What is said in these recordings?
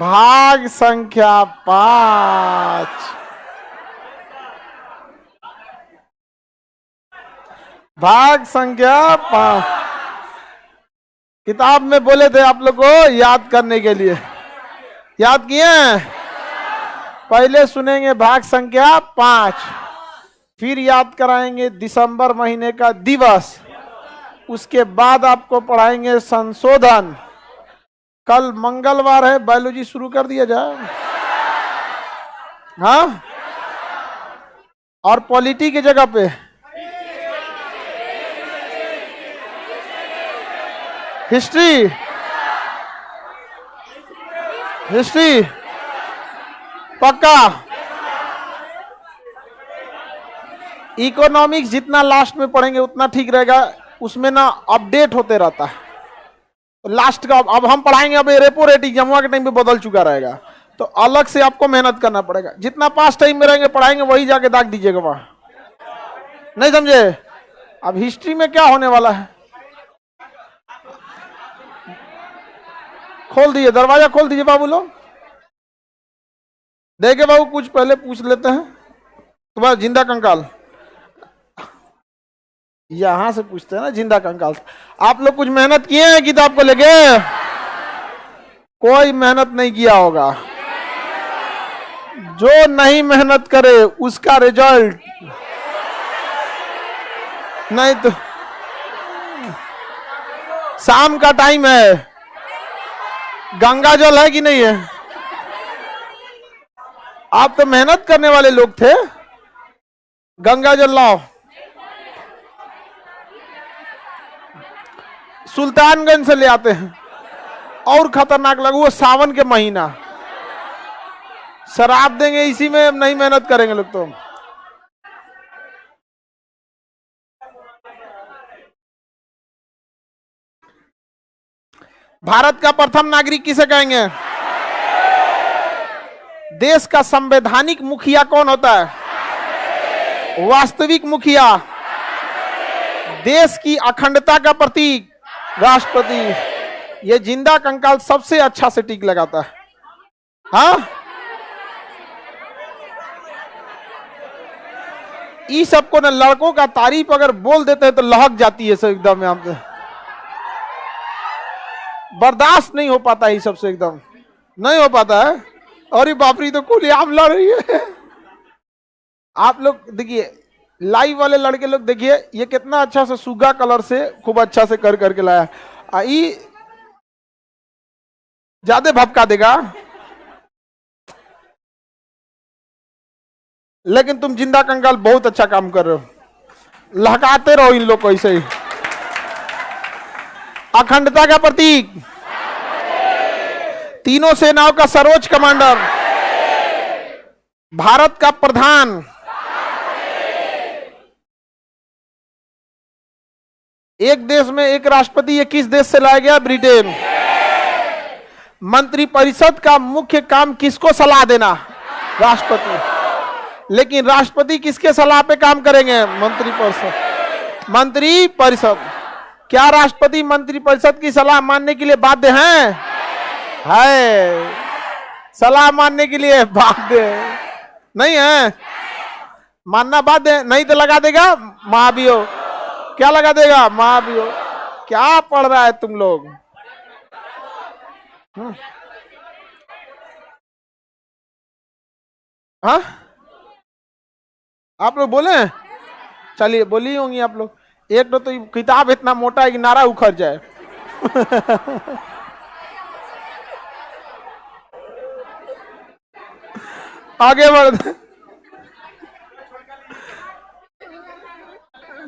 भाग संख्या 5। भाग संख्या 5 किताब में बोले थे आप लोग को याद करने के लिए, याद किए? पहले सुनेंगे भाग संख्या 5, फिर याद कराएंगे दिसंबर महीने का दिवस, उसके बाद आपको पढ़ाएंगे संशोधन। कल मंगलवार है, बायोलॉजी शुरू कर दिया जाए। हाँ, और पॉलिटी की जगह पे हिस्ट्री। हिस्ट्री पक्का। इकोनॉमिक्स जितना लास्ट में पढ़ेंगे उतना ठीक रहेगा, उसमें ना अपडेट होते रहता है। लास्ट का अब हम पढ़ाएंगे, अब रेपो रेट एग्जाम के टाइम पे बदल चुका रहेगा, तो अलग से आपको मेहनत करना पड़ेगा। जितना पास टाइम में रहेंगे पढ़ाएंगे वही जाके दाग दीजिएगा वहां, नहीं समझे? अब हिस्ट्री में क्या होने वाला है, खोल दीजिए दरवाजा, खोल दीजिए बाबू लोग। देखे बाबू, कुछ पहले पूछ लेते हैं। तुम्हारा जिंदा कंकाल यहां से पूछते हैं ना, जिंदा कंकाल। आप लोग कुछ मेहनत किए हैं किताब को लेके? कोई मेहनत नहीं किया होगा। जो नहीं मेहनत करे उसका रिजल्ट नहीं। तो शाम का टाइम है, गंगा जल है कि नहीं है? आप तो मेहनत करने वाले लोग थे। गंगा जल लाओ। सुल्तानगंज से ले आते हैं। और खतरनाक लगू वो सावन के महीना, शराब देंगे, इसी में नहीं मेहनत करेंगे लोग। तो भारत का प्रथम नागरिक किसे कहेंगे? देश का संवैधानिक मुखिया कौन होता है? वास्तविक मुखिया। देश की अखंडता का प्रतीक राष्ट्रपति। ये जिंदा कंकाल सबसे अच्छा से टिक लगाता है। हाँ, ये सबको ना लड़कों का तारीफ अगर बोल देते हैं तो लहक जाती है सब एकदम, यहाँ पे बर्दाश्त नहीं हो पाता है, सबसे एकदम नहीं हो पाता है। और ये बापरी तो कुल आप लड़ रही है। आप लोग देखिए, लाइव वाले लड़के लोग देखिए, ये कितना अच्छा से सुगा कलर से खूब अच्छा से कर करके लाया। ये ज्यादा भपका देगा, लेकिन तुम जिंदा कंकाल बहुत अच्छा काम कर रहे हो। लहकाते रहो इन लोग को ऐसे ही। अखंडता का प्रतीक, तीनों सेनाओं का सर्वोच्च कमांडर, भारत का प्रधान, एक देश में एक राष्ट्रपति। ये किस देश से लाया गया? ब्रिटेन। मंत्री परिषद का मुख्य काम किसको सलाह देना? राष्ट्रपति। लेकिन राष्ट्रपति किसके सलाह पे काम करेंगे? मंत्री परिषद। मंत्री परिषद। क्या राष्ट्रपति मंत्री परिषद की सलाह मानने के लिए बाध्य हैं? है। सलाह मानने के लिए बाध्य नहीं है? मानना बाध्य नहीं तो लगा देगा महाभियोग। क्या लगा देगा? महाभियोग। क्या पढ़ रहा है तुम लोग? हाँ, आप लोग बोले? चलिए बोली होंगी आप लोग। एक तो किताब इतना मोटा है कि नारा उखड़ जाए। आगे बढ़।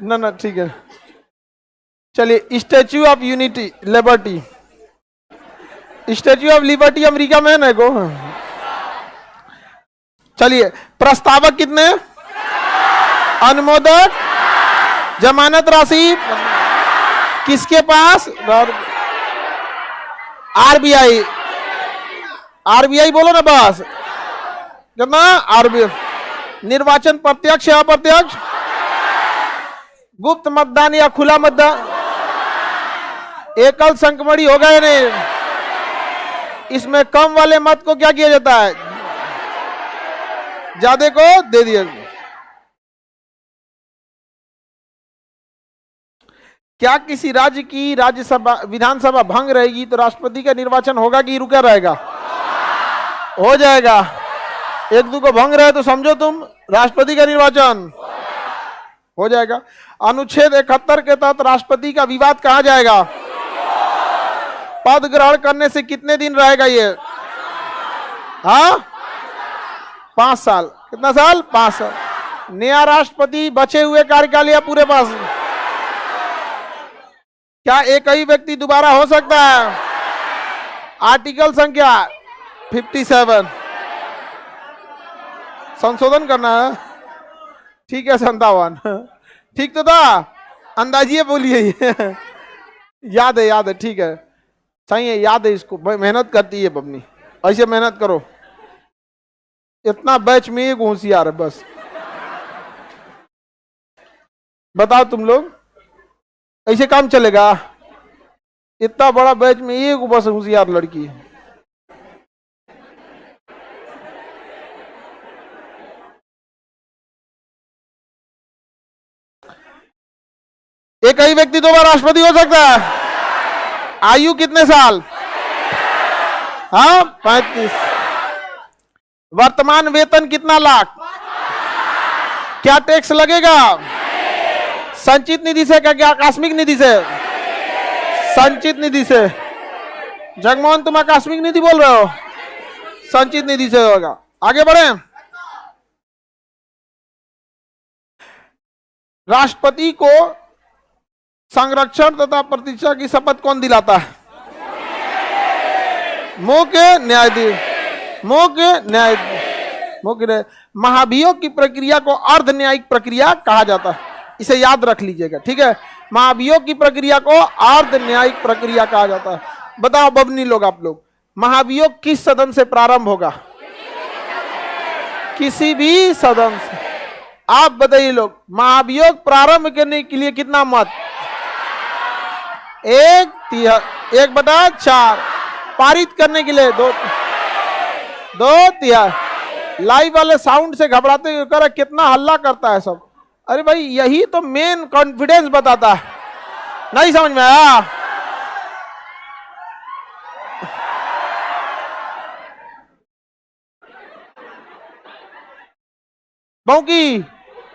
ना ठीक है, चलिए। Statue of unity, liberty. Statue of liberty America में है ना को? चलिए, प्रस्तावक कितने? अनुमोदक, जमानत राशि किसके पास? आरबीआई। आरबीआई बोलो ना बस, कितना? आरबीआई। निर्वाचन प्रत्यक्ष या अप्रत्यक्ष? गुप्त मतदान या खुला मतदान? एकल संक्रमणी होगा या नहीं? इसमें कम वाले मत को क्या किया जाता है? ज्यादा को दे दिया। क्या किसी राज्य की राज्यसभा विधानसभा भंग रहेगी तो राष्ट्रपति का निर्वाचन होगा कि रुका रहेगा? हो जाएगा। एक दो को भंग रहे तो समझो तुम राष्ट्रपति का निर्वाचन हो जाएगा। अनुच्छेद 71 के तहत राष्ट्रपति का विवाद कहा जाएगा? पद ग्रहण करने से कितने दिन रहेगा ये? हाँ, 5 साल। कितना साल? 5 साल। नया राष्ट्रपति बचे हुए कार्यकाल या पूरे पास? क्या एक ही व्यक्ति दोबारा हो सकता है? आर्टिकल संख्या 57 संशोधन करना है। ठीक है, 57 ठीक तो था? अंदाजिए बोलिए। याद है, ठीक है, सही है, याद है इसको। मेहनत करती है बबनी, ऐसे मेहनत करो। इतना बैच में एक होशियार है बस। बताओ तुम लोग, ऐसे काम चलेगा? इतना बड़ा बैच में एक बस होशियार लड़की है। एक ही व्यक्ति 2 बार राष्ट्रपति हो सकता है। आयु कितने साल? हाँ, 35। वर्तमान वेतन कितना लाख? क्या टैक्स लगेगा? संचित निधि से क्या आकस्मिक निधि से? संचित निधि से। जगमोहन, तुम आकस्मिक निधि बोल रहे हो? संचित निधि से होगा। आगे बढ़े। राष्ट्रपति को संरक्षण तथा प्रतिष्ठा की शपथ कौन दिलाता है? मुख्य न्यायाधीश। महाभियोग की प्रक्रिया को अर्ध न्यायिक प्रक्रिया कहा जाता है। इसे याद रख लीजिएगा, ठीक है? महाभियोग की प्रक्रिया को अर्ध न्यायिक प्रक्रिया कहा जाता है। बताओ बबनी लोग, आप लोग, महाभियोग किस सदन से प्रारंभ होगा? किसी भी सदन से। आप बताइए लोग, महाभियोग प्रारंभ करने के लिए कितना मत? 1/4। पारित करने के लिए 2/3। लाइव वाले साउंड से घबराते हुए कर कितना हल्ला करता है सब। अरे भाई, यही तो मेन कॉन्फिडेंस बताता है। नहीं समझ में आया? बहू की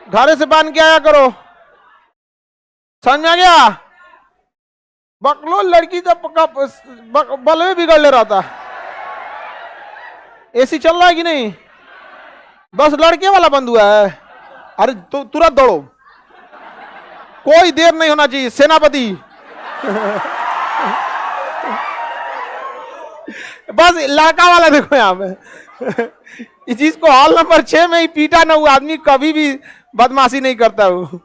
घरे से बांध के आया करो। समझ में आ गया? बकलो लड़की जब बलवे बिगड़ ले रहा था। एसी चल रहा है कि नहीं? बस लड़के वाला बंद हुआ है। अरे तो तुरंत दौड़ो, कोई देर नहीं होना चाहिए। सेनापति बस लड़का वाला देखो यहाँ पे। इस चीज को हॉल नंबर 6 में ही पीटा ना हुआ आदमी कभी भी बदमाशी नहीं करता। वो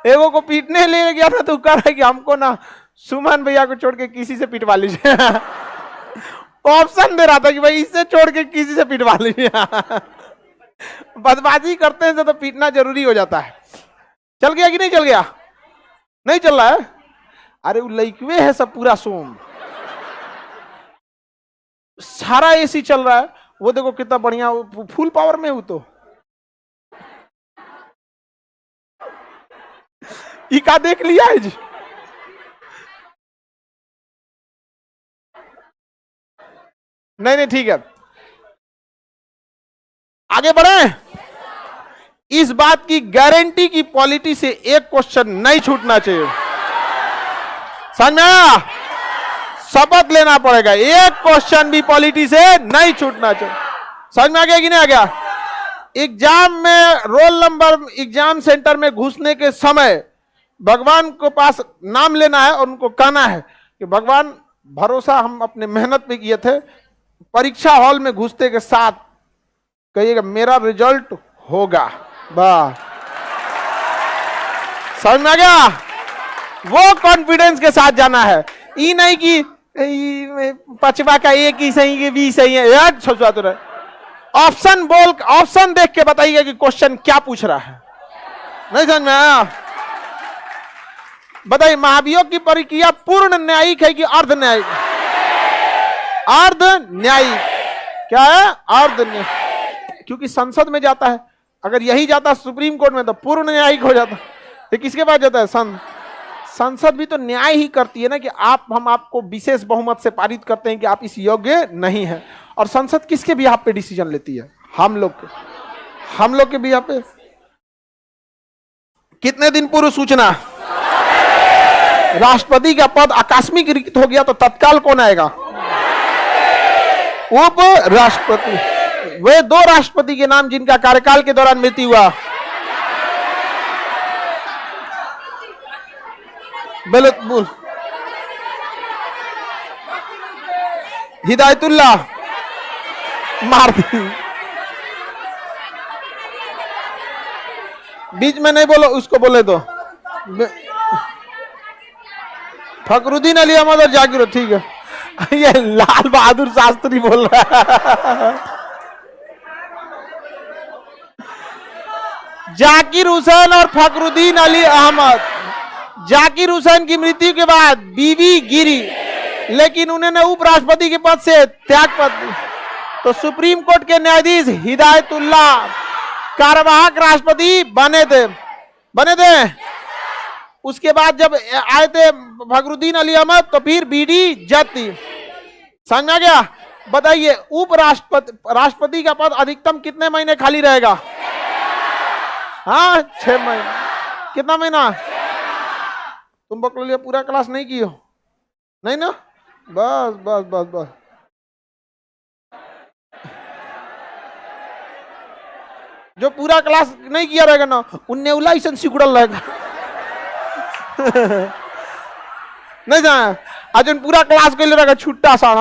एगो को पीटने ले गया था तो कह रहा है कि हमको ना सुमन भैया को छोड़ के किसी से पिटवा लीजिए। ऑप्शन दे रहा था कि भाई इससे छोड़ के किसी से पिटवा लीजिए। बदमाशी करते हैं तो पीटना जरूरी हो जाता है। चल गया कि नहीं चल गया? नहीं चल रहा है? अरे वो लइकवे है सब पूरा सोम, सारा एसी चल रहा है। वो देखो कितना बढ़िया फुल पावर में हूं तो। इका देख लिया है जी? नहीं, ठीक है, आगे बढ़े। इस बात की गारंटी की पॉलिटी से एक क्वेश्चन नहीं छूटना चाहिए। समझ में आया? शपथ लेना पड़ेगा, एक क्वेश्चन भी पॉलिटी से नहीं छूटना चाहिए। समझ में आ गया कि नहीं आ गया? एग्जाम में रोल नंबर एग्जाम सेंटर में घुसने के समय भगवान को पास नाम लेना है और उनको कहना है कि भगवान, भरोसा हम अपने मेहनत पे किए थे। परीक्षा हॉल में घुसते के साथ कहिएगा मेरा रिजल्ट होगा। वाह, समझ में आ गया? वो कॉन्फिडेंस के साथ जाना है। ये नहीं कि 5वां का एक ही सही है, 20 सही है। यार सोचवा तो रहे। ऑप्शन बोल, ऑप्शन देख के बताइए कि क्वेश्चन क्या पूछ रहा है। नहीं समझ में आया? बताइए, महाभियोग की प्रक्रिया पूर्ण न्यायिक है कि अर्ध न्यायिक? अर्ध न्यायिक। क्या है? अर्ध न्यायिक, क्योंकि संसद में जाता है। अगर यही जाता सुप्रीम कोर्ट में तो पूर्ण न्यायिक हो जाता। ये किसके पास जाता है? संसद भी तो न्याय ही करती है ना, कि हम आपको विशेष बहुमत से पारित करते हैं कि आप इस योग्य नहीं है। और संसद किसके भी आप पे डिसीजन लेती है? हम लोग के भी आप पे। कितने दिन पूर्व सूचना? राष्ट्रपति का पद आकस्मिक रिक्त हो गया तो तत्काल कौन आएगा? उप राष्ट्रपति। वे दो राष्ट्रपति के नाम जिनका कार्यकाल के दौरान मृत्यु हुआ। बोल। हिदायतुल्लाह। मार दी। बीच में नहीं बोलो, उसको बोले तो। फखरुद्दीन अली अहमद और जाकिर। ठीक है, ये लाल बहादुर शास्त्री बोल रहा है। जाकिर हुसैन और फखरुद्दीन अली अहमद। जाकिर हुसैन की मृत्यु के बाद बीवी गिरी, लेकिन उन्होंने उपराष्ट्रपति के पद से त्याग पत्र। तो सुप्रीम कोर्ट के न्यायाधीश हिदायतुल्लाह कार्यवाहक राष्ट्रपति बने थे। उसके बाद जब आए थे फखरुद्दीन अली अहमद, तो फिर बीडी जत्ती। समझ गया? बताइए, राष्ट्रपति का पद अधिकतम कितने महीने खाली रहेगा? हाँ, 6 महीने। कितना महीना? तुम बकलोलिया पूरा क्लास नहीं की हो? नहीं ना? बस। जो पूरा क्लास नहीं किया रहेगा ना, उन्ने उलाइसन सिकुड़ल रहेगा। नहीं जाना आज उन पूरा क्लास के लिए रहेगा छुट्टा सा।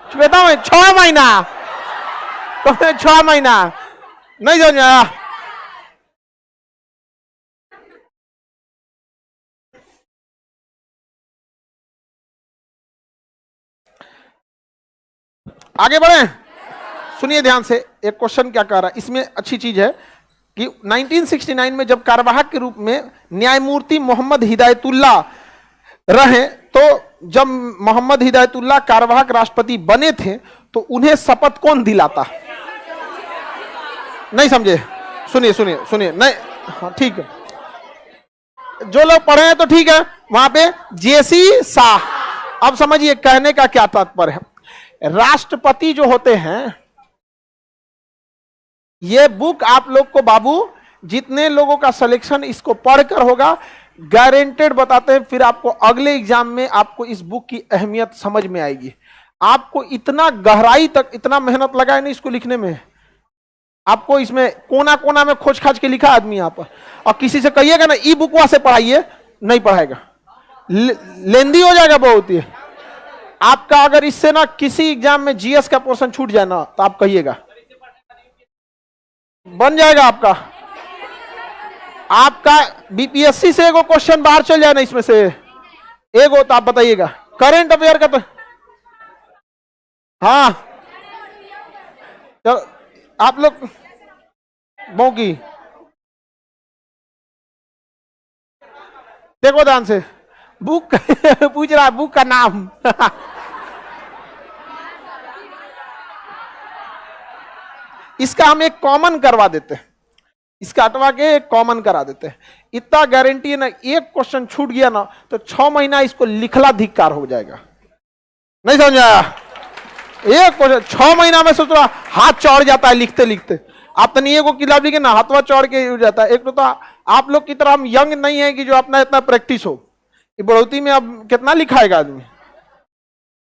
छुट्टा में 6 महीना। 6 महीना नहीं जाना। आगे बढ़े, सुनिए ध्यान से। एक क्वेश्चन क्या कह रहा है इसमें, अच्छी चीज है कि 1969 में जब कार्यवाहक के रूप में न्यायमूर्ति मोहम्मद हिदायतुल्लाह रहे, तो जब मोहम्मद हिदायतुल्लाह कार्यवाहक राष्ट्रपति बने थे तो उन्हें शपथ कौन दिलाता? नहीं समझे? सुनिए। नहीं, हाँ ठीक है, जो लोग पढ़े हैं तो ठीक है। वहां पे जेसी शाह। अब समझिए कहने का क्या तात्पर्य है। राष्ट्रपति जो होते हैं, ये बुक आप लोग को बाबू, जितने लोगों का सिलेक्शन इसको पढ़कर होगा, गारंटेड बताते हैं, फिर आपको अगले एग्जाम में आपको इस बुक की अहमियत समझ में आएगी। आपको इतना गहराई तक इतना मेहनत लगा है ना इसको लिखने में। आपको इसमें कोना कोना में खोज खाज के लिखा आदमी यहाँ पर। और किसी से कहिएगा ना ई बुकवा से पढ़ाइए, नहीं पढ़ाएगा, लेंदी हो जाएगा बहुत ही। आपका अगर इससे ना किसी एग्जाम में जीएस का पोर्शन छूट जाए ना, तो आप कहिएगा बन जाएगा आपका बीपीएससी से एगो क्वेश्चन बाहर चल जाए ना इसमें से एगो, तो आप बताइएगा। करंट अफेयर का तो हाँ, तो आप लोग मौकी देखो ध्यान से। बुक पूछ रहा है, बुक का नाम इसका हम एक कॉमन करवा देते हैं, इसका हटवा के एक कॉमन करा देते हैं। इतना गारंटी है ना, एक क्वेश्चन छूट गया ना तो 6 महीना इसको लिखला धिक्कार हो जाएगा। नहीं समझा? एक क्वेश्चन 6 महीना में सोच रहा हाथ चौड़ जाता है लिखते लिखते। आप तो नहीं को किताब लिखे ना, हाथवा चौड़ के हो जाता है। एक तो आप लोग की तरह हम यंग नहीं है कि जो अपना इतना प्रैक्टिस हो। ये बढ़ोती में अब कितना लिखाएगा आदमी?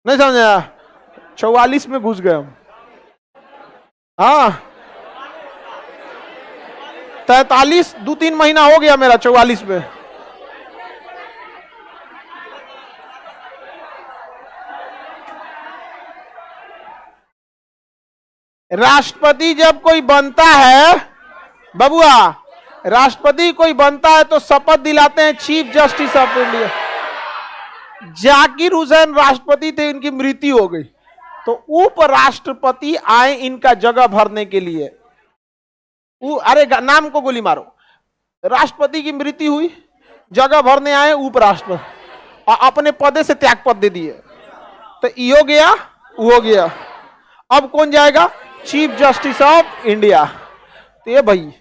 नहीं समझा? 44 में घुस गए हम। हाँ 43 2-3 महीना हो गया मेरा 44 में। राष्ट्रपति जब कोई बनता है बबुआ, राष्ट्रपति कोई बनता है तो शपथ दिलाते हैं chief justice of India. Zakir Hussain राष्ट्रपति थे, इनकी मृत्यु हो गई तो उपराष्ट्रपति आए इनका जगह भरने के लिए। अरे नाम को गोली मारो। राष्ट्रपति की मृत्यु हुई, जगह भरने आए उपराष्ट्रपति और अपने पदे से त्याग पद दे दिए। तो यो गया हो गया। अब कौन जाएगा? Chief justice of India. तो ये भाई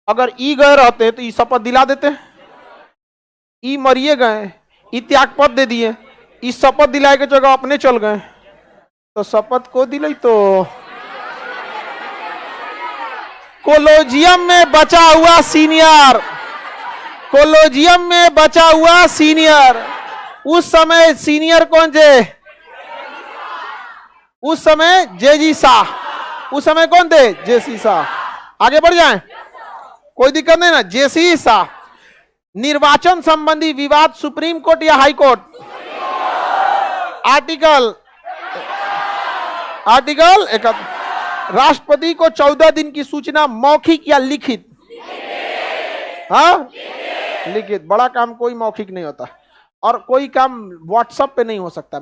अगर ई गए रहते तो ई शपथ दिला देते, ई मरिए गए, ई त्याग पद दे दिए, इस शपथ दिलाए के जगह अपने चल गए, तो शपथ को दिलाई तो कोलोजियम में बचा हुआ सीनियर, कोलोजियम में बचा हुआ सीनियर, उस समय सीनियर कौन थे? उस समय जेजी शाह। उस समय कौन थे? जेसी शाह। आगे बढ़ जाएं, कोई दिक्कत नहीं ना। जेसी शाह। निर्वाचन संबंधी विवाद सुप्रीम कोर्ट या हाई कोर्ट? आर्टिकल 71। राष्ट्रपति को 14 दिन की सूचना मौखिक या लिखित? हाँ, लिखित। बड़ा काम कोई मौखिक नहीं होता, और कोई काम व्हाट्सएप पे नहीं हो सकता।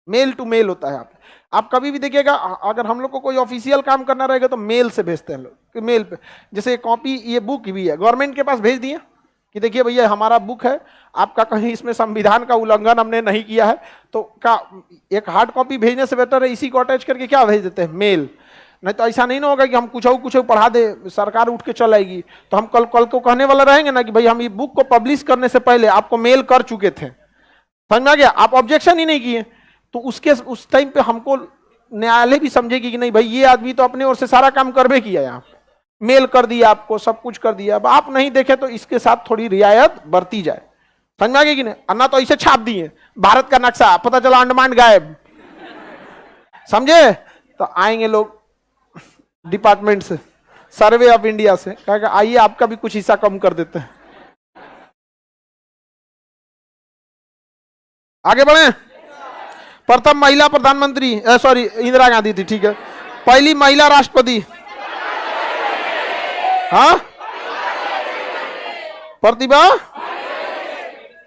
मेल टू मेल होता है। आप कभी भी देखिएगा, अगर हम लोग को कोई ऑफिशियल काम करना रहेगा तो मेल से भेजते हैं लोग, मेल पे। जैसे कॉपी, ये बुक भी है, गवर्नमेंट के पास भेज दिए कि देखिए भैया हमारा बुक है, आपका कहीं इसमें संविधान का उल्लंघन हमने नहीं किया है, तो का एक हार्ड कॉपी भेजने से बेहतर है इसी को अटैच करके क्या भेज देते हैं? मेल। नहीं तो ऐसा नहीं ना होगा कि हम कुछ पढ़ा दे, सरकार उठ के चल आएगी, तो हम कल को कहने वाला रहेंगे ना कि भाई हम ये बुक को पब्लिश करने से पहले आपको मेल कर चुके थे। समझ में आ गया? आप ऑब्जेक्शन ही नहीं किए, तो उस टाइम पे हमको न्यायालय भी समझेगी कि नहीं भाई ये आदमी तो अपने ओर से सारा काम करबे किया, यहाँ मेल कर दिया आपको, सब कुछ कर दिया, अब आप नहीं देखे तो इसके साथ थोड़ी रियायत बरती जाए। समझ में आ गया कि नहीं? अन्ना तो ऐसे छाप दिए भारत का नक्शा, पता चला अंडमान गायब। समझे? तो आएंगे लोग डिपार्टमेंट से, सर्वे ऑफ इंडिया से, कहेगा आइए आपका भी कुछ हिस्सा कम कर देते हैं। आगे बढ़े। प्रथम महिला प्रधानमंत्री, सॉरी इंदिरा गांधी थी, ठीक है। पहली महिला राष्ट्रपति? हाँ, प्रतिभा,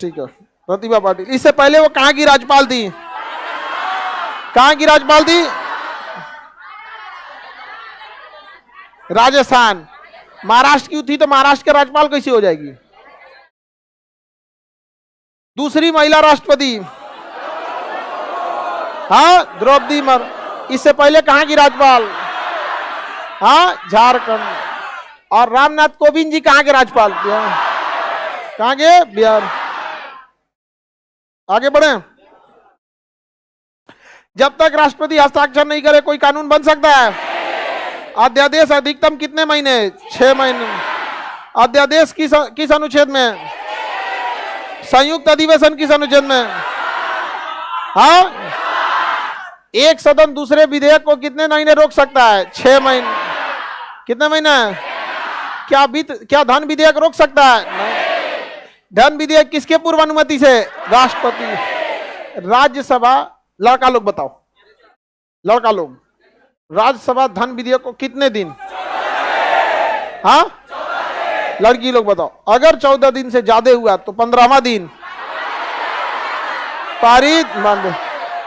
ठीक है, प्रतिभा पाटिल। इससे पहले वो कहां की राज्यपाल थी? कहां की राज्यपाल थी? राजस्थान। महाराष्ट्र की थी तो महाराष्ट्र के राज्यपाल कैसी हो जाएगी? दूसरी महिला राष्ट्रपति? हाँ, द्रौपदी मुर्मू। इससे पहले कहां की राज्यपाल? हाँ, झारखंड। और रामनाथ कोविंद जी कहां के राज्यपाल? कहां के? बिहार। आगे बढ़े। जब तक राष्ट्रपति हस्ताक्षर नहीं करे कोई कानून बन सकता है? अध्यादेश अधिकतम कितने महीने? 6 महीने। अध्यादेश किस अनुच्छेद में? संयुक्त अधिवेशन किस अनुच्छेद में? हाँ, एक सदन दूसरे विधेयक को कितने महीने रोक सकता है? 6 महीने। कितने महीने? क्या धन विधेयक रोक सकता है? नहीं। धन विधेयक किसके पूर्व अनुमति से? राष्ट्रपति। राज्यसभा, लड़का लोग बताओ, लड़का लोग, राज्यसभा धन विधेयक को कितने दिन? हाँ, लड़की लोग बताओ। अगर 14 दिन से ज्यादा हुआ तो 15वां दिन पारित मान दो,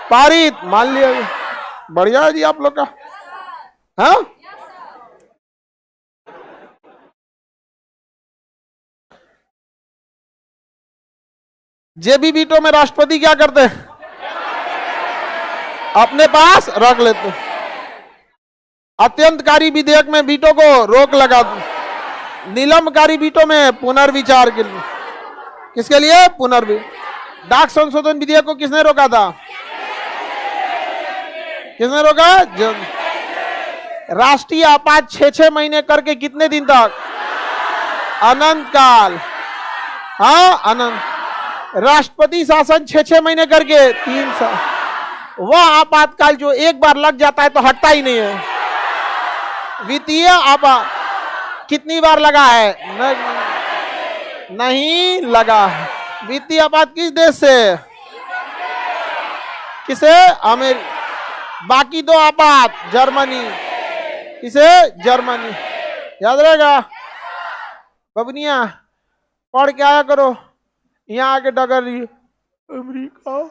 पारित मान लिया। बढ़िया है जी आप लोग का। हाँ, जेबी वीटो में राष्ट्रपति क्या करते हैं? अपने पास रख लेते। अत्यंतकारी विधेयक में वीटो को रोक लगा दो। निलंबकारी वीटो में पुनर्विचार के लिए, किसके लिए? पुनर्विचार। डाक संशोधन विधेयक को किसने रोका था? किसने रोका? राष्ट्रीय आपात 6 महीने करके कितने दिन तक? अनंत काल। हाँ, अनंत। राष्ट्रपति शासन 6 महीने करके 3 साल। वह आपातकाल जो एक बार लग जाता है तो हटता ही नहीं है। वित्तीय आपात कितनी बार लगा है? नहीं लगा है। वित्तीय आपात किस देश से? किसे? अमेरिका। बाकी 2 आपात जर्मनी। किसे? जर्मनी। याद रहेगा बबनिया, पढ़ के आया करो। यहाँ आके डगर रही अमेरिका,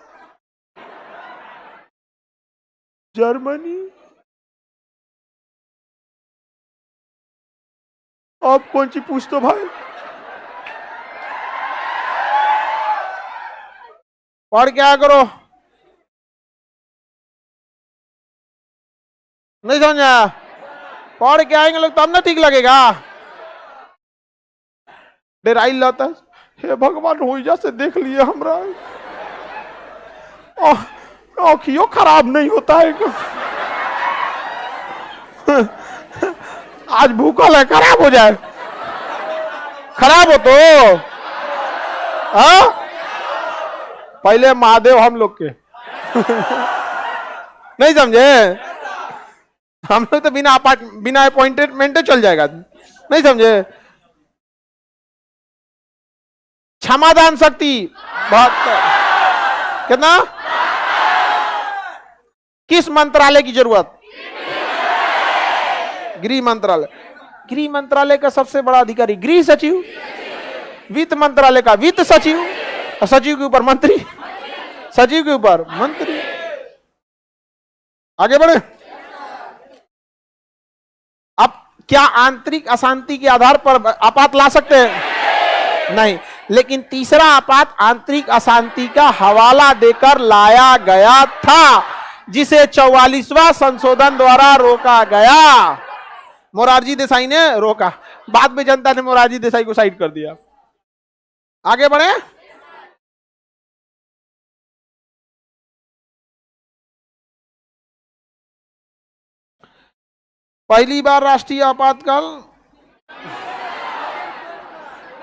जर्मनी। अब कौन सी पूछ तो भाई, पढ़ क्या करो। नहीं समझा? पढ़ के आएंगे लोग तब ना ठीक लगेगा। डेराइल लाता है, हे भगवान होइजा से देख लिए हमरा आँखियों खराब नहीं होता है आज भूखल है, खराब हो जाए, खराब हो तो पहले महादेव हम लोग के नहीं समझे? हम लोग तो बिना अपॉइंटमेंट चल जाएगा, नहीं समझे? क्षमादान शक्ति बहुत, कितना? किस मंत्रालय की जरूरत? गृह मंत्रालय। गृह मंत्रालय का सबसे बड़ा अधिकारी गृह सचिव, वित्त मंत्रालय का वित्त सचिव, और सचिव के ऊपर मंत्री, सचिव के ऊपर मंत्री। आगे बढ़े। अब क्या आंतरिक अशांति के आधार पर आपात ला सकते हैं? नहीं, लेकिन तीसरा आपात आंतरिक अशांति का हवाला देकर लाया गया था, जिसे 44वां संशोधन द्वारा रोका गया। मोरारजी देसाई ने रोका, बाद में जनता ने मोरारजी देसाई को साइड कर दिया। आगे बढ़े। पहली बार राष्ट्रीय आपातकाल,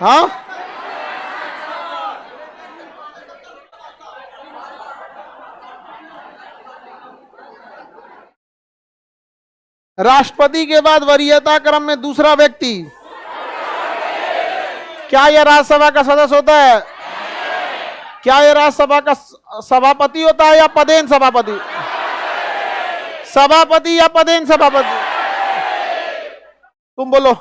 हाँ, राष्ट्रपति के बाद वरीयता क्रम में दूसरा व्यक्ति, क्या यह राज्यसभा का सदस्य होता है? क्या यह राज्यसभा का सभापति होता है या पदेन सभापति? सभापति या पदेन सभापति? तुम बोलो,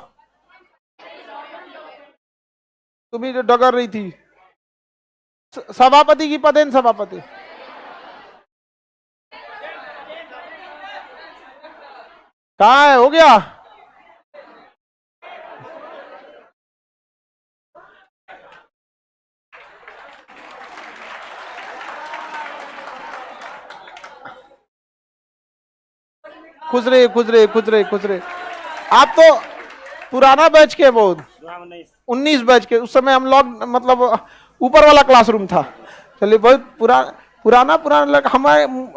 तुम ही जो डगर रही थी, सभापति की पदेन सभापति? कहाँ है? हो गया? खुश रहे, खुश रहे, खुश रहे, खुश रहे। आप तो पुराना बैच के, बहुत 19 बैच के। उस समय हम लोग मतलब ऊपर वाला क्लासरूम था। चलिए, बहुत पुराना लड़का,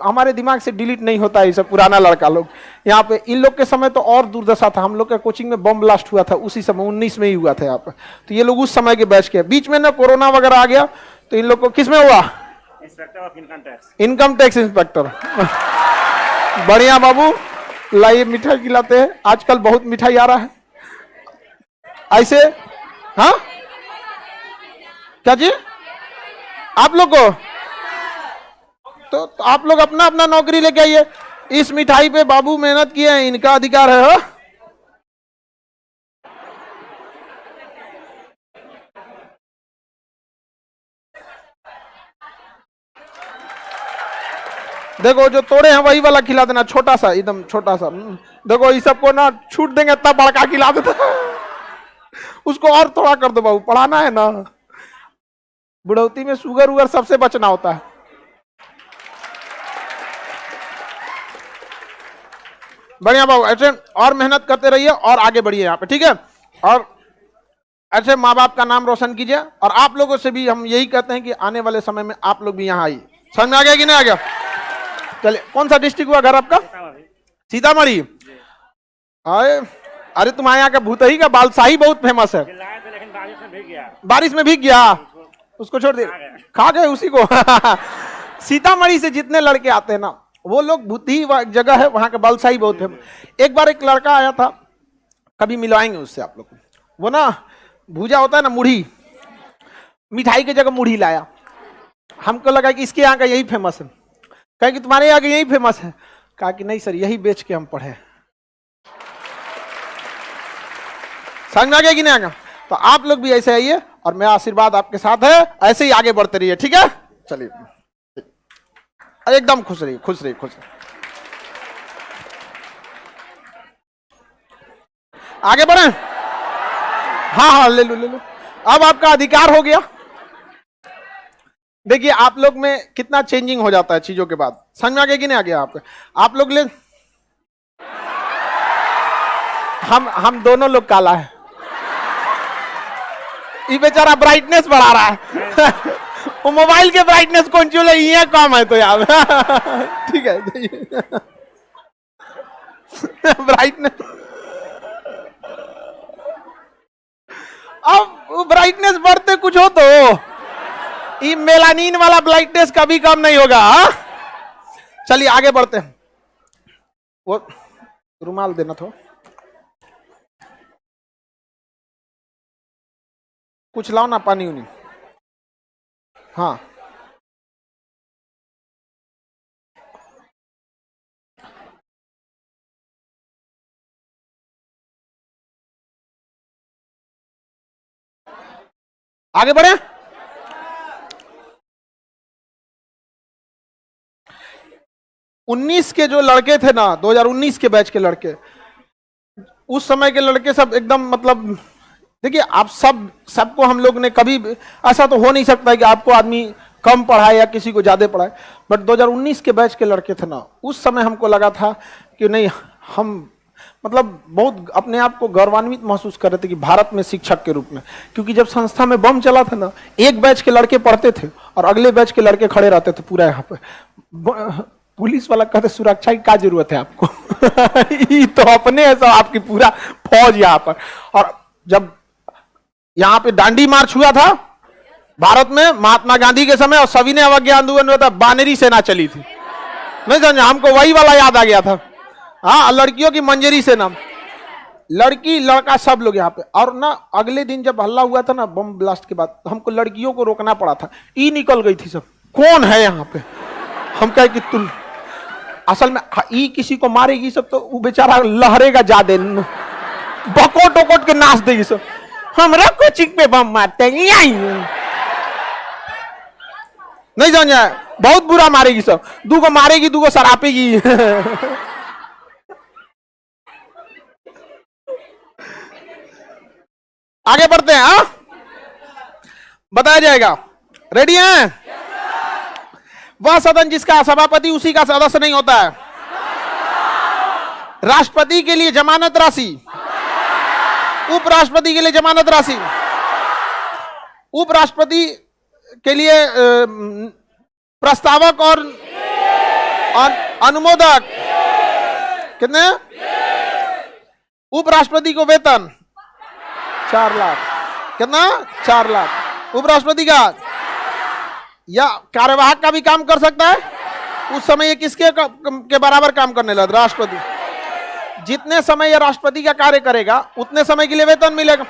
हमारे दिमाग से डिलीट नहीं होता है ये सब पुराना लड़का लोग। यहाँ पे इन लोग के समय तो और दुर्दशा था। हम लोग का कोचिंग में बम ब्लास्ट हुआ था उसी समय, 19 में ही हुआ था यहाँ पे। तो ये लोग उस समय के बैच के। बीच में ना कोरोना वगैरह आ गया, तो इन लोग को किस में हुआ? Inspector of income tax, income tax inspector. बढ़िया बाबू, लाइए मिठाई खिलाते हैं। आजकल बहुत मिठाई आ रहा है ऐसे। हाँ, क्या जी? आप लोग को तो आप लोग अपना अपना नौकरी लेके आइए। इस मिठाई पे बाबू मेहनत किए हैं, इनका अधिकार है। हो देखो, जो तोड़े हैं वही वाला खिला देना, छोटा सा, एकदम छोटा सा। देखो, इस सबको ना छूट देंगे तब बड़का खिला देता। उसको और थोड़ा कर दो बाबू, पढ़ाना है ना। बुढ़ौती में शुगर उगर सबसे बचना होता है। बढ़िया बाबू, ऐसे और मेहनत करते रहिए और आगे बढ़िए यहाँ पे, ठीक है? और ऐसे माँ बाप का नाम रोशन कीजिए। और आप लोगों से भी हम यही कहते हैं कि आने वाले समय में आप लोग भी यहाँ आइए। समझ में आ गया कि नहीं आ गया? चलिए, कौन सा डिस्ट्रिक्ट हुआ घर आपका? सीतामढ़ी। अरे तुम्हारे यहाँ का भूतही का बालसाही बहुत फेमस है। लेकिन बारिश में भीग गया। बारिश में भीग गया, उसको छोड़ दे, खा गए उसी को। सीतामढ़ी से जितने लड़के आते हैं ना, वो लोग भूतही जगह है, वहां का बालसाही बहुत है। एक बार एक लड़का आया था, कभी मिलवाएंगे उससे आप लोग को। वो ना भूजा होता है ना, मुढ़ी, मिठाई की जगह मुढ़ी लाया। हमको लगा कि इसके यहाँ का यही फेमस है। कहा कि तुम्हारे यहाँ का यही फेमस है। कहा कि नहीं सर, यही बेच के हम पढ़े। समझ में आ गया कि नहीं आ गया? तो आप लोग भी ऐसे आइए और मेरा आशीर्वाद आपके साथ है। ऐसे ही आगे बढ़ते रहिए, ठीक है? चलिए, एकदम खुश रहिए, खुश रहिए, खुश रहिए। आगे बढ़े। हाँ हाँ, ले लो ले लो। अब आपका अधिकार हो गया। देखिए, आप लोग में कितना चेंजिंग हो जाता है चीजों के बाद। समझ में आ गया कि नहीं आ गया आपको? आप लोग ले हम दोनों लोग काला है। ये बेचारा ब्राइटनेस बढ़ा रहा है। वो मोबाइल के ब्राइटनेस कौन चूल्हे ये काम है तो यार। ठीक है ब्राइटनेस, अब ब्राइटनेस बढ़ते कुछ हो तो ये मेलानिन वाला ब्राइटनेस कभी कम नहीं होगा। चलिए आगे बढ़ते हैं। वो रुमाल देना था, कुछ लाओ ना, पानी उनी। हाँ आगे बढ़े। उन्नीस के जो लड़के थे ना, 2019 के बैच के लड़के, उस समय के लड़के सब एकदम मतलब, देखिए आप सबको हम लोग ने कभी ऐसा तो हो नहीं सकता कि आपको आदमी कम पढ़ाए या किसी को ज्यादा पढ़ाए, बट 2019 के बैच के लड़के थे ना, उस समय हमको लगा था कि नहीं, हम मतलब बहुत अपने आप को गौरवान्वित महसूस कर रहे थे कि भारत में शिक्षक के रूप में, क्योंकि जब संस्था में बम चला था ना, एक बैच के लड़के पढ़ते थे और अगले बैच के लड़के खड़े रहते थे पूरा यहाँ पे। पुलिस वाला कहते सुरक्षा की क्या जरूरत है आपको। ये तो अपने है सब, आपकी पूरा फौज यहाँ पर। और जब यहाँ पे दांडी मार्च हुआ था भारत में महात्मा गांधी के समय, और सभी ने अवज्ञा आंदोलन हुआ था, बानरी सेना चली थी, नहीं समझा, हमको वही वाला याद आ गया था। हाँ, लड़कियों की मंजरी सेना, लड़की लड़का सब लोग यहाँ पे। और ना अगले दिन जब हल्ला हुआ था ना बम ब्लास्ट के बाद, हमको लड़कियों को रोकना पड़ा था, ई निकल गई थी सब, कौन है यहाँ पे। हम कहे कि तुम असल में ई किसी को मारेगी सब तो वो बेचारा लहरेगा ज्यादा, बकोट वकोट के नाच देगी सब, हमरा कोचिंग पे बम मारते हैं, नहीं समझा, बहुत बुरा मारेगी सब, दूगो मारेगी दूगो सरापेगी। आगे बढ़ते हैं। हाँ, बताया जाएगा। रेडी हैं? वह सदन जिसका सभापति उसी का सदस्य नहीं होता है। राष्ट्रपति के लिए जमानत राशि, उपराष्ट्रपति के लिए जमानत राशि, उपराष्ट्रपति के लिए प्रस्तावक और अनुमोदक कितने? उपराष्ट्रपति को वेतन 4 लाख, कितना? 4 लाख उपराष्ट्रपति का। या कार्यवाहक का भी काम कर सकता है। उस समय ये किसके के बराबर काम करने लगा? राष्ट्रपति। जितने समय ये राष्ट्रपति का कार्य करेगा उतने समय के लिए वेतन मिलेगा।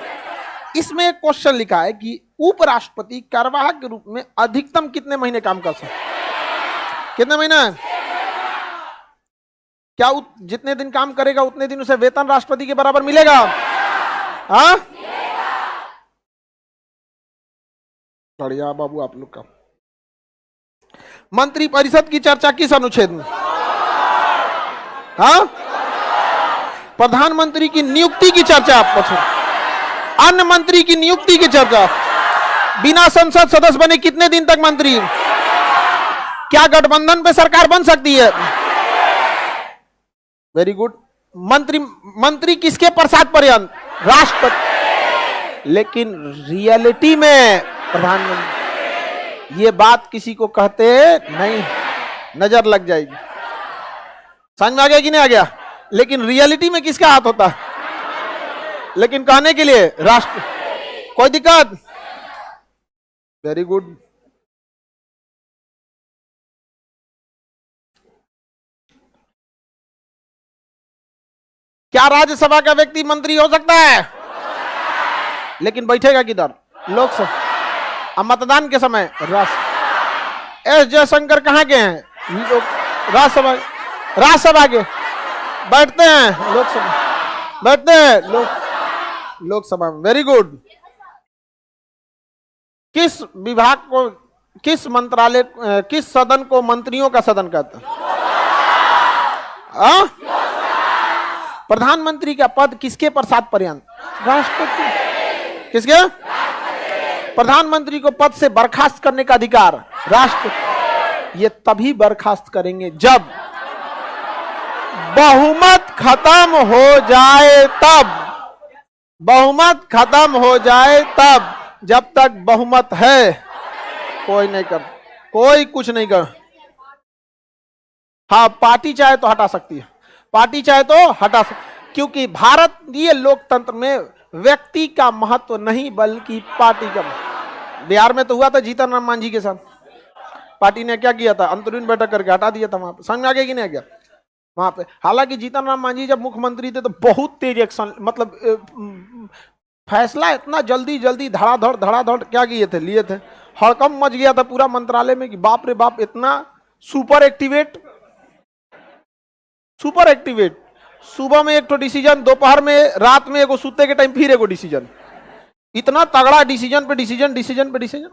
इसमें एक क्वेश्चन लिखा है कि उपराष्ट्रपति कार्यवाहक के रूप में अधिकतम कितने महीने काम कर सकते? कितने महीने? क्या जितने दिन काम करेगा उतने दिन उसे वेतन राष्ट्रपति के बराबर मिलेगा? हाँ, बढ़िया बाबू आप लोग का। मंत्रिपरिषद की चर्चा किस अनुच्छेद में? हाँ, प्रधानमंत्री की नियुक्ति की चर्चा आप पूछो, अन्य मंत्री की नियुक्ति की चर्चा, बिना संसद सदस्य बने कितने दिन तक मंत्री, क्या गठबंधन पे सरकार बन सकती है? Very good. मंत्री किसके प्रसाद पर्यंत? राष्ट्रपति। लेकिन रियलिटी में प्रधानमंत्री, ये बात किसी को कहते नहीं, नजर लग जाएगी। समझ में आ गया कि नहीं आ गया? लेकिन रियलिटी में किसका हाथ होता है? लेकिन कहने के लिए राष्ट्र। कोई दिक्कत? Very good. क्या राज्यसभा का व्यक्ति मंत्री हो सकता है? लेकिन बैठेगा किधर? लोकसभा। अब मतदान के समय एस जयशंकर कहाँ के हैं? राज्यसभा के बैठते हैं, लोकसभा बैठते हैं, लोकसभा में। Very good. किस विभाग को, किस मंत्रालय, किस सदन को मंत्रियों का सदन कहते हैं? प्रधानमंत्री का पद किसके प्रसाद पर्यंत? राष्ट्रपति। किसके? प्रधानमंत्री को पद से बर्खास्त करने का अधिकार राष्ट्रपति। ये तभी बर्खास्त करेंगे जब बहुमत खत्म हो जाए तब, बहुमत खत्म हो जाए तब, जब तक बहुमत है कोई नहीं कर, कोई कुछ नहीं कर। हाँ, पार्टी चाहे तो हटा सकती है, पार्टी चाहे तो हटा सकती, क्योंकि भारतीय लोकतंत्र में व्यक्ति का महत्व नहीं बल्कि पार्टी का। बिहार में तो हुआ था जीतन राम मांझी के साथ, पार्टी ने क्या किया था, अंतरिम बैठक करके हटा दिया था। वहां पे समझ में आ गया कि नहीं आ गया वहां पे। हालांकि जीतन राम मांझी जब मुख्यमंत्री थे तो बहुत तेज एक्शन, मतलब फैसला इतना जल्दी जल्दी धड़ाधड़ क्या किए थे, लिए थे। हड़कंप मच गया था पूरा मंत्रालय में कि बाप रे बाप, इतना सुपर एक्टिवेट, सुपर एक्टिवेट। सुबह में एक तो डिसीजन, दोपहर में, रात में एगो, सूते के टाइम फिर एगो डिसीजन। इतना तगड़ा डिसीजन पे डिसीजन, डिसीजन पे डिसीजन।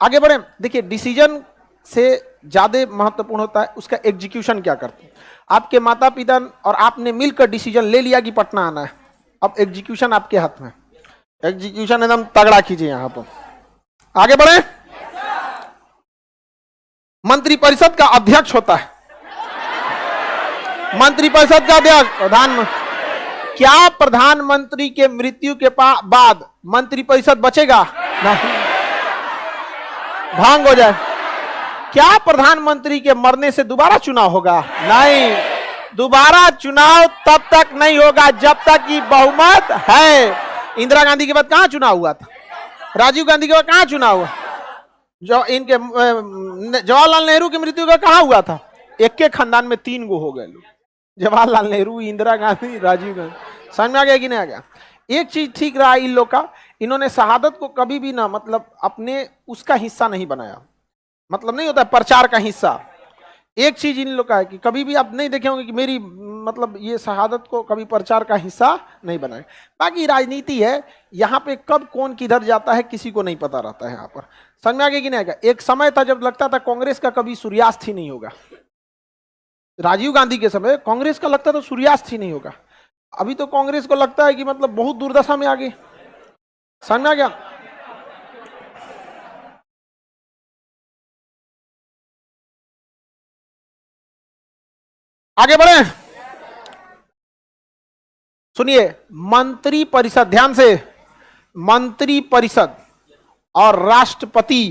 आगे बढ़े, देखिए डिसीजन से ज्यादा महत्वपूर्ण होता है उसका एग्जीक्यूशन क्या करते हैं। आपके माता पिता और आपने मिलकर डिसीजन ले लिया कि पटना आना है, अब एग्जीक्यूशन आपके हाथ में, एग्जीक्यूशन एकदम तगड़ा कीजिए यहां पर। आगे बढ़े, मंत्रिपरिषद का अध्यक्ष होता है, मंत्रिपरिषद का अध्यक्ष प्रधानमंत्री। क्या प्रधानमंत्री के मृत्यु के बाद मंत्रिपरिषद बचेगा? नहीं, भांग हो जाए। क्या प्रधानमंत्री के मरने से दोबारा चुनाव होगा? नहीं, दोबारा चुनाव तब तक नहीं होगा जब तक कि बहुमत है। इंदिरा गांधी के बाद कहां चुनाव हुआ था? राजीव गांधी के बाद कहां चुनाव हुआ? जो इनके जवाहरलाल नेहरू की मृत्यु का कहां हुआ था? एक के खानदान में 3 गो हो गए लोग, जवाहरलाल नेहरू, इंदिरा गांधी, राजीव गांधी। समझ में आ गया कि नहीं आ गया? एक चीज ठीक रहा इन लोग का, इन्होंने शहादत को कभी भी ना, मतलब अपने उसका हिस्सा नहीं बनाया, मतलब नहीं होता प्रचार का हिस्सा। एक चीज इन लोग का है कि कभी भी आप नहीं देखे होंगे कि मेरी, मतलब ये शहादत को कभी प्रचार का हिस्सा नहीं बनाए। बाकी राजनीति है, यहाँ पे कब कौन किधर जाता है किसी को नहीं पता रहता है यहाँ पर। समझ में आ गया कि नहीं आएगा? एक समय था जब लगता था कांग्रेस का कभी सूर्यास्त ही नहीं होगा। राजीव गांधी के समय कांग्रेस का लगता था सूर्यास्त ही नहीं होगा। अभी तो कांग्रेस को लगता है कि मतलब बहुत दुर्दशा में आ गई। समझ में आ गया? आगे बढ़े, सुनिए, मंत्री परिषद, ध्यान से, मंत्री परिषद और राष्ट्रपति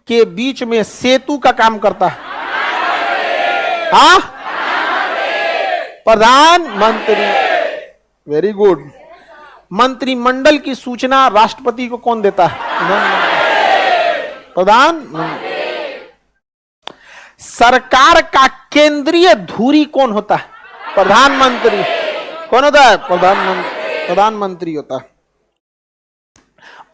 के बीच में सेतु का काम करता है। हाँ, प्रधानमंत्री। Very good. मंत्रिमंडल की सूचना राष्ट्रपति को कौन देता है? प्रधानमंत्री। सरकार का केंद्रीय धुरी कौन होता है? प्रधानमंत्री। कौन होता है? प्रधानमंत्री। प्रधानमंत्री होता है।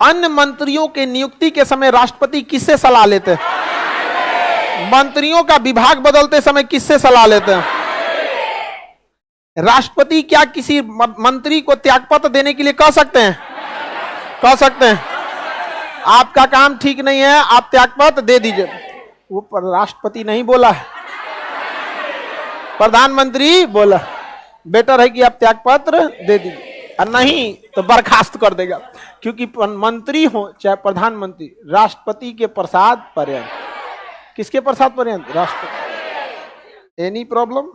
अन्य मंत्रियों के नियुक्ति के समय राष्ट्रपति किससे सलाह लेते हैं? मंत्रियों का विभाग बदलते समय किससे सलाह लेते हैं? राष्ट्रपति क्या किसी मंत्री को त्यागपत्र देने के लिए कह सकते हैं? कह सकते हैं, आपका काम ठीक नहीं है, आप त्यागपत्र दे दीजिए। वो राष्ट्रपति नहीं बोला है, प्रधानमंत्री बोला। बेटर है कि आप त्यागपत्र दे दीजिए, और नहीं तो बर्खास्त कर देगा। क्योंकि मंत्री हो चाहे प्रधानमंत्री, राष्ट्रपति के प्रसाद पर्यंत। किसके प्रसाद पर्यंत? राष्ट्रपति। Any problem?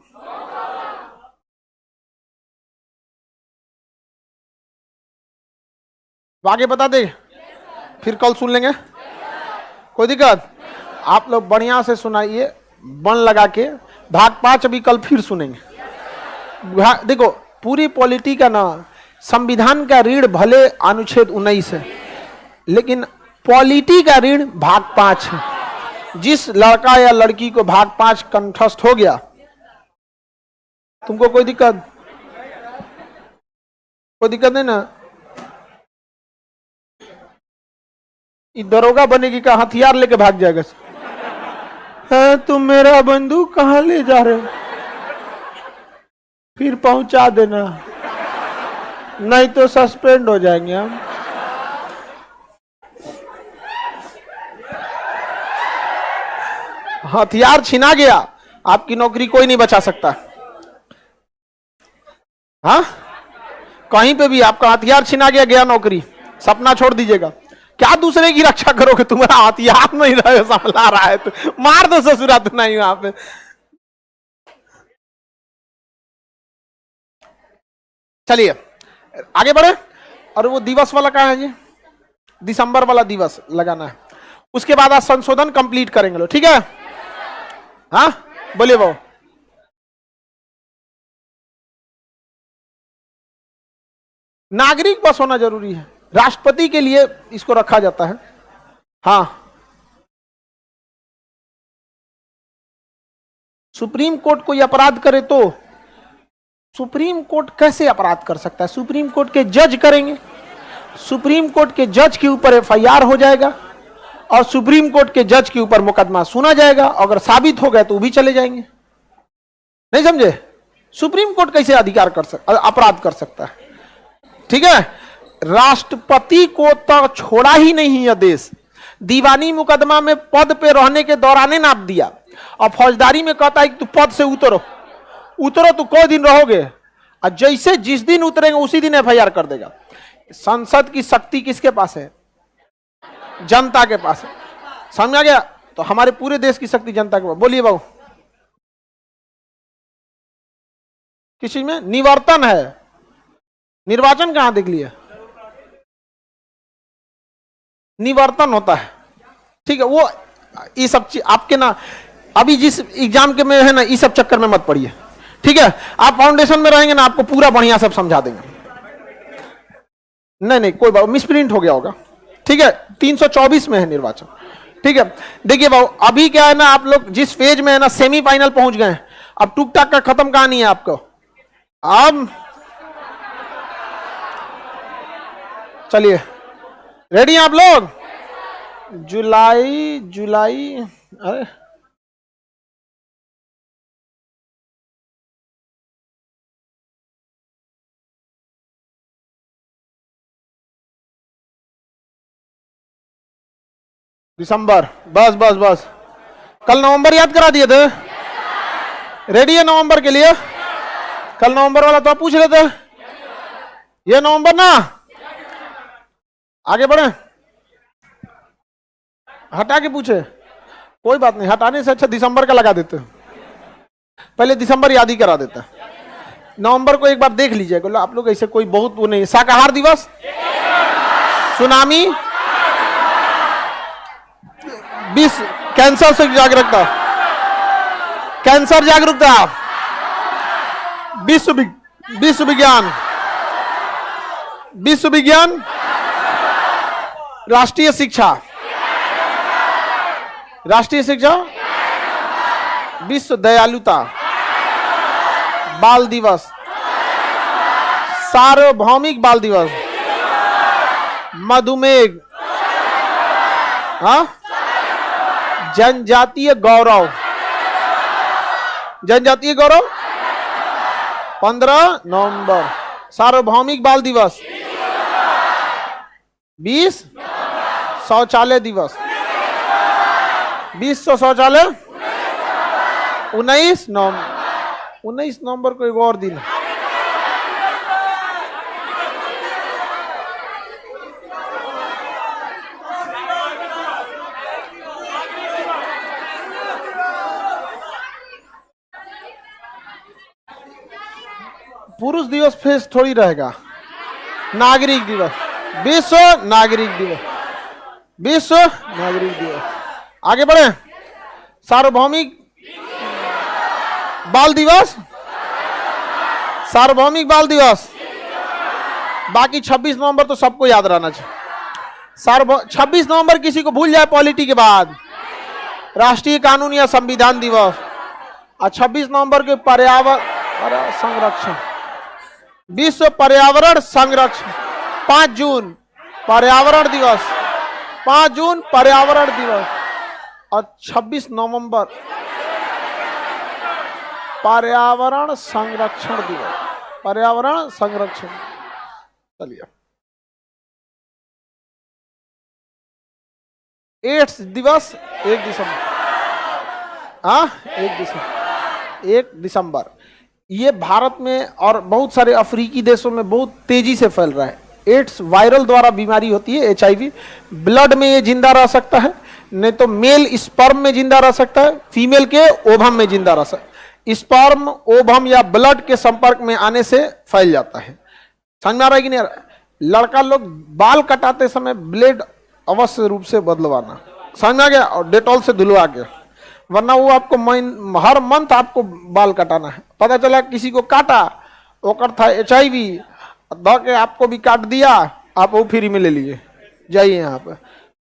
आगे बता दे, फिर कल सुन लेंगे, कोई दिक्कत? आप लोग बढ़िया से सुनाइए, मन लगा के। भाग 5 अभी कल फिर सुनेंगे। देखो, पूरी पॉलिटी का ना, संविधान का ऋण भले अनुच्छेद 19 है, लेकिन पॉलिटी का ऋण भाग 5 है। जिस लड़का या लड़की को भाग 5 कंठस्थ हो गया, तुमको कोई दिक्कत? कोई दिक्कत नहीं ना? दरोगा बनेगी का हथियार लेके भाग जाएगा? हाँ, तुम मेरा बंदूक कहां ले जा रहे हो? फिर पहुंचा देना, नहीं तो सस्पेंड हो जाएंगे हम। हथियार छिना गया, आपकी नौकरी कोई नहीं बचा सकता। हाँ, कहीं पे भी आपका हथियार छिना गया, गया नौकरी, सपना छोड़ दीजिएगा। क्या दूसरे की रक्षा करोगे? तुम्हारा हथियार नहीं रहे, संभला रहा है तो मार दो ससुरा, तो नहीं वहां पे। चलिए आगे बढ़े। और वो दिवस वाला कहाँ है जी? दिसंबर वाला दिवस लगाना है। उसके बाद आज संशोधन कंप्लीट करेंगे लोग, ठीक है? हाँ बोलिए बाबू। नागरिक बस होना जरूरी है, राष्ट्रपति के लिए इसको रखा जाता है। हाँ, सुप्रीम कोर्ट कोई अपराध करे तो सुप्रीम कोर्ट कैसे अपराध कर सकता है? सुप्रीम कोर्ट के जज करेंगे, सुप्रीम कोर्ट के जज के ऊपर एफआईआर हो जाएगा और सुप्रीम कोर्ट के जज के ऊपर मुकदमा सुना जाएगा। अगर साबित हो गए तो वो भी चले जाएंगे। नहीं समझे? सुप्रीम कोर्ट कैसे अधिकार कर सकता, अपराध कर सकता है? ठीक है, राष्ट्रपति को तो छोड़ा ही नहीं है देश। दीवानी मुकदमा में पद पे रहने के दौरान नाप दिया और फौजदारी में कहता है कि तू पद से उतरो, उतरो तो कोई दिन रहोगे, और जैसे जिस दिन उतरेंगे उसी दिन एफआईआर कर देगा। संसद की शक्ति किसके पास है? जनता के पास है। समझ आ गया? तो हमारे पूरे देश की शक्ति जनता के पास। बोलिए बाबू। किसी में निवर्तन है, निर्वाचन कहां देख लिया? निवर्तन होता है, ठीक है? वो ये सब चीज आपके ना, अभी जिस एग्जाम के में है ना, इस सब चक्कर में मत पड़िए, ठीक है? आप फाउंडेशन में रहेंगे ना, आपको पूरा बढ़िया सब समझा देंगे। नहीं कोई बात, मिसप्रिंट हो गया होगा, ठीक है? 324 में है निर्वाचन, ठीक है? देखिए बाबू, अभी क्या है ना, आप लोग जिस फेज में है ना, सेमीफाइनल पहुंच गए हैं। अब टूक टाक का खत्म कहानी है आपको। अब चलिए, रेडी हैं आप लोग? जुलाई अरे दिसंबर, बस बस बस। कल नवंबर याद करा दिए थे। रेडी है नवंबर के लिए? कल नवंबर वाला तो आप पूछ रहे थे, ये नवंबर ना। आगे बढ़े, हटा के पूछे, कोई बात नहीं, हटाने से अच्छा दिसंबर का लगा देते। पहले दिसंबर याद ही करा देता। नवंबर को एक बार देख लीजिएगा आप लोग, ऐसे कोई बहुत वो नहीं। शाकाहार दिवस, सुनामी, विश्व कैंसर से जागरूकता, कैंसर जागरूकता, विश्व विज्ञान, विश्व विज्ञान, राष्ट्रीय शिक्षा, राष्ट्रीय शिक्षा, विश्व दयालुता, बाल दिवस, सार्वभौमिक बाल दिवस, मधुमेह, हाँ, जनजातीय गौरव, जनजातीय गौरव 15 नवंबर, सार्वभौमिक बाल दिवस 20, शौचालय दिवस, विश्व शौचालय 19 नवंबर, 19 नवंबर को एक और दिन है। पुरुष दिवस फेस थोड़ी रहेगा। नागरिक दिवस, विश्व नागरिक दिवस, विश्व नागरिक दिवस। आगे बढ़े, सार्वभौमिक बाल दिवस, सार्वभौमिक बाल दिवस। बाकी 26 नवंबर तो सबको याद रहना चाहिए। 26 नवंबर किसी को भूल जाए पॉलिटी के बाद, राष्ट्रीय कानून या संविधान दिवस। और 26 नवंबर के पर्यावरण संरक्षण, विश्व पर्यावरण संरक्षण। 5 जून पर्यावरण दिवस, 5 जून पर्यावरण दिवस। और 26 नवंबर पर्यावरण संरक्षण दिवस, पर्यावरण संरक्षण। चलिए, एड्स दिवस 1 दिसंबर, हाँ 1 दिसंबर। ये भारत में और बहुत सारे अफ्रीकी देशों में बहुत तेजी से फैल रहा है। एड्स वायरल द्वारा बीमारी होती है, HIV। ब्लड में ये जिंदा रह सकता है, नहीं तो मेल स्पर्म में जिंदा रह सकता है, फीमेल के ओवम में जिंदा रह सकता है। स्पर्म, ओवम या ब्लड के संपर्क में आने से फैल जाता है। समझ में आ रहा है कि नहीं आ रहा? लड़का लोग बाल कटाते समय ब्लेड अवश्य रूप से बदलवाना, समझ में आ गया, और डेटॉल से धुलवा के, वरना वो आपको हर मंथ आपको बाल कटाना है। पता चला किसी को काटा, ओकर था HIV, द के आपको भी काट दिया, आप वो फ्री में ले लिए, जाइए यहाँ पे।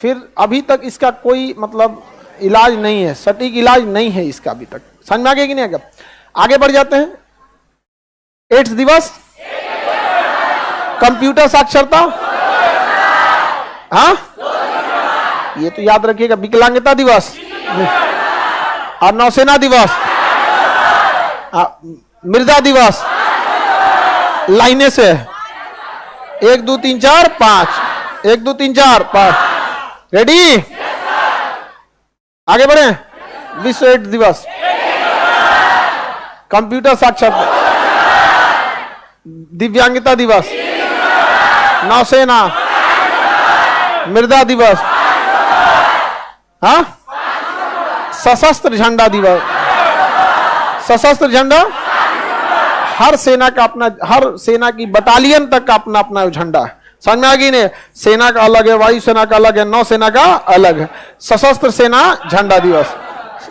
फिर अभी तक इसका कोई मतलब इलाज नहीं है, सटीक इलाज नहीं है इसका अभी तक। समझ में आ गया कि नहीं आ गया? आगे बढ़ जाते हैं। एड्स दिवस, कंप्यूटर साक्षरता, हाँ ये तो याद रखिएगा। विकलांगता दिवस और नौसेना दिवस, मृदा दिवस, लाइने से 1 2 3 4 5, 1 2 3 4 5, रेडी? आगे बढ़े। विश्व एड्स दिवस, कंप्यूटर साक्षरता, दिव्यांगता दिवस, नौसेना, मृदा दिवस, हाँ, सशस्त्र झंडा दिवस। सशस्त्र झंडा हर सेना का अपना, हर सेना की बटालियन तक का अपना अपना झंडा है। समझ में आ गई ने? सेना का अलग है, वायुसेना का अलग है, नौसेना का अलग है। सशस्त्र सेना झंडा दिवस,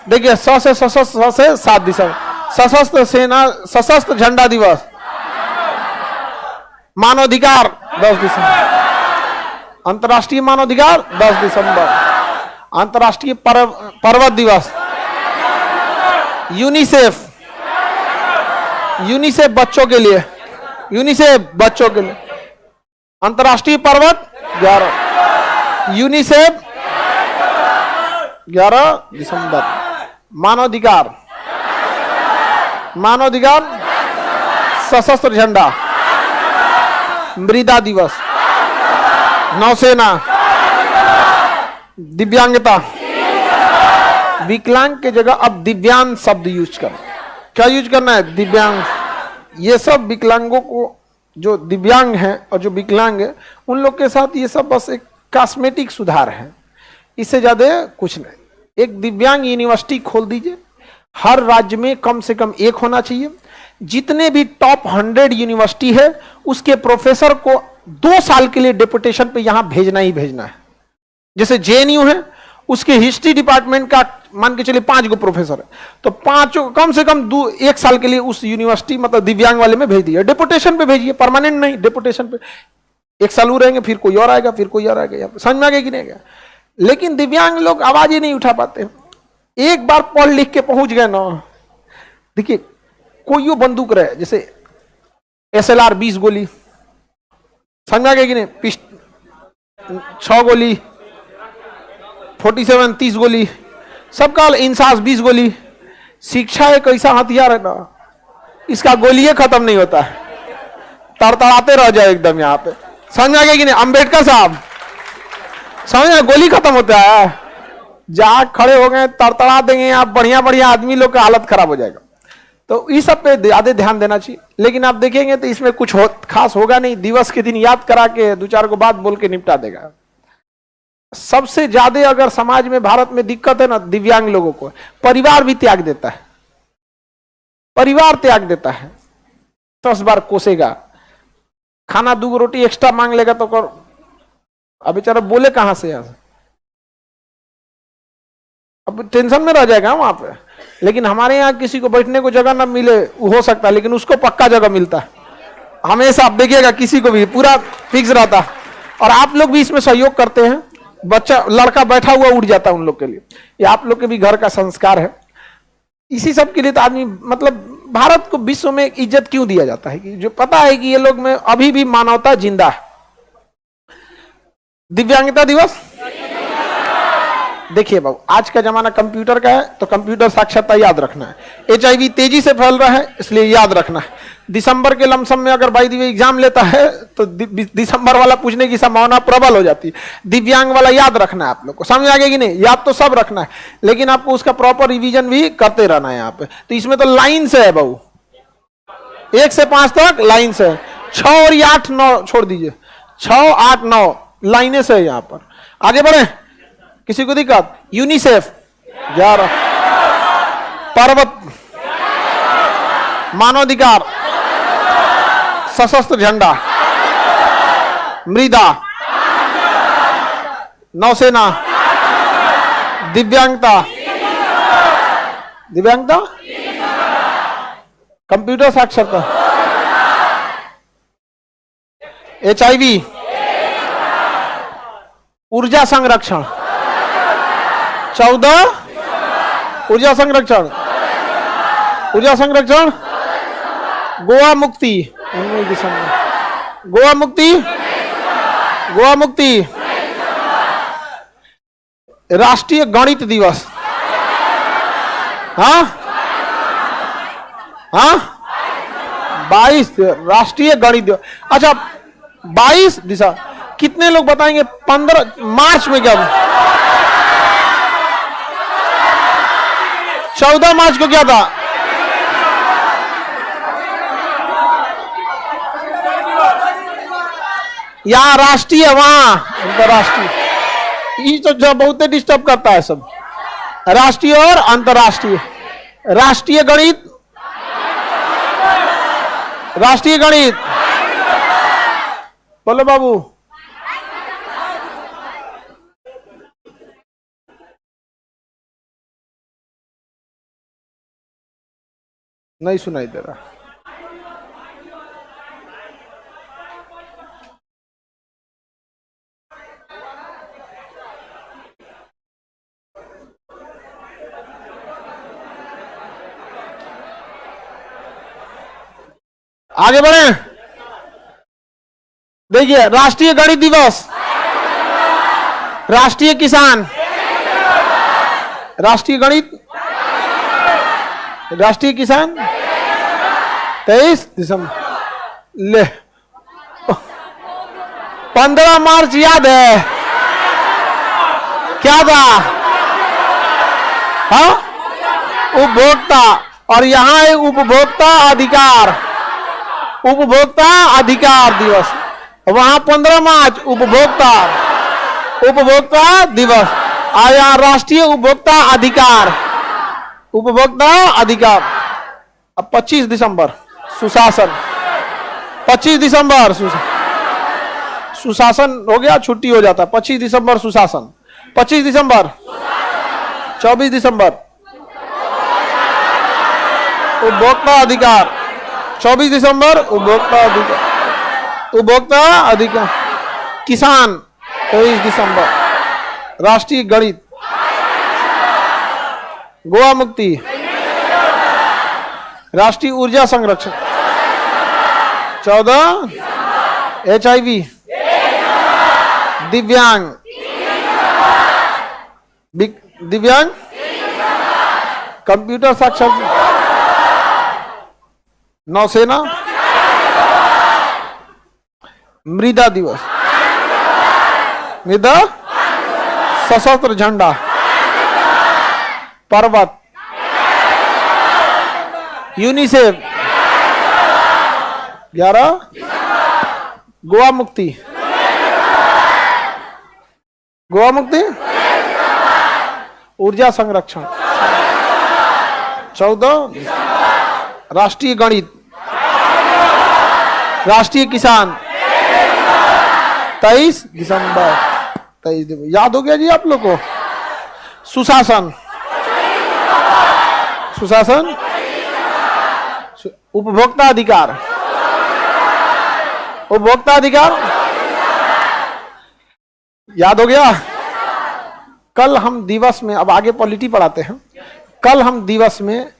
देखिए स से सशस्त्र, स से 7 दिसंबर, सशस्त्र सेना, सशस्त्र झंडा दिवस। मानवाधिकार 10 दिसंबर, अंतर्राष्ट्रीय मानवाधिकार 10 दिसंबर। अंतर्राष्ट्रीय पर्वत दिवस, यूनिसेफ, यूनिसेफ बच्चों के लिए, यूनिसेफ बच्चों के लिए। अंतर्राष्ट्रीय पर्वत 11, यूनिसेफ 11 दिसंबर। मानवाधिकार, मानवाधिकार, सशस्त्र झंडा, मृदा दिवस, नौसेना, दिव्यांगता। विकलांग के जगह अब दिव्यांग शब्द यूज करना। क्या यूज करना है? दिव्यांग। ये सब विकलांगों को, जो दिव्यांग हैं और जो विकलांग है, उन लोग के साथ ये सब बस एक कॉस्मेटिक सुधार है, इससे ज्यादा कुछ नहीं। एक दिव्यांग यूनिवर्सिटी खोल दीजिए, हर राज्य में कम से कम एक होना चाहिए। जितने भी टॉप 100 यूनिवर्सिटी है, उसके प्रोफेसर को 2 साल के लिए डेपुटेशन पे यहां भेजना ही भेजना है। जैसे JNU है, उसके हिस्ट्री डिपार्टमेंट का मान के चलिए 5 गो प्रोफेसर है, तो 5 कम से कम 1 साल के लिए उस यूनिवर्सिटी मतलब दिव्यांग वाले में भेज दिया। डेपुटेशन पे भेजिए, परमानेंट नहीं, डेपुटेशन पे 1 साल वो रहेंगे, फिर कोई और आएगा, फिर कोई और आएगा। समझ में आ गया कि नहीं गया? लेकिन दिव्यांग लोग आवाज ही नहीं उठा पाते। एक बार पढ़ लिख के पहुंच गए ना, देखिए कोई वो बंदूक रहे, जैसे SLR 20 गोली, समझ में आ गया कि नहीं, 6 गोली, 47 30 गोली, सबका इंसास 20 गोली। शिक्षा एक ऐसा हथियार है ना, इसका गोलियां खत्म नहीं होता है, तड़तड़ाते रह जाए एकदम यहाँ पे। समझ में आ गया कि नहीं? अंबेडकर साहब, समझ में, गोली खत्म होता है, जहां खड़े हो गए तड़तड़ा देंगे आप, बढ़िया बढ़िया आदमी लोग का हालत खराब हो जाएगा। तो इस सब पे ज्यादा ध्यान देना चाहिए। लेकिन आप देखेंगे तो इसमें कुछ खास होगा नहीं, दिवस के दिन याद करा के 2-4 को बात बोल के निपटा देगा। सबसे ज्यादा अगर समाज में भारत में दिक्कत है ना दिव्यांग लोगों को, परिवार भी त्याग देता है, परिवार त्याग देता है। 10 बार कोसेगा, खाना 2 रोटी एक्स्ट्रा मांग लेगा तो अब बेचारा बोले कहां से, अब टेंशन में रह जाएगा वहां पे। लेकिन हमारे यहाँ किसी को बैठने को जगह ना मिले हो सकता है, लेकिन उसको पक्का जगह मिलता है हमेशा। आप देखिएगा किसी को भी पूरा फिक्स रहता है। और आप लोग भी इसमें सहयोग करते हैं, बच्चा लड़का बैठा हुआ उठ जाता है उन लोग के लिए। ये आप लोग के भी घर का संस्कार है। इसी सब के लिए तो आदमी मतलब भारत को विश्व में इज्जत क्यों दिया जाता है कि जो पता है कि ये लोग में अभी भी मानवता जिंदा है। दिव्यांगता दिवस, देखिए बाबू आज का जमाना कंप्यूटर का है, तो कंप्यूटर साक्षरता याद रखना है। HIV तेजी से फैल रहा है, इसलिए याद रखना है। दिसंबर के लमसम में अगर बाई द वे एग्जाम लेता है तो दिसंबर वाला पूछने की संभावना प्रबल हो जाती है। दिव्यांग वाला याद रखना है आप लोग को, समझ आ गया कि नहीं? याद तो सब रखना है, लेकिन आपको उसका प्रॉपर रिविजन भी करते रहना है यहाँ पे। तो इसमें तो लाइन से है बाबू, 1 से 5 तक लाइन से है। 6 और 8 9 छोड़ दीजिए, 6 8 9 लाइने से है यहाँ पर। आगे बढ़े, किसी को दिक्कत? यूनिसेफ 11, पर्वत, मानवाधिकार, सशस्त्र झंडा, मृदा, नौसेना, दिव्यांगता, दिव्यांगता, कंप्यूटर साक्षरता, HIV, ऊर्जा संरक्षण, 14 ऊर्जा संरक्षण, ऊर्जा संरक्षण, गोवा मुक्ति, 19 दिसंबर, गोवा मुक्ति, गोवा मुक्ति, राष्ट्रीय गणित दिवस, हाँ हाँ 22 राष्ट्रीय गणित दिवस। अच्छा 22 दिसंबर, कितने लोग बताएंगे 15 मार्च में क्या 14 मार्च को क्या था? यहाँ राष्ट्रीय, वहां अंतरराष्ट्रीय। ये तो जो बहुत डिस्टर्ब करता है सब, राष्ट्रीय और अंतरराष्ट्रीय। राष्ट्रीय गणित, राष्ट्रीय गणित बोलो बाबू। नहीं सुनाई दे रहा। आगे बढ़े। देखिए, राष्ट्रीय गणित दिवस, राष्ट्रीय किसान, राष्ट्रीय गणित, राष्ट्रीय किसान 23 दिसंबर। ले 15 मार्च याद है क्या था? हाँ, उपभोक्ता, और यहां है उपभोक्ता अधिकार, उपभोक्ता अधिकार दिवस। वहां 15 मार्च उपभोक्ता, उपभोक्ता दिवस आया, राष्ट्रीय उपभोक्ता अधिकार, उपभोक्ता अधिकार। अब 25 दिसंबर सुशासन, 25 दिसंबर सुशासन हो गया, छुट्टी हो जाता। 25 दिसंबर सुशासन, 25 दिसंबर, 24 दिसंबर उपभोक्ता अधिकार, 24 दिसंबर उपभोक्ता अधिकार, उपभोक्ता अधिकार। किसान 23 दिसंबर, राष्ट्रीय गणित, गोवा मुक्ति, राष्ट्रीय ऊर्जा संरक्षण, 14 HIV, दिव्यांग, दिव्यांग, कंप्यूटर साक्षरता, नौसेना, मृदा दिवस, मृदा, सशस्त्र झंडा, पर्वत, यूनिसेफ, 11 गोवा मुक्ति, गोवा मुक्ति, ऊर्जा संरक्षण, 14 राष्ट्रीय गणित, राष्ट्रीय किसान 23 दिसंबर, 23 दिसंबर। याद हो गया जी आप लोग को? सुशासन, सुशासन, उपभोक्ता अधिकार, उपभोक्ता अधिकार याद हो गया? कल हम दिवस में, अब आगे पॉलिटी पढ़ाते हैं, कल हम दिवस में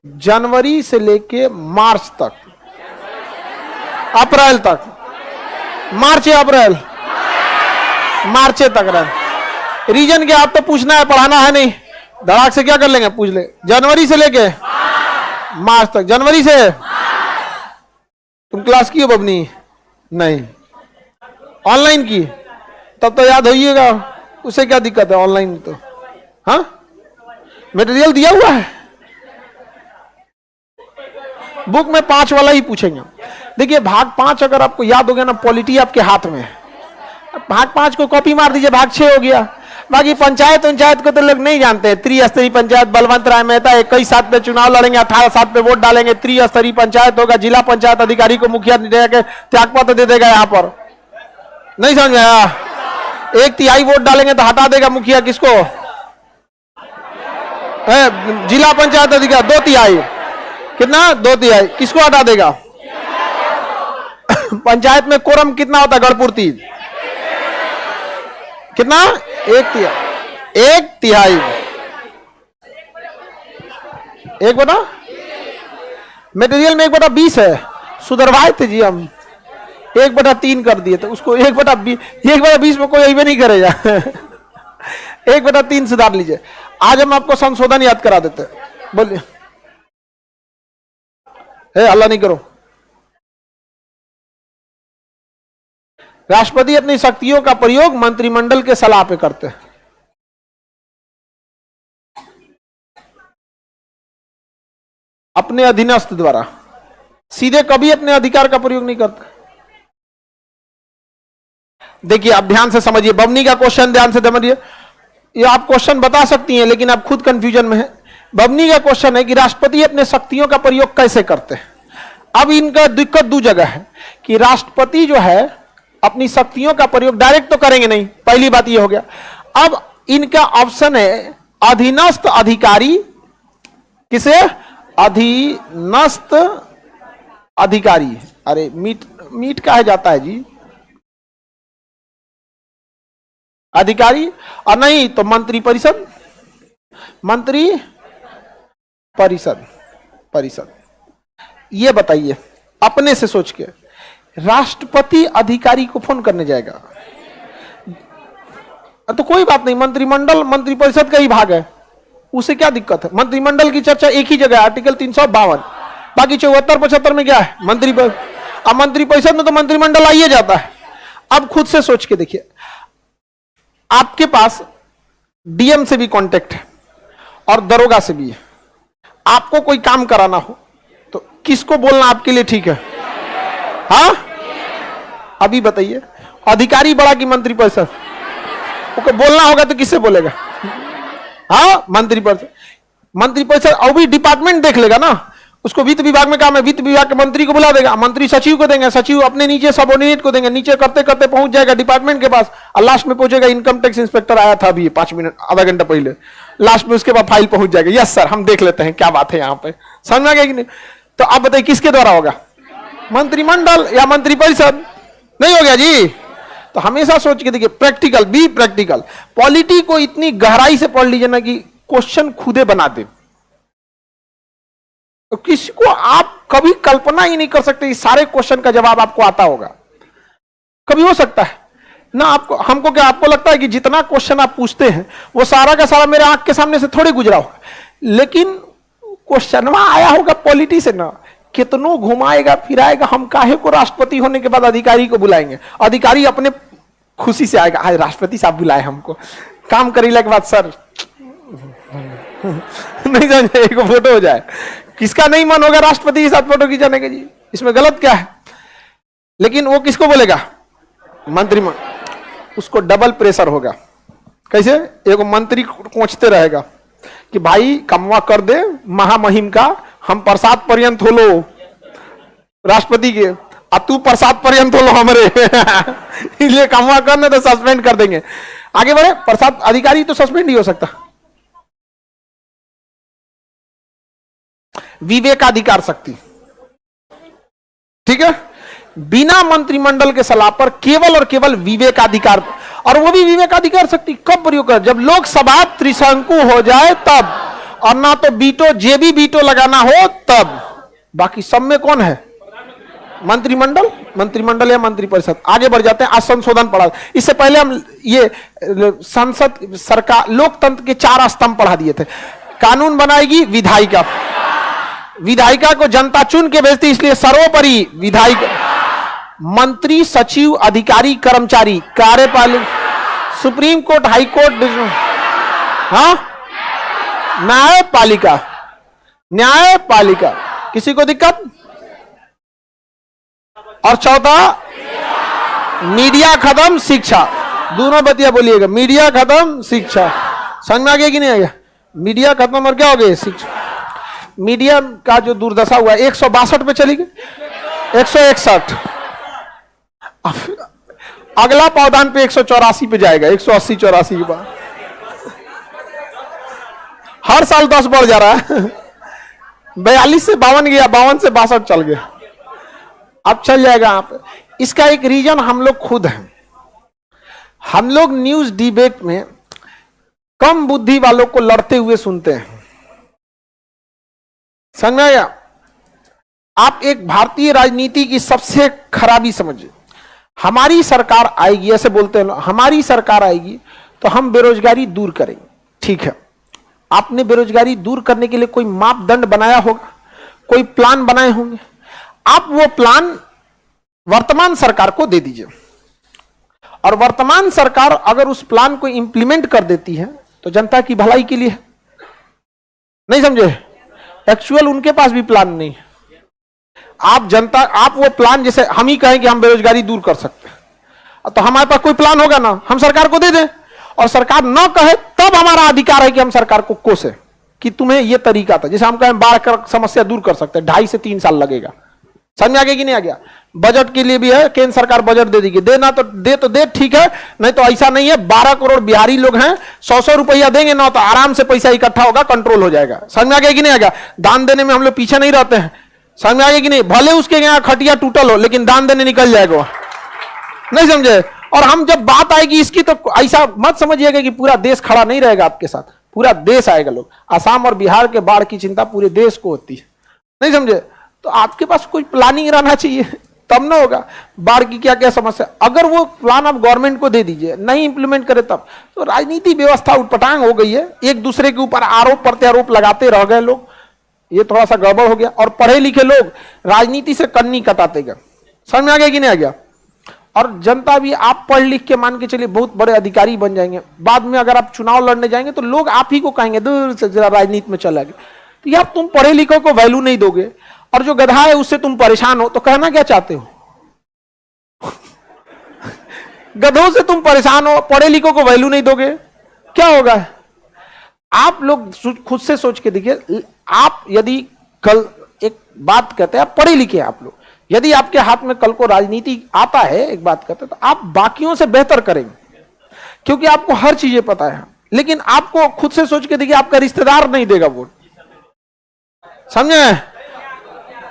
जनवरी से लेके मार्च तक, अप्रैल तक, मार्च या अप्रैल, मार्च तक रहे। रीजन क्या, आप तो पूछना है, पढ़ाना है नहीं, धड़ाक से क्या कर लेंगे, पूछ ले। जनवरी से लेके मार्च तक, जनवरी से तुम क्लास की हो बबनी? नहीं, ऑनलाइन की, तब तो याद होइएगा, उसे क्या दिक्कत है ऑनलाइन तो। हाँ, मटेरियल दिया हुआ है, बुक में 5 वाला ही पूछेंगे। देखिए भाग 5 अगर आपको याद हो गया ना, पॉलिटी आपके हाथ में है, भाग 5 को कॉपी मार दीजिए, भाग 6 हो गया। बाकी पंचायत को तो लोग नहीं जानते हैं। त्रिस्तरीय पंचायत बलवंत राय मेहता 21/7 पे चुनाव लड़ेंगे, 18/7 पे वोट डालेंगे। त्रिस्तरीय पंचायत होगा, जिला पंचायत अधिकारी को मुखिया त्यागपत्र दे देगा यहाँ पर। नहीं समझ में आया? 1/3 वोट डालेंगे तो हटा देगा मुखिया किसको? जिला पंचायत अधिकारी 2/3 कितना? 2/3 किसको हटा देगा? पंचायत में कोरम कितना होता है? गढ़पूर्ति कितना? 1/3 1/, मटेरियल में 1/20 है, सुधरवाए थे जी हम, 1/3 कर दिए, तो उसको 1/20 में कोई अभी नहीं करेगा। 1/3 सुधार लीजिए। आज हम आपको संशोधन याद करा देते हैं, बोलिए। अल्लाह नहीं करो। राष्ट्रपति अपनी शक्तियों का प्रयोग मंत्रिमंडल के सलाह पे करते हैं। अपने अधीनस्थ द्वारा, सीधे कभी अपने अधिकार का प्रयोग नहीं करते। देखिए आप ध्यान से समझिए, बमनी का क्वेश्चन ध्यान से समझिए। ये आप क्वेश्चन बता सकती हैं लेकिन आप खुद कंफ्यूजन में है। बमनी का क्वेश्चन है कि राष्ट्रपति अपने शक्तियों का प्रयोग कैसे करते हैं। अब इनका दिक्कत दो जगह है कि राष्ट्रपति जो है अपनी शक्तियों का प्रयोग डायरेक्ट तो करेंगे नहीं, पहली बात ये हो गया। अब इनका ऑप्शन है अधीनस्थ अधिकारी, किसे? अधीनस्थ अधिकारी। अरे मीट कहा जाता है जी, अधिकारी, और नहीं तो मंत्री परिषद, मंत्री परिषद। ये बताइए अपने से सोच के, राष्ट्रपति अधिकारी को फोन करने जाएगा तो कोई बात नहीं, मंत्रिमंडल मंत्री परिषद का ही भाग है, उसे क्या दिक्कत है? मंत्रिमंडल की चर्चा एक ही जगह है, आर्टिकल 352, बाकी 74-75 में क्या है? मंत्री परिषद। अब मंत्री परिषद में तो मंत्रिमंडल आइए जाता है। अब खुद से सोच के देखिए, आपके पास डीएम से भी कांटेक्ट है और दरोगा से भी है, आपको कोई काम कराना हो तो किसको बोलना आपके लिए ठीक है? हाँ अभी बताइए, अधिकारी बड़ा कि मंत्री परिषद? ओके बोलना होगा तो किससे बोलेगा? हाँ मंत्री परिषद और भी डिपार्टमेंट देख लेगा ना, उसको वित्त विभाग में काम है, वित्त विभाग के मंत्री को बुला देगा, मंत्री सचिव को देंगे, सचिव अपने नीचे सबऑर्डिनेट को देंगे, नीचे करते करते पहुंच जाएगा डिपार्टमेंट के पास और लास्ट में पहुंचेगा। इनकम टैक्स इंस्पेक्टर आया था अभी 5 मिनट आधा घंटा पहले, लास्ट में उसके बाद फाइल पहुंच जाएगा, यस सर हम देख लेते हैं क्या बात है यहाँ पे, समझ में आ गया कि नहीं? तो आप बताइए किसके द्वारा होगा? मंत्रिमंडल या मंत्री परिषद? नहीं हो गया जी। तो हमेशा सोच के देखिए, प्रैक्टिकल बी प्रैक्टिकल, पॉलिटी को इतनी गहराई से पढ़ लीजिए ना कि क्वेश्चन खुदे बना दे। तो किसी को आप कभी कल्पना ही नहीं कर सकते इस सारे क्वेश्चन का जवाब आपको आता होगा, कभी हो सकता है ना? आपको हमको क्या आपको लगता है कि जितना क्वेश्चन आप पूछते हैं वो सारा का सारा मेरे आंख के सामने से थोड़े गुजरा होगा, लेकिन क्वेश्चन आया होगा पॉलिटी से ना, कितनों घुमाएगा फिराएगा। हम काहे को राष्ट्रपति होने के बाद अधिकारी को बुलाएंगे? अधिकारी अपने खुशी से आएगा, आज राष्ट्रपति साहब बुलाए हमको, काम करेला के बाद सर नहीं समझे, एक फोटो हो जाए। किसका नहीं मन होगा राष्ट्रपति के साथ फोटो खींचाने के जी? इसमें गलत क्या है? लेकिन वो किसको बोलेगा? मंत्री। उसको डबल प्रेशर होगा। कैसे? एक मंत्री कोचते रहेगा कि भाई कमवा कर दे महामहिम का, हम प्रसाद पर्यंत हो लो राष्ट्रपति के, अब तू प्रसाद पर्यंत हो लो हमारे इसलिए कमवा करने तो सस्पेंड कर देंगे। आगे बढ़े, प्रसाद अधिकारी तो सस्पेंड ही हो सकता। विवेकाधिकार शक्ति, ठीक है, बिना मंत्रिमंडल के सलाह पर केवल और केवल विवेकाधिकार, और वो भी विवेकाधिकार शक्ति कब प्रयोग कर? जब लोकसभा त्रिशंकु हो जाए तब, और ना तो बीटो जेबी बीटो लगाना हो तब। बाकी सब में कौन है? मंत्रिमंडल या मंत्री परिषद। आगे बढ़ जाते हैं, आज संशोधन पढ़ा। इससे पहले हम ये संसद सरकार लोकतंत्र के 4 स्तंभ पढ़ा दिए थे। कानून बनाएगी विधायिका, विधायिका को जनता चुन के भेजती, इसलिए सर्वोपरि विधायिका, मंत्री सचिव अधिकारी कर्मचारी कार्यपालिका, सुप्रीम कोर्ट हाई कोर्ट, हाँ न्यायपालिका, किसी को दिक्कत? और चौथा मीडिया खत्म शिक्षा, दोनों बतिया बोलिएगा, मीडिया खत्म शिक्षा। समझ में आ गया कि नहीं आ गया? मीडिया खत्म और क्या हो गया? शिक्षा। मीडिया का जो दुर्दशा हुआ 162 पे चली गई, 161। अगला पावदान पे 184 पे जाएगा, 180 84 के बाद हर साल 10 बढ़ जा रहा है। 42 से 52 गया, 52 से 62 चल गया, अब चल जाएगा आप। इसका एक रीजन हम लोग खुद हैं। हम लोग न्यूज डिबेट में कम बुद्धि वालों को लड़ते हुए सुनते हैं, समझ में आया? आप एक भारतीय राजनीति की सबसे खराबी समझिए, हमारी सरकार आएगी, ऐसे बोलते हैं हमारी सरकार आएगी तो हम बेरोजगारी दूर करेंगे। ठीक है, आपने बेरोजगारी दूर करने के लिए कोई मापदंड बनाया होगा, कोई प्लान बनाए होंगे, आप वो प्लान वर्तमान सरकार को दे दीजिए, और वर्तमान सरकार अगर उस प्लान को इंप्लीमेंट कर देती है तो जनता की भलाई के लिए है। नहीं समझे? एक्चुअल उनके पास भी प्लान नहीं है। आप वो प्लान, जैसे हम ही कहें कि हम बेरोजगारी दूर कर सकते हैं, तो हमारे पास कोई प्लान होगा ना, हम सरकार को दे दें, और सरकार ना कहे तब हमारा अधिकार है कि हम सरकार को कोसे कि तुम्हें यह तरीका था। जैसे हम कहें बाढ़ कर समस्या दूर कर सकते हैं, 2.5 से 3 साल लगेगा। समझ में आ गया कि नहीं आ गया? बजट के लिए भी है, केंद्र सरकार बजट दे देगी, देना तो दे ठीक है, नहीं तो ऐसा नहीं है 12 करोड़ बिहारी लोग हैं, 100 रुपया देंगे ना तो आराम से पैसा इकट्ठा होगा, कंट्रोल हो जाएगा। समझ में आ गया कि नहीं आ गया? दान देने में हम लोग पीछे नहीं रहते हैं। समझ में आ गया कि नहीं? भले उसके यहाँ खटिया टूटल हो, लेकिन दान देने निकल जाएगा। नहीं समझे? और हम जब बात आएगी इसकी तो ऐसा मत समझिएगा कि पूरा देश खड़ा नहीं रहेगा आपके साथ, पूरा देश आएगा। लोग असम और बिहार के बाढ़ की चिंता पूरे देश को होती है। नहीं समझे? तो आपके पास कोई प्लानिंग रहना चाहिए, तब ना होगा। बाढ़ की क्या क्या समस्या, अगर वो प्लान आप गवर्नमेंट को दे दीजिए, नहीं इंप्लीमेंट करे तब तो राजनीति व्यवस्था उटपटांग हो गई है। एक दूसरे के ऊपर आरोप प्रत्यारोप लगाते रह गए लोग, ये थोड़ा सा गड़बड़ हो गया। और पढ़े लिखे लोग राजनीति से कन्नी कटाते गए। समझ में आ गया कि नहीं आ गया? और जनता भी, आप पढ़ लिख के मान के चलिए बहुत बड़े अधिकारी बन जाएंगे, बाद में अगर आप चुनाव लड़ने जाएंगे तो लोग आप ही को कहेंगे दूर से जरा राजनीति में चला गया। तो यार तुम पढ़े लिखे को वैल्यू नहीं दोगे और जो गधा है उससे तुम परेशान हो, तो कहना क्या चाहते हो? गधों से तुम परेशान हो, पढ़े लिखों को वैल्यू नहीं दोगे, क्या होगा? आप लोग खुद से सोच के देखिए। आप यदि कल एक बात कहते हैं, आप पढ़े लिखे हैं, आप लोग यदि आपके हाथ में कल को राजनीति आता है, एक बात कहते हैं, तो आप बाकियों से बेहतर करेंगे क्योंकि आपको हर चीजें पता है। लेकिन आपको खुद से सोच के देखिए, आपका रिश्तेदार नहीं देगा वोट, समझे?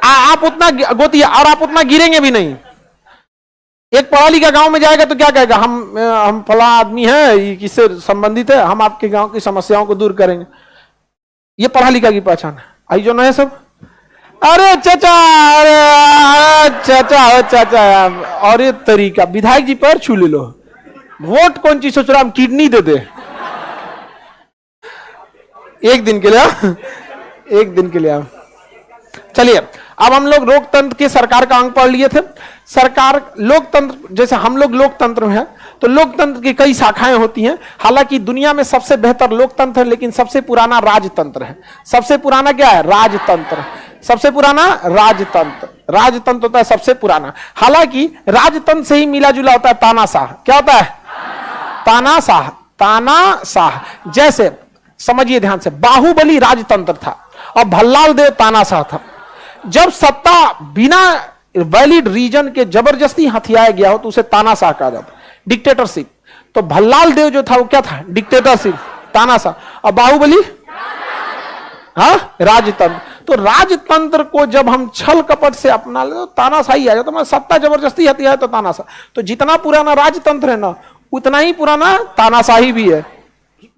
आप उतना गोती और आप उतना गिरेंगे भी नहीं। एक पढ़ा लिखा गांव में जाएगा तो क्या कहेगा? हम फला आदमी है, ये किससे संबंधित है, हम आपके गांव की समस्याओं को दूर करेंगे। ये पढ़ा लिखा की पहचान है। आई जो नहीं सब, अरे चाचा, अरे चाचा, चाचा, और ये तरीका, विधायक जी पैर छू ले लो, वोट कौन चीज सोच रहा, हम किडनी दे दे एक दिन के लिए, एक दिन के लिए। चलिए अब हम लोग लोकतंत्र के सरकार का अंग पढ़ लिए थे। सरकार लोकतंत्र, जैसे हम लोग लोकतंत्र में है तो लोकतंत्र की कई शाखाएं होती हैं। हालांकि दुनिया में सबसे बेहतर लोकतंत्र है, लेकिन सबसे पुराना राजतंत्र है। सबसे पुराना क्या है? राजतंत्र। सबसे पुराना राजतंत्र, राजतंत्र होता है सबसे पुराना। हालांकि राजतंत्र से ही मिला जुला होता है तानाशाह। क्या होता है? तानाशाह। तानाशाह, जैसे समझिए ध्यान से, बाहुबली राजतंत्र था और भल्लाल देव तानाशाह था। जब सत्ता बिना वैलिड रीजन के जबरदस्ती हथियाया गया हो तो उसे तानाशाह कहा जाता, डिक्टेटरशिप। तो भल्लाल देव जो था वो क्या था? डिक्टेटरशिप, तानाशाह। और बाहुबली राजतंत्र। तो राजतंत्र को जब हम छल कपट से अपना ले तो तानाशाही आ जाता, तो सत्ता जबरदस्ती हथियाया तो तानाशाह। तो जितना पुराना राजतंत्र है ना, उतना ही पुराना तानाशाही भी है।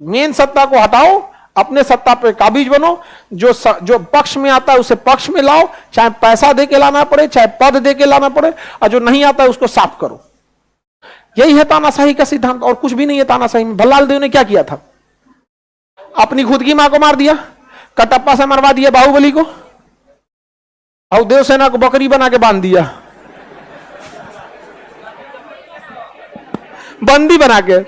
मेन सत्ता को हटाओ, अपने सत्ता पे काबिज बनो, जो पक्ष में आता है उसे पक्ष में लाओ, चाहे पैसा दे के लाना पड़े, चाहे पद दे के लाना पड़े, और जो नहीं आता है उसको साफ करो। यही है तानाशाही का सिद्धांत, और कुछ भी नहीं है तानाशाही में। भल्लाल देव ने क्या किया था? अपनी खुद की मां को मार दिया, कटप्पा से मरवा दिया बाहुबली को, और देवसेना को बकरी बना के बांध दिया, बंदी बना के।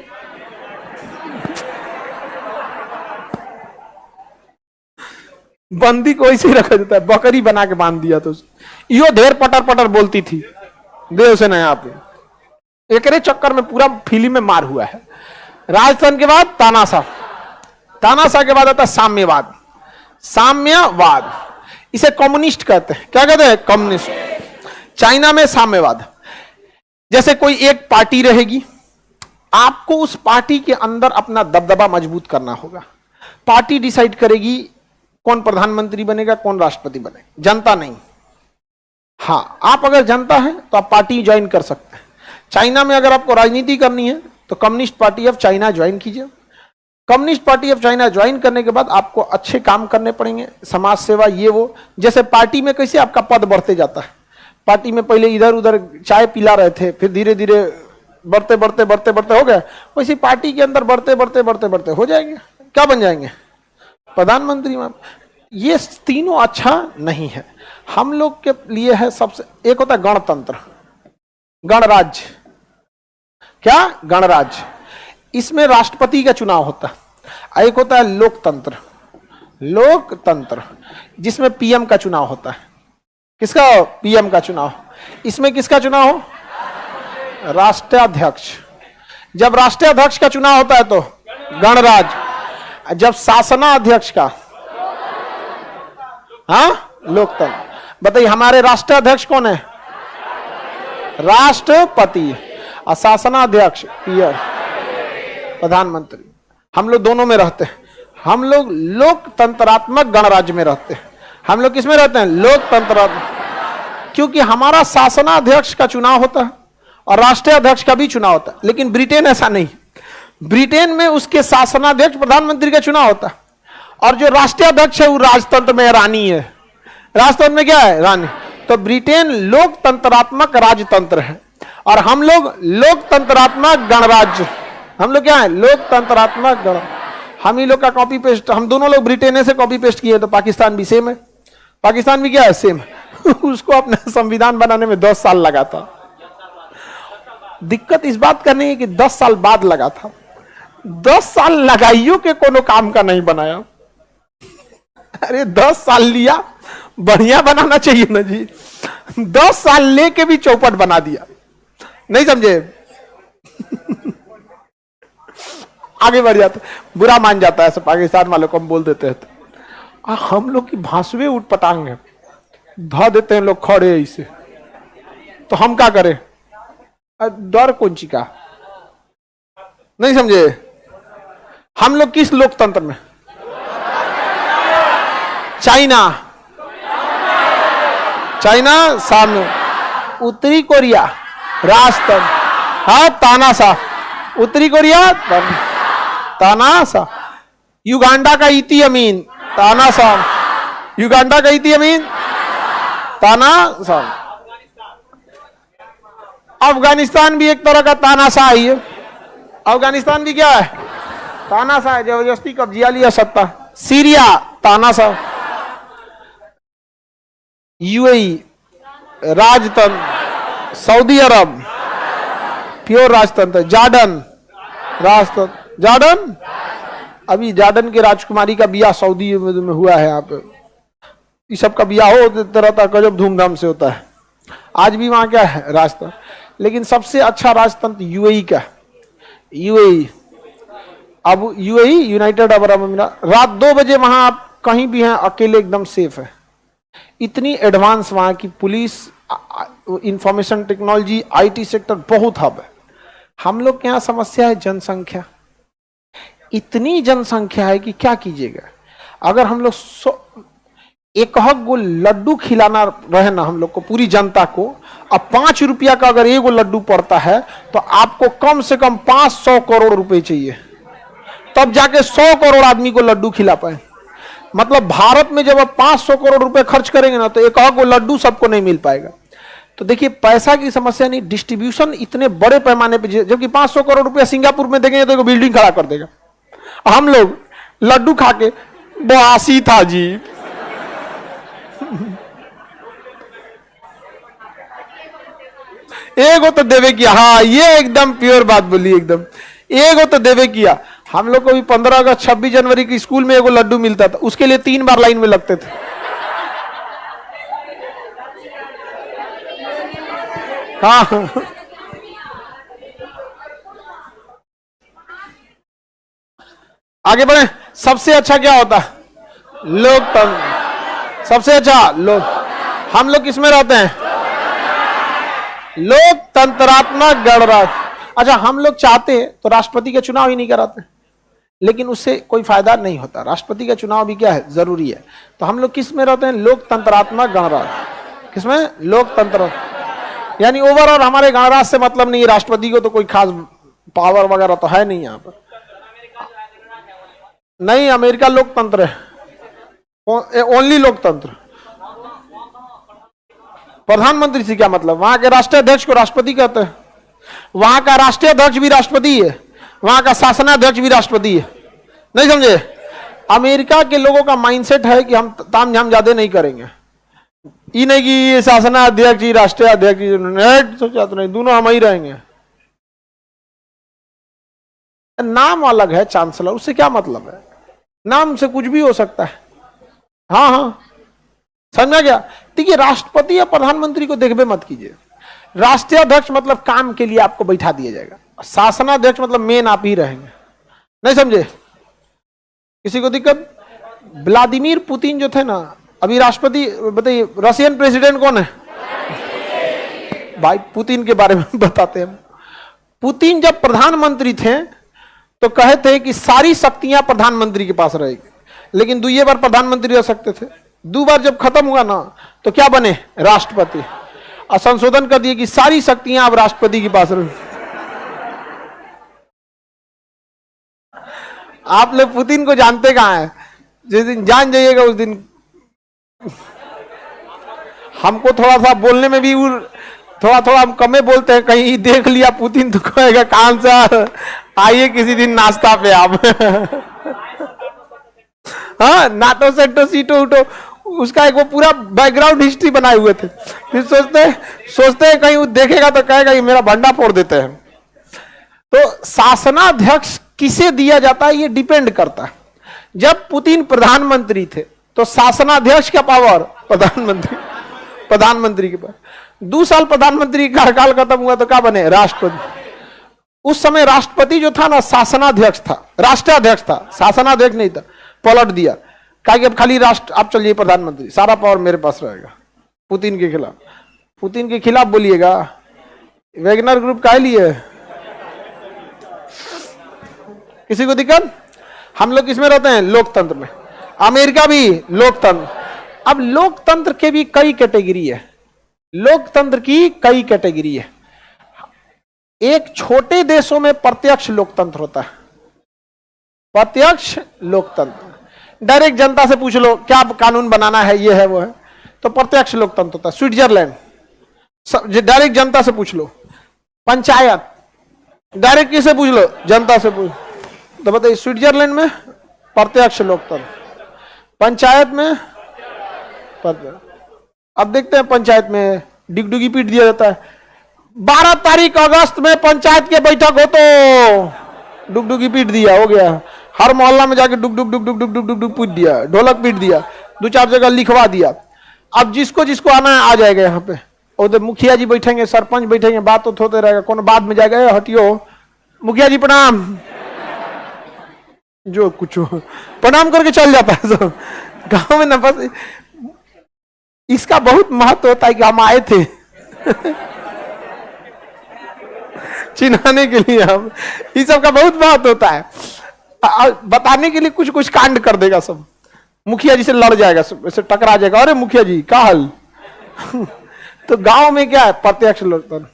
बंदी को ऐसे ही रखा जाता है, बकरी बना के बांध दिया। तो यो ढेर पटर पटर बोलती थी देवसेना यहाँ पे। एक चक्कर में पूरा फिल्म में मार हुआ है। राजतंत्र के बाद तानाशाह, तानाशाह के बाद आता है साम्यवाद। साम्यवाद, इसे कम्युनिस्ट कहते हैं। क्या कहते हैं? कम्युनिस्ट। चाइना में साम्यवाद, जैसे कोई एक पार्टी रहेगी, आपको उस पार्टी के अंदर अपना दबदबा मजबूत करना होगा। पार्टी डिसाइड करेगी कौन प्रधानमंत्री बनेगा, कौन राष्ट्रपति बनेगा, जनता नहीं। हाँ, आप अगर जनता है तो आप पार्टी ज्वाइन कर सकते हैं। चाइना में अगर आपको राजनीति करनी है तो communist party of China join कीजिए। Communist party of China join करने के बाद आपको अच्छे काम करने पड़ेंगे, समाज सेवा, ये वो। जैसे पार्टी में कैसे आपका पद बढ़ते जाता है, पार्टी में पहले इधर उधर चाय पिला रहे थे, फिर धीरे धीरे बढ़ते बढ़ते बढ़ते बढ़ते हो गए, वैसे पार्टी के अंदर बढ़ते बढ़ते बढ़ते बढ़ते हो जाएंगे, क्या बन जाएंगे, प्रधानमंत्री। ये तीनों अच्छा नहीं है। हम लोग के लिए है सबसे, एक होता है गणतंत्र, गणराज्य। क्या? गणराज्य। इसमें राष्ट्रपति का चुनाव होता है। एक होता है लोकतंत्र, लोकतंत्र जिसमें पीएम का चुनाव होता है। किसका? पीएम का चुनाव। इसमें किसका चुनाव हो? राष्ट्राध्यक्ष। जब राष्ट्राध्यक्ष का चुनाव होता है तो गणराज्य। जब शासनाध्यक्ष का, हाँ, लोकतंत्र। बताइए हमारे राष्ट्राध्यक्ष कौन है? राष्ट्रपति। और शासनाध्यक्ष पीएम, प्रधानमंत्री। हम लोग दोनों में रहते हैं। हम लोग लोकतंत्रात्मक गणराज्य में रहते हैं। हम लोग किसमें रहते हैं? लोकतंत्रात्मक। क्योंकि हमारा शासनाध्यक्ष का चुनाव होता है और राष्ट्रीय अध्यक्ष का भी चुनाव होता है। लेकिन ब्रिटेन ऐसा नहीं। ब्रिटेन में उसके शासनाध्यक्ष, प्रधानमंत्री का चुनाव होता है, और जो राष्ट्रीय अध्यक्ष है वो राजतंत्र में रानी है। राजतंत्र में क्या है? रानी। तो ब्रिटेन लोकतंत्रात्मक राजतंत्र है और हम लोग लोकतंत्रात्मक गणराज्य। हम लोग क्या है? लोकतंत्रात्मक गण। हम ही लोग का कॉपी पेस्ट, हम दोनों लोग ब्रिटेन से कॉपी पेस्ट किए, तो पाकिस्तान भी सेम है। पाकिस्तान भी क्या है? सेम। उसको अपना संविधान बनाने में 10 साल लगा था। दिक्कत इस बात का नहीं है कि 10 साल बाद लगा था, 10 साल लगाइयो के कोनो काम का नहीं बनाया। अरे 10 साल लिया, बढ़िया बनाना चाहिए ना जी। 10 साल लेके भी चौपट बना दिया, नहीं समझे? आगे बढ़ जाते, बुरा मान जाता है सब पाकिस्तान वालों को, हम बोल देते हैं तो हम लोग की भाषवे उठ पटांग है, धा देते हैं लोग खड़े ऐसे, तो हम क्या करें? डर कौन ची का, नहीं समझे? हम लोग किस लोकतंत्र में? चाइना, चाइना सामने। उत्तरी कोरिया राजतंत्र, हाँ, तानाशाह। उत्तरी कोरिया तानाशाह। युगांडा का इती अमीन, तानाशाह। युगांडा का इती अमीन, तानाशाह। अफगानिस्तान भी एक तरह का तानाशाह ही है। अफगानिस्तान भी क्या है? तानाशाह, जबरदस्ती कब्जा लिया सत्ता। सीरिया तानाशाह। यूएई राजतंत्र। सऊदी अरब प्योर राजतंत्र। जॉर्डन राजतंत्र। जॉर्डन, अभी जॉर्डन के राजकुमारी का बियाह सऊदी में हुआ है। यहाँ पे इस सब का बियाह होता रहता, गजब धूमधाम से होता है। आज भी वहां क्या है? राजतंत्र। लेकिन सबसे अच्छा राजतंत्र यूएई का। यूएई, अब यूएई यूनाइटेड अरब अमीरात। रात 2 बजे वहां आप कहीं भी हैं, अकेले एकदम सेफ है। इतनी एडवांस वहां की police, information technology, IT sector बहुत हब है। हम लोग के यहाँ समस्या है जनसंख्या। इतनी जनसंख्या है कि क्या कीजिएगा। अगर हम लोग एक गो लड्डू खिलाना रहे ना हम लोग को, पूरी जनता को, अब 5 रुपया का अगर एगो लड्डू पड़ता है तो आपको कम से कम 500 करोड़ रुपए चाहिए, तब जाके 100 करोड़ आदमी को लड्डू खिला पाए। मतलब भारत में जब आप 500 करोड़ रुपए खर्च करेंगे ना, तो एक गो लड्डू सबको नहीं मिल पाएगा। तो देखिए, पैसा की समस्या नहीं, डिस्ट्रीब्यूशन इतने बड़े पैमाने पे, जबकि 500 करोड़ रुपया सिंगापुर में देंगे तो एक बिल्डिंग खड़ा कर देगा। हम लोग लड्डू खा के 82 था जी। एगो तो देवे किया, हाँ, ये एकदम प्योर बात बोली, एकदम एगो तो देवे किया। हम लोग को भी 15 अगस्त 26 जनवरी की स्कूल में एगो लड्डू मिलता था, उसके लिए 3 बार लाइन में लगते थे। हाँ, आगे बढ़े। सबसे अच्छा क्या होता है? लोकतंत्र। सबसे अच्छा लोग। हम लोग किसमें रहते हैं? लोकतंत्रात्मक गणराज्य। अच्छा, हम लोग चाहते हैं तो राष्ट्रपति के चुनाव ही नहीं कराते, लेकिन उससे कोई फायदा नहीं होता। राष्ट्रपति का चुनाव भी क्या है, जरूरी है। तो हम लोग किस में रहते हैं, लोकतंत्रात्मक गणराज्य। किसमें, लोकतंत्र। यानी ओवरऑल हमारे गणराज्य से मतलब नहीं है, राष्ट्रपति को तो कोई खास पावर वगैरह तो है नहीं यहाँ पर। नहीं, अमेरिका लोकतंत्र है, ओनली लोकतंत्र। प्रधानमंत्री से क्या मतलब, वहां के राष्ट्रीय अध्यक्ष को राष्ट्रपति कहते हैं। वहां का राष्ट्रीय अध्यक्ष भी राष्ट्रपति है, वहां का शासनाध्यक्ष भी राष्ट्रपति है। नहीं समझे? अमेरिका के लोगों का माइंडसेट है कि हम तामझाम ज्यादा नहीं करेंगे। ये नहीं कि ये शासनाध्यक्ष ही राष्ट्रीय अध्यक्ष सोचा तो नहीं, दोनों हम ही रहेंगे। नाम अलग है चांसलर, उससे क्या मतलब है, नाम से कुछ भी हो सकता है। हाँ हाँ, समझा क्या? देखिए, राष्ट्रपति या प्रधानमंत्री को देखबे मत कीजिए। राष्ट्रीय अध्यक्ष मतलब काम के लिए आपको बैठा दिया जाएगा, शासनाध्यक्ष मतलब मेन आप ही रहेंगे। नहीं समझे? किसी को दिक्कत? व्लादिमीर पुतिन जो थे ना, अभी राष्ट्रपति, बताइए रशियन प्रेसिडेंट कौन है? भाई पुतिन के बारे में बताते हैं। पुतिन जब प्रधानमंत्री थे तो कहे थे कि सारी शक्तियां प्रधानमंत्री के पास रहेगी, लेकिन 2 बार प्रधानमंत्री रह सकते थे। 2 बार जब खत्म हुआ ना तो क्या बने, राष्ट्रपति। और संशोधन कर दिए कि सारी शक्तियां अब राष्ट्रपति के पास रहेंगी। आप लोग पुतिन को जानते कहां है? जिस दिन जान जाइएगा उस दिन हमको थोड़ा सा बोलने में भी थोड़ा थोड़ा हम कमे बोलते हैं। कहीं देख लिया पुतिन तो कहेगा कान से आइए किसी दिन नाश्ता पे आप। हाँ, नाटो सेटो सीटो उठो, उसका एक वो पूरा बैकग्राउंड हिस्ट्री बनाए हुए थे। फिर सोचते हैं कहीं वो देखेगा तो कहेगा ये मेरा भंडा फोड़ देते हैं। तो शासनाध्यक्ष किसे दिया जाता है ये डिपेंड करता है। जब पुतिन प्रधानमंत्री थे तो शासनाध्यक्ष का पावर प्रधानमंत्री के पास। 2 साल प्रधानमंत्री का कार्यकाल खत्म हुआ तो क्या बने, राष्ट्रपति। उस समय राष्ट्रपति जो था ना, शासनाध्यक्ष था, राष्ट्राध्यक्ष था, शासनाध्यक्ष नहीं था। पलट दिया, कहा कि अब खाली राष्ट्र, आप चलिए प्रधानमंत्री, सारा पावर मेरे पास रहेगा। पुतिन के खिलाफ, पुतिन के खिलाफ बोलिएगा। वैगनर ग्रुप का लिए, किसी को दिक्कत? हम लोग किसमें रहते हैं, लोकतंत्र में। अमेरिका भी लोकतंत्र। अब लोकतंत्र के भी कई कैटेगरी है, लोकतंत्र की कई कैटेगरी है। एक छोटे देशों में प्रत्यक्ष लोकतंत्र होता है, प्रत्यक्ष लोकतंत्र। डायरेक्ट जनता से पूछ लो क्या कानून बनाना है, ये है वो है, तो प्रत्यक्ष लोकतंत्र होता है। स्विट्जरलैंड, डायरेक्ट जनता से पूछ लो। पंचायत, डायरेक्ट किसे पूछ लो, जनता से पूछ। तो बताइए, स्विट्जरलैंड में प्रत्यक्ष लोकतंत्र, पंचायत में अब देखते हैं पंचायत में डिगडुगी पीट दिया जाता है। 12 तारीख अगस्त में पंचायत के बैठक हो तो डुगडुगी पीट दिया, हो गया। हर मोहल्ला में जाके डुग डुग डुग डुग डुग डुग डुग डुग पीट दिया, ढोलक पीट दिया, 2-4 जगह लिखवा दिया। अब जिसको जिसको आना है आ जाएगा यहाँ पे। और मुखिया जी बैठेंगे, सरपंच बैठेंगे, बात तो होते रहेगा। कौन बाद में जाएगा, हटियो मुखिया जी प्रणाम, जो कुछ हो प्रणाम करके चल जाता है सब गांव में ना। बस इसका बहुत महत्व होता है कि हम आए थे चिन्हाने के लिए, हम इस सब का बहुत महत्व होता है। बताने के लिए कुछ कुछ कांड कर देगा सब। मुखिया जी से लड़ जाएगा, ऐसे टकरा जाएगा, अरे मुखिया जी का हाल तो गांव में क्या है, प्रत्यक्ष लोकतंत्र।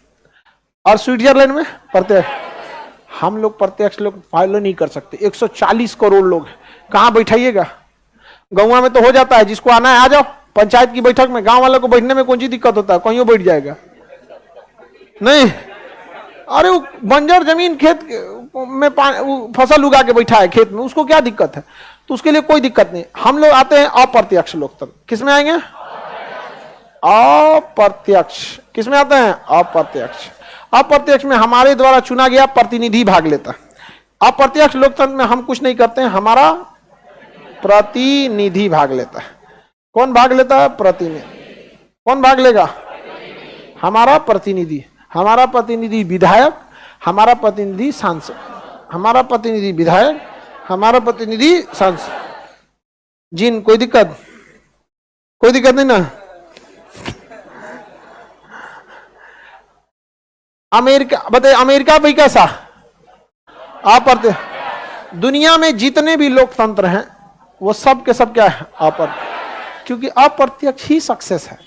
और स्विट्जरलैंड में प्रत्यक्ष। हम लोग प्रत्यक्ष लोग फॉलो नहीं कर सकते। 140 करोड़ लोग कहां बैठाइएगा। गांव में तो हो जाता है, जिसको आना है आ जाओ पंचायत की बैठक में। गांव वालों को बैठने में कौन सी दिक्कत होता है, कहीं बैठ जाएगा नहीं। अरे वो बंजर जमीन खेत में फसल उगा के बैठा है खेत में, उसको क्या दिक्कत है, तो उसके लिए कोई दिक्कत नहीं। हम लोग आते हैं अप्रत्यक्ष लोकतंत्र। किसमें आएंगे, अप्रत्यक्ष। किसमें आते हैं, अप्रत्यक्ष। अप्रत्यक्ष में हमारे द्वारा चुना गया प्रतिनिधि भाग लेता है। अप्रत्यक्ष लोकतंत्र में हम कुछ नहीं करते हैं, हमारा प्रतिनिधि भाग लेता है। कौन भाग लेता है, प्रतिनिधि। कौन भाग लेगा, हमारा प्रतिनिधि। हमारा प्रतिनिधि विधायक, हमारा प्रतिनिधि सांसद, हमारा प्रतिनिधि विधायक, हमारा प्रतिनिधि सांसद। जिन कोई दिक्कत, कोई दिक्कत नहीं ना। अमेरिका बताइए, अमेरिका भाई कैसा अप्रत्यक्ष। दुनिया में जितने भी लोकतंत्र हैं वो सब के सब क्या है अप्रत्यक्ष, क्योंकि अप्रत्यक्ष ही सक्सेस है।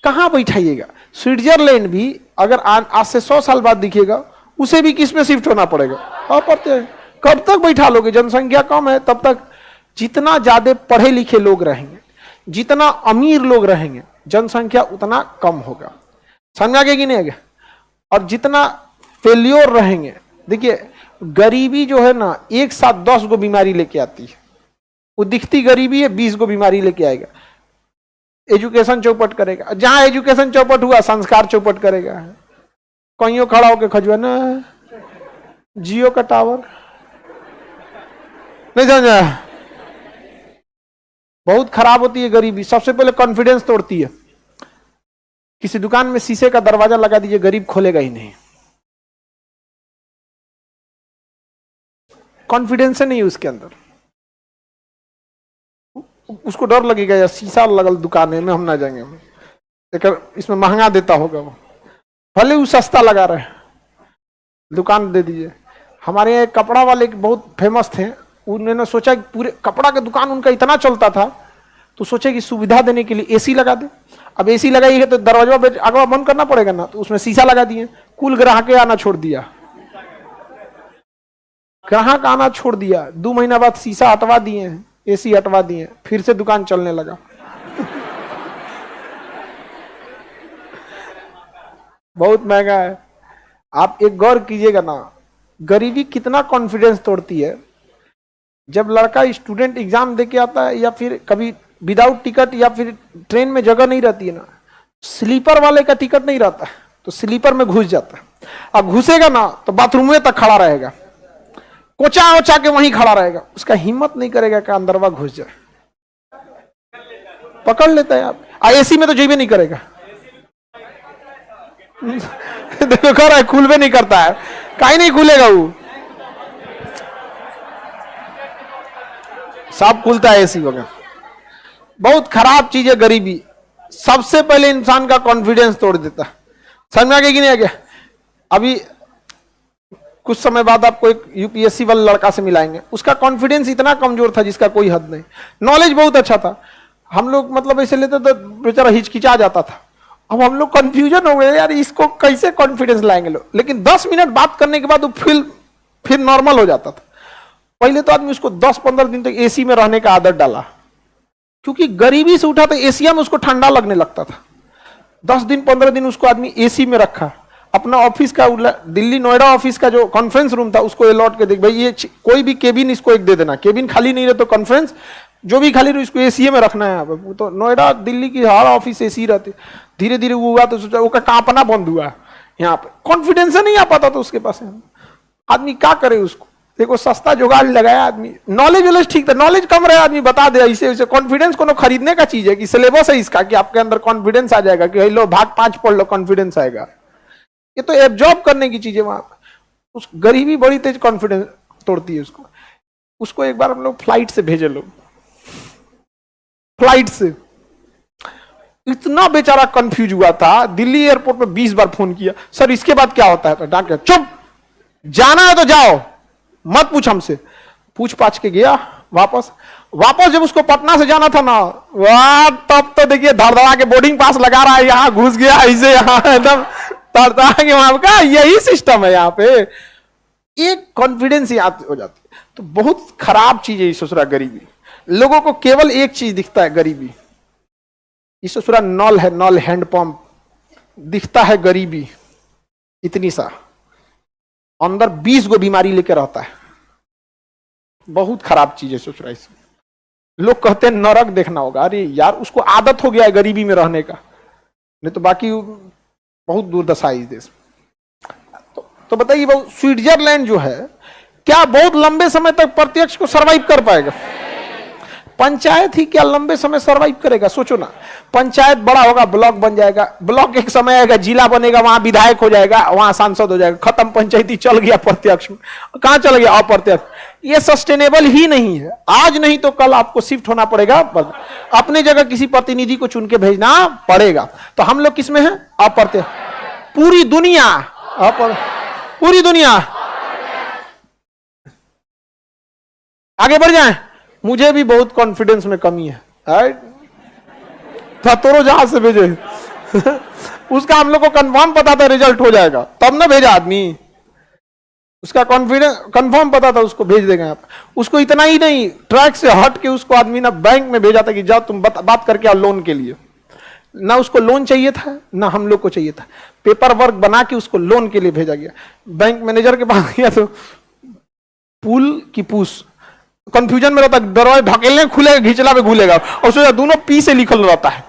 कहां बैठाइएगा, स्विट्जरलैंड भी अगर आज से 100 साल बाद दिखेगा उसे भी किस में शिफ्ट होना पड़ेगा अप्रत्यक्ष। कब तक बैठा लोगे, जनसंख्या कम है तब तक। जितना ज्यादा पढ़े लिखे लोग रहेंगे, जितना अमीर लोग रहेंगे, जनसंख्या उतना कम होगा। समझा गया कि नहीं आगे। और जितना फेल्योर रहेंगे, देखिए गरीबी जो है ना एक साथ 10 गो बीमारी लेके आती है। वो दिखती गरीबी है, 20 गो बीमारी लेके आएगा। एजुकेशन चौपट करेगा, जहां एजुकेशन चौपट हुआ संस्कार चौपट करेगा। कहीं खड़ा होकर खजुआ ना जियो का टावर, नहीं समझा। बहुत खराब होती है गरीबी। सबसे पहले कॉन्फिडेंस तोड़ती है। किसी दुकान में शीशे का दरवाजा लगा दीजिए, गरीब खोलेगा ही नहीं, कॉन्फिडेंस नहीं है उसके अंदर। उसको डर लगेगा यार शीशा लगल दुकान है में हम ना जाएंगे, लेकिन इसमें महंगा देता होगा वो, भले वो सस्ता लगा रहे, दुकान दे दीजिए। हमारे यहाँ कपड़ा वाले बहुत फेमस थे, उन्होंने सोचा कि पूरे कपड़ा का दुकान उनका इतना चलता था तो सोचे कि सुविधा देने के लिए एसी लगा दे। अब एसी लगाई है तो दरवाजा आगे बंद करना पड़ेगा ना, तो उसमें शीशा लगा दिए। कुल ग्राहक आना छोड़ दिया, ग्राहक आना छोड़ दिया। 2 महीना बाद शीशा हटवा दिए, एसी हटवा दिए, फिर से दुकान चलने लगा। बहुत महंगा है। आप एक गौर कीजिएगा ना, गरीबी कितना कॉन्फिडेंस तोड़ती है। जब लड़का स्टूडेंट एग्जाम देके आता है, या फिर कभी विदाउट टिकट, या फिर ट्रेन में जगह नहीं रहती है ना, स्लीपर वाले का टिकट नहीं रहता है तो स्लीपर में घुस जाता है। अब घुसेगा ना तो बाथरूम में तक खड़ा रहेगा, कोचा ओचा के वहीं खड़ा रहेगा। उसका हिम्मत नहीं करेगा कि अंदरवा घुस जाए, पकड़ लेता है। आप एसी में तो जेबे नहीं करेगा। देखो कर रहा है, खुलबे नहीं करता है, कहीं नहीं खुलेगा वो, सब खुलता है एसी वगैरह। बहुत खराब चीज है गरीबी। सबसे पहले इंसान का कॉन्फिडेंस तोड़ देता है। समझ में आ गया कि नहीं आ गया। अभी कुछ समय बाद आपको एक यूपीएससी वाला लड़का से मिलाएंगे, उसका कॉन्फिडेंस इतना कमजोर था जिसका कोई हद नहीं। नॉलेज बहुत अच्छा था, हम लोग मतलब ऐसे लेते तो बेचारा हिचकिचा जाता था। अब हम लोग कंफ्यूजन हो गए यार, इसको कैसे कॉन्फिडेंस लाएंगे लोग। लेकिन 10 मिनट बात करने के बाद वो फिर नॉर्मल हो जाता था। पहले तो आदमी उसको 10-15 दिन तक एसी में रहने का आदत डाला, क्योंकि गरीबी से उठा तो एशिया में उसको ठंडा लगने लगता था। 10 दिन 15 दिन उसको आदमी एसी में रखा। अपना ऑफिस का दिल्ली नोएडा ऑफिस का जो कॉन्फ्रेंस रूम था उसको अलॉट के देख भाई, ये कोई भी केबिन इसको एक दे देना, केबिन खाली नहीं रहे तो कॉन्फ्रेंस जो भी खाली रहे इसको एसी में रखना है। वो तो नोएडा दिल्ली की हर ऑफिस एसी रहती। धीरे धीरे वो हुआ तो सोचा वो कांपना बंद हुआ। यहाँ पे कॉन्फिडेंस नहीं आ पाता तो उसके पास आदमी क्या करे। उसको देखो सस्ता जुगाड़ लगाया आदमी। नॉलेज ठीक था, नॉलेज कम रहा आदमी बता दे ऐसे वैसे। कॉन्फिडेंस को खरीदने का चीज है कि सिलेबस है इसका, कि आपके अंदर कॉन्फिडेंस आ जाएगा कि लो भाग 5 पढ़ लो कॉन्फिडेंस आएगा। ये तो एब्जॉर्ब करने की चीज है। वहां उस गरीबी बड़ी तेज कॉन्फिडेंस तोड़ती है उसको एक बार हम लोग फ्लाइट से भेजे, लोग फ्लाइट से इतना बेचारा कंफ्यूज हुआ था। दिल्ली एयरपोर्ट में 20 बार फोन किया, सर इसके बाद क्या होता है। तो डांट के चुप, जाना है तो जाओ, मत पूछ हमसे। पूछ पाछ के गया वापस जब उसको पटना से जाना था ना, वाह तब तो देखिए धड़धड़ा के बोर्डिंग पास लगा रहा है, यहाँ घुस गया ऐसे, यहाँ एकदम धड़धड़ा के। वहां का यही सिस्टम है यहाँ पे, एक कॉन्फिडेंस याद हो जाती है। तो बहुत खराब चीज है ससुरा गरीबी। लोगों को केवल एक चीज दिखता है गरीबी, इस ससुरा नल है, नल हैंडपंप दिखता है गरीबी इतनी सा, अंदर 20 गो बीमारी लेकर रहता है। बहुत खराब चीज है ससुरा। लोग कहते हैं नरक देखना होगा। अरे यार उसको आदत हो गया है गरीबी में रहने का, नहीं तो बाकी बहुत दुर्दशा है इस देश में। तो बताइए स्विट्जरलैंड जो है क्या बहुत लंबे समय तक प्रत्यक्ष को सरवाइव कर पाएगा? पंचायत ही क्या लंबे समय सरवाइव करेगा? सोचो ना, पंचायत बड़ा होगा, ब्लॉक बन जाएगा, ब्लॉक एक समय आएगा, जिला बनेगा, वहां विधायक हो जाएगा, वहां सांसद हो जाएगा, खत्म, पंचायती चल गया प्रत्यक्ष में। कहां चल गया अप्रत्यक्ष? ये सस्टेनेबल ही नहीं है। आज नहीं तो कल आपको शिफ्ट होना पड़ेगा, अपने जगह किसी प्रतिनिधि को चुन के भेजना पड़ेगा। तो हम लोग किसमें हैं? अप्रत्यक्ष। पूरी दुनिया पूरी दुनिया आगे बढ़ जाए। मुझे भी बहुत कॉन्फिडेंस में कमी है, तो जहां से भेजे उसका हम लोग को कंफर्म पता था रिजल्ट हो जाएगा, तब ना भेजा आदमी। उसका कॉन्फिडेंस कंफर्म पता था, उसको भेज देगा आप। उसको इतना ही नहीं, ट्रैक से हट के उसको आदमी ना बैंक में भेजा था कि जाओ तुम बात करके आओ लोन के लिए। ना उसको लोन चाहिए था, ना हम लोग को चाहिए था। पेपर वर्क बना के उसको लोन के लिए भेजा गया। बैंक मैनेजर के पास गया तो पुल की पूस कंफ्यूजन में रहता, दरवाजे ढकेलने खुलेगा, घिचला पे खुलेगा, और सोचा दोनों पी से लिखल रहता है,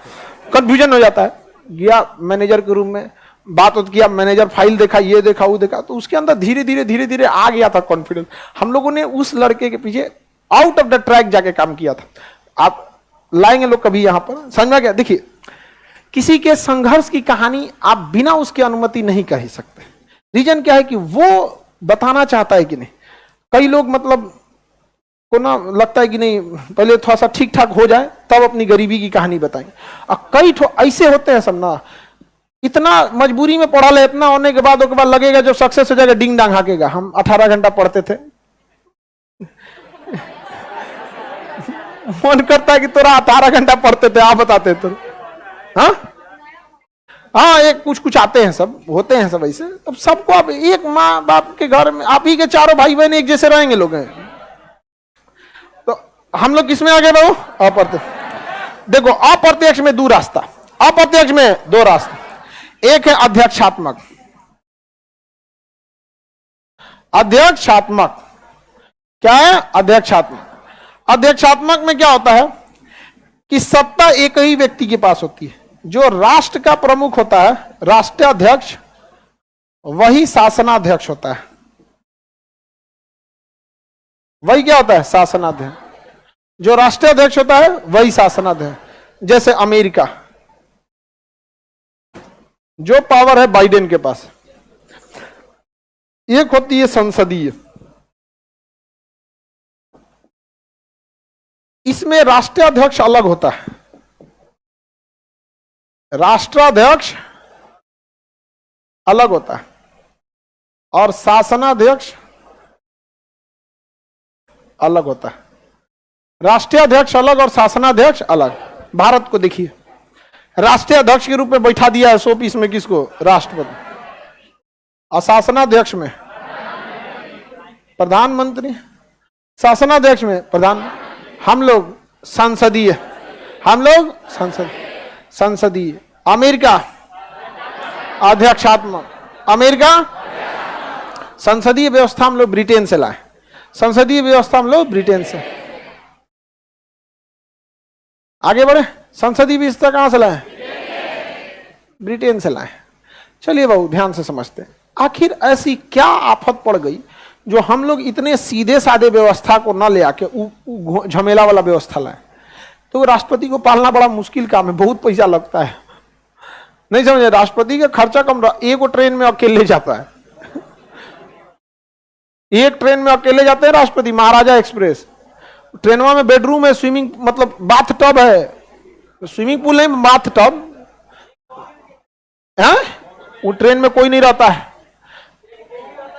कंफ्यूजन हो जाता है। गया मैनेजर के रूम में, बात किया, मैनेजर फाइल देखा, ये देखा वो देखा, तो उसके अंदर धीरे धीरे आ गया था कॉन्फिडेंस। हम लोगों ने उस लड़के के पीछे आउट ऑफ द ट्रैक जाके काम किया था। आप लाएंगे लोग कभी यहां पर, समझ में गया। देखिए, किसी के संघर्ष की कहानी आप बिना उसकी अनुमति नहीं कह सकते। रीजन क्या है कि वो बताना चाहता है कि नहीं। कई लोग मतलब को ना लगता है कि नहीं पहले थोड़ा सा ठीक ठाक हो जाए तब अपनी गरीबी की कहानी बताएंगे। और कई ऐसे होते हैं सब ना, इतना मजबूरी में पढ़ा ले, इतना होने के बाद लगेगा जब सक्सेस हो जाएगा डिंग डांग हाकेगा। हम 18 घंटा पढ़ते थे, मन करता है कि तोरा 18 घंटा पढ़ते थे, आप बताते तो। हाँ एक कुछ आते हैं, सब होते हैं सब ऐसे। अब सबको आप एक माँ बाप के घर में आप ही के चारों भाई बहन एक जैसे रहेंगे लोग हैं, तो हम लोग किसमें आगे बढ़ो? अप्रत्यक्ष। देखो अप्रत्यक्ष में दो रास्ता, अप्रत्यक्ष में दो रास्ता। एक है अध्यक्षात्मक। अध्यक्षात्मक क्या है? अध्यक्षात्मक। अध्यक्षात्मक में क्या होता है कि सत्ता एक ही व्यक्ति के पास होती है। जो राष्ट्र का प्रमुख होता है, राष्ट्राध्यक्ष, वही शासनाध्यक्ष होता है। वही क्या होता है? शासनाध्यक्ष। जो राष्ट्राध्यक्ष होता है वही शासनाध्यक्ष। जैसे अमेरिका, जो पावर है बाइडेन के पास, एक होती है संसदीय। इसमें राष्ट्राध्यक्ष अलग होता है, राष्ट्राध्यक्ष अलग होता है, और शासनाध्यक्ष अलग होता है। राष्ट्राध्यक्ष अलग और शासनाध्यक्ष अलग। भारत को देखिए, राष्ट्रीय अध्यक्ष के रूप में बैठा दिया है 100 पीस में किसको? राष्ट्रपति। और शासनाध्यक्ष में प्रधानमंत्री, शासनाध्यक्ष में प्रधान। हम लोग संसदीय, हम लोग संसदीय। अमेरिका अध्यक्षात्मक। अमेरिका संसदीय व्यवस्था हम लोग ब्रिटेन से लाए। संसदीय व्यवस्था हम लोग ब्रिटेन से। आगे बढ़े, संसदीय व्यवस्था कहां से लाए? ब्रिटेन से लाए। चलिए बाबू ध्यान से समझते हैं, आखिर ऐसी क्या आफत पड़ गई जो हम लोग इतने सीधे साधे व्यवस्था को न ले आके झमेला वाला व्यवस्था लाए। तो राष्ट्रपति को पालना बड़ा मुश्किल काम है, बहुत पैसा लगता है। नहीं समझे? राष्ट्रपति का खर्चा कम रहा, एक ट्रेन में अकेले जाता है। एक ट्रेन में अकेले जाते हैं राष्ट्रपति, महाराजा एक्सप्रेस। ट्रेनवा में बेडरूम है, स्विमिंग मतलब बाथ टब है, स्विमिंग पूल नहीं, बाथ टब है। वो ट्रेन में कोई नहीं रहता है।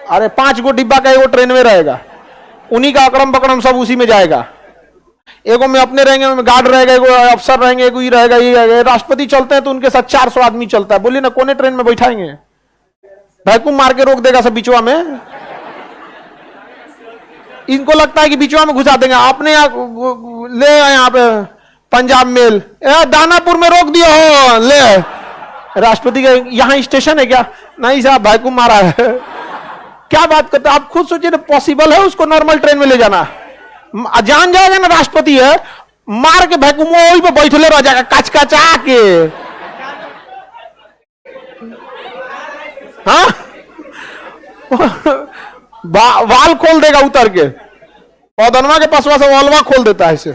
अरे 5 गो डिब्बा का वो ट्रेन में रहेगा, उन्हीं का अकड़म पकड़म सब उसी में जाएगा। एगो में अपने रहेंगे, में गार्ड रहेगा, एगो अफसर रहेंगे, एगो ही रहेगा, ये रहेगा। राष्ट्रपति चलते हैं तो उनके साथ 400 आदमी चलता है। बोलिए ना कोने ट्रेन में बैठाएंगे? वैक्यूम मार के रोक देगा सब बीचवा में। इनको लगता है कि बीचवा में घुसा देंगे। आपने ले यहाँ पे पंजाब मेल दानापुर में रोक दिया हो, ले राष्ट्रपति का यहाँ स्टेशन है क्या? नहीं साहब, वैक्यूम मारा है। क्या बात करते? आप खुद सोचिए ना, पॉसिबल है उसको नॉर्मल ट्रेन में ले जाना? जान जाएगा ना राष्ट्रपति है, मार के वैक्यूम वही पे बैठले रह जाएगा कच कचा के। हाँ वाल खोल देगा उतर के, पौधनवा के पासवा से वालवा खोल देता है इसे।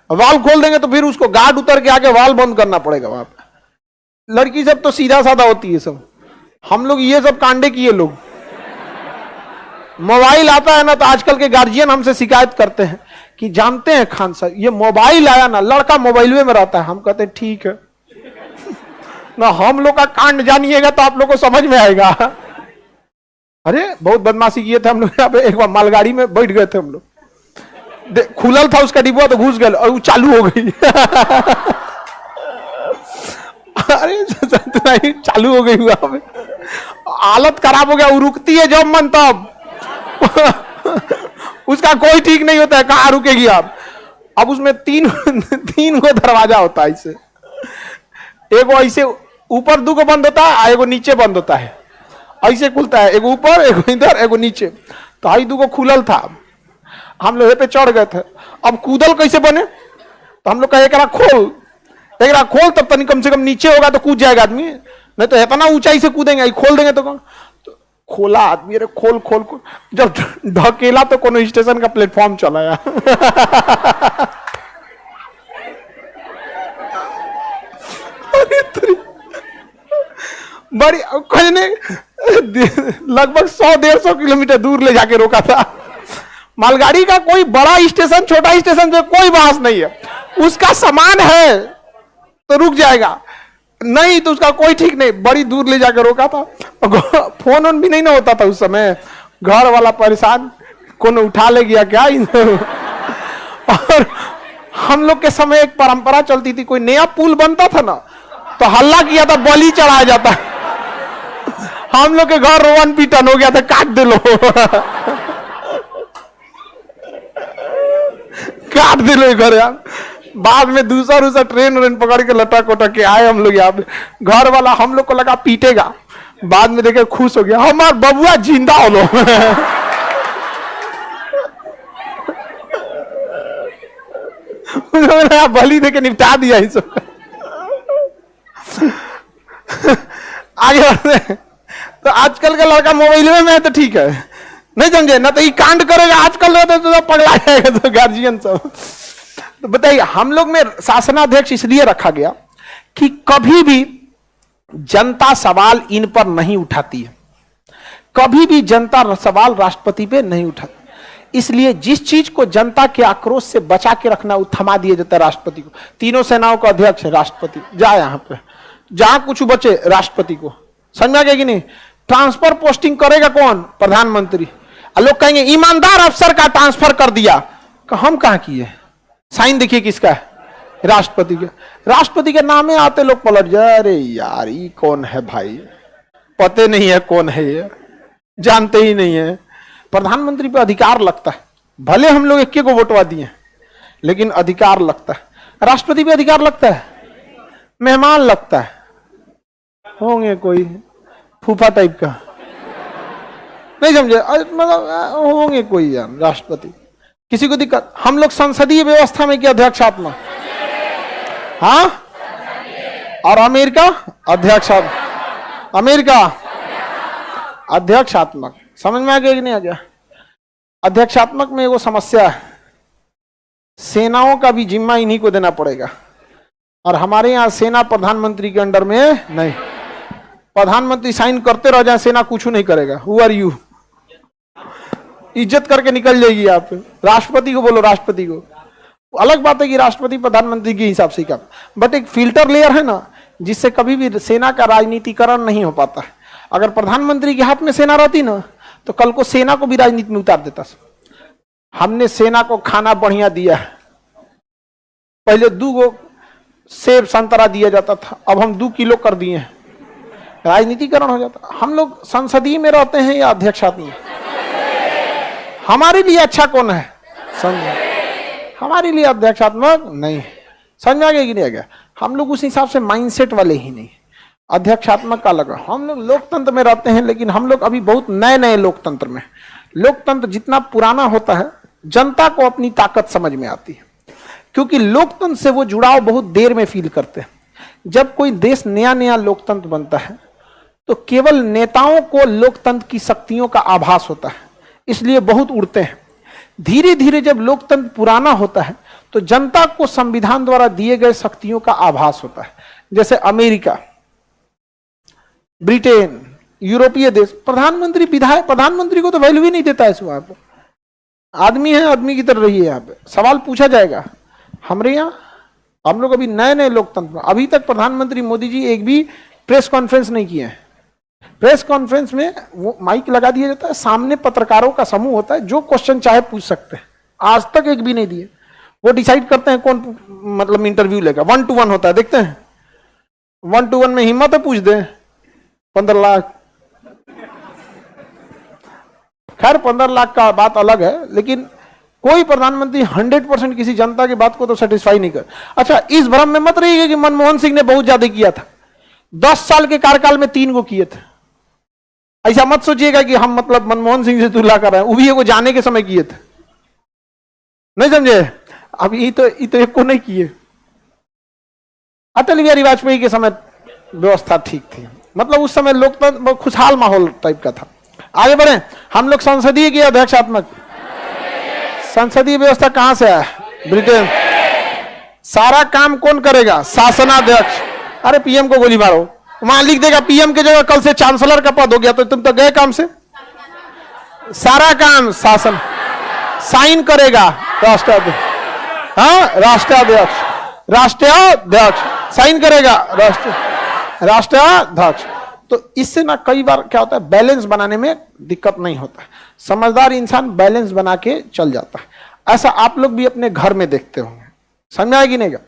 वाल खोल देंगे तो फिर उसको गार्ड उतर के आके वाल बंद करना पड़ेगा वहां पे। लड़की सब तो सीधा साधा होती है सब, हम लोग ये सब कांडे किए लोग। मोबाइल आता है ना तो आजकल के गार्जियन हमसे शिकायत करते हैं कि जानते हैं खान साहब, ये मोबाइल आया ना, लड़का मोबाइल में रहता है। हम कहते हैं ठीक है ना, हम लोग का कांड जानिएगा तो आप लोग को समझ में आएगा। अरे बहुत बदमाशी किए थे हम लोग यहाँ पे। एक बार मालगाड़ी में बैठ गए थे हम लोग, खुलल था उसका डिब्बा तो घुस गए और वो चालू हो गई। अरे चालू हो गई वहां पे, हालत खराब हो गया। वो रुकती है जब मन तब। उसका कोई ठीक नहीं होता है, कहाँ रुकेगी आप। अब उसमें तीन को दरवाजा होता है। इसे एगो ऐसे ऊपर 2 को बंद होता है, एगो नीचे बंद होता है। ऐसे खुलता है, एगो ऊपर, एगो इधर, एगो नीचे। तो आई 2 को खुलल था, हम लोहे पे चढ़ गए थे। अब कूदल कैसे बने, तो हम लोग कहे एकरा खोल, तब तनी कम से कम नीचे होगा तो कूद जाएगा आदमी, नहीं तो इतना ऊंचाई से कूदेंगे। खोल देंगे तो खोला आदमी, अरे खोल खोल खोल। जब ढकेला तो कोनो स्टेशन का प्लेटफॉर्म चला यार। बड़ी कहने लगभग 100-150 किलोमीटर दूर ले जाके रोका था। मालगाड़ी का कोई बड़ा स्टेशन छोटा स्टेशन से कोई बहस नहीं है, उसका सामान है तो रुक जाएगा, नहीं तो उसका कोई ठीक नहीं। बड़ी दूर ले जाकर रोका था। फोन ऑन भी नहीं ना होता था उस समय, घर वाला परेशान, कौन उठा ले गया क्या। और हम लोग के समय एक परंपरा चलती थी, कोई नया पुल बनता था ना तो हल्ला किया था, बलि चढ़ाया जाता। हम लोग के घर रोवन पीटन हो गया था, काट दे लो, काट दे लो घर यार। बाद में दूसरा ट्रेन पकड़ के लटक उटक के आए हम लोग यहाँ पे। घर वाला हम लोग को लगा पीटेगा, बाद में देखे खुश हो गया, हमार बबुआ जिंदा हो लो। बलि देके निपटा दिया इस। आगे बढ़ते। तो आजकल का लड़का मोबाइल में है तो ठीक है, नहीं समझे ना तो ये कांड करेगा। आजकल तो पगला जाएगा तो गार्जियन सब। तो बताइए, हम लोग में शासनाध्यक्ष इसलिए रखा गया कि कभी भी जनता सवाल इन पर नहीं उठाती है, कभी भी जनता सवाल राष्ट्रपति पे नहीं उठाती। इसलिए जिस चीज को जनता के आक्रोश से बचा के रखना, वो थमा दिया जाता है राष्ट्रपति को। तीनों सेनाओं का अध्यक्ष है राष्ट्रपति, जा यहाँ पे जहां कुछ बचे राष्ट्रपति को, समझ में आ गया कि नहीं। ट्रांसफर पोस्टिंग करेगा कौन, प्रधानमंत्री। लोग कहेंगे ईमानदार अफसर का ट्रांसफर कर दिया, हम कहां किए, साइन देखिए किसका है, राष्ट्रपति के। राष्ट्रपति के नामे आते लोग पलट जाए, अरे यार ये कौन है भाई, पते नहीं है कौन है ये, जानते ही नहीं है। प्रधानमंत्री पे अधिकार लगता है, भले हम लोग 1 को वोटवा दिए लेकिन अधिकार लगता है। राष्ट्रपति पे अधिकार लगता है, मेहमान लगता है। होंगे कोई फूफा टाइप का, नहीं समझे, मतलब होंगे कोई यार राष्ट्रपति, किसी को दिक्कत। हम लोग संसदीय व्यवस्था में क्या अध्यक्षात्मक, हाँ, और अमेरिका अध्यक्षात्मक, अमेरिका अध्यक्षात्मक। समझ में आ गया कि नहीं आ गया। अध्यक्षात्मक में वो समस्या है, सेनाओं का भी जिम्मा इन्हीं को देना पड़ेगा। और हमारे यहाँ सेना प्रधानमंत्री के अंडर में नहीं, प्रधानमंत्री साइन करते रह जाए, सेना कुछ नहीं करेगा। हु आर यू, इज्जत करके निकल जाएगी आप। राष्ट्रपति को बोलो, राष्ट्रपति को। अलग बात है कि राष्ट्रपति प्रधानमंत्री के हिसाब से काम, बट एक फिल्टर लेयर है ना, जिससे कभी भी सेना का राजनीतिकरण नहीं हो पाता है। अगर प्रधानमंत्री के हाथ में सेना रहती ना तो कल को सेना को भी राजनीति में उतार देता। हमने सेना को खाना बढ़िया दिया है, पहले 2 गो सेब संतरा दिया जाता था, अब हम 2 किलो कर दिए हैं, राजनीतिकरण हो जाता। हम लोग संसदीय में रहते हैं या अध्यक्षात्मक, हमारे लिए अच्छा कौन है, हमारे लिए अध्यक्षात्मक नहीं। समझ में आ गया कि नहीं आ गया। हम लोग उस हिसाब से माइंडसेट वाले ही नहीं, अध्यक्षात्मक का लगा। हम लोग लोकतंत्र में रहते हैं, लेकिन हम लोग अभी बहुत नए लोकतंत्र में। लोकतंत्र जितना पुराना होता है, जनता को अपनी ताकत समझ में आती है, क्योंकि लोकतंत्र से वो जुड़ाव बहुत देर में फील करते हैं। जब कोई देश नया लोकतंत्र बनता है तो केवल नेताओं को लोकतंत्र की शक्तियों का आभास होता है, इसलिए बहुत उड़ते हैं। धीरे धीरे जब लोकतंत्र पुराना होता है तो जनता को संविधान द्वारा दिए गए शक्तियों का आभास होता है। जैसे अमेरिका, ब्रिटेन, यूरोपीय देश, प्रधानमंत्री विधायक, प्रधानमंत्री को तो वैल्यू ही नहीं देता है। वहां पर आदमी है, आदमी की तरह रहिए, यहाँ पे सवाल पूछा जाएगा। हमारे यहाँ हम लोग अभी नए लोकतंत्र में, अभी तक प्रधानमंत्री मोदी जी एक भी प्रेस कॉन्फ्रेंस नहीं किए हैं, प्रेस कॉन्फ्रेंस में वो माइक लगा दिया जाता है, सामने पत्रकारों का समूह होता है, जो क्वेश्चन चाहे पूछ सकते हैं। आज तक एक भी नहीं दिए। वो डिसाइड करते हैं कौन मतलब इंटरव्यू लेगा। 1 to 1 होता है, देखते हैं 1 to 1 में हिम्मत है पूछ दे 15 लाख। खैर 15 लाख का बात अलग है, लेकिन कोई प्रधानमंत्री 100% किसी जनता की बात को तो सेटिस्फाई नहीं कर। अच्छा, इस भ्रम में मत रहिएगा कि मनमोहन सिंह ने बहुत ज्यादा किया था। 10 साल के कार्यकाल में 3 को किए थे। ऐसा मत सोचिएगा कि हम मतलब मनमोहन सिंह से तुलना कर रहे हैं, वो भी वो जाने के समय किए थे, नहीं समझे। अब ये तो एक को नहीं किए। अटल बिहारी वाजपेयी के समय व्यवस्था ठीक थी, मतलब उस समय लोकतंत्र खुशहाल माहौल टाइप का था। आगे बढ़े, हम लोग संसदीय की अध्यक्षात्मक, संसदीय व्यवस्था कहां से आया? ब्रिटेन। सारा काम कौन करेगा? शासनाध्यक्ष। अरे पीएम को गोली मारो, वहां लिख देगा पीएम की जगह कल से चांसलर का पद हो गया, तो तुम तो गए काम से। सारा काम शासन, साइन करेगा राष्ट्राध्यक्ष। हाँ, राष्ट्राध्यक्ष, राष्ट्राध्यक्ष साइन करेगा राष्ट्राध्यक्ष। तो इससे ना कई बार क्या होता है, बैलेंस बनाने में दिक्कत नहीं होता। समझदार इंसान बैलेंस बना के चल जाता है। ऐसा आप लोग भी अपने घर में देखते होंगे, समझ आएगी नहीं क्या?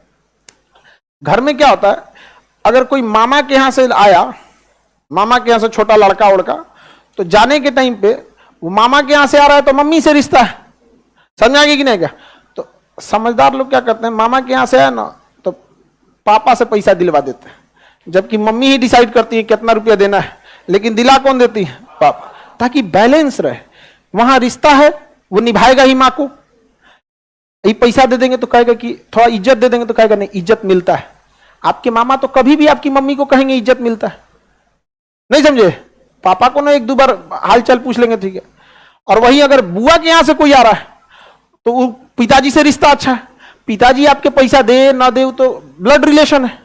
घर में क्या होता है, अगर कोई मामा के यहां से आया, मामा के यहां से छोटा लड़का उड़का, तो जाने के टाइम पे वो मामा के यहां से आ रहा है तो मम्मी से रिश्ता है, समझ आएगी कि नहीं क्या? तो समझदार लोग क्या करते हैं, मामा के यहां से आया ना तो पापा से पैसा दिलवा देते हैं, जबकि मम्मी ही डिसाइड करती है कितना रुपया देना है, लेकिन दिला कौन देती है? पापा, ताकि बैलेंस रहे। वहां रिश्ता है, वो निभाएगा ही माँ को। ये पैसा दे देंगे तो कहेगा कि थोड़ा इज्जत दे देंगे तो कहेगा नहीं इज्जत मिलता है। आपके मामा तो कभी भी आपकी मम्मी को कहेंगे इज्जत मिलता है, नहीं समझे? पापा को ना 1-2 बार हालचाल पूछ लेंगे, ठीक है। और वही अगर बुआ के यहां से कोई आ रहा है तो वो पिताजी से रिश्ता अच्छा है, पिताजी आपके पैसा दे ना दे तो ब्लड रिलेशन है,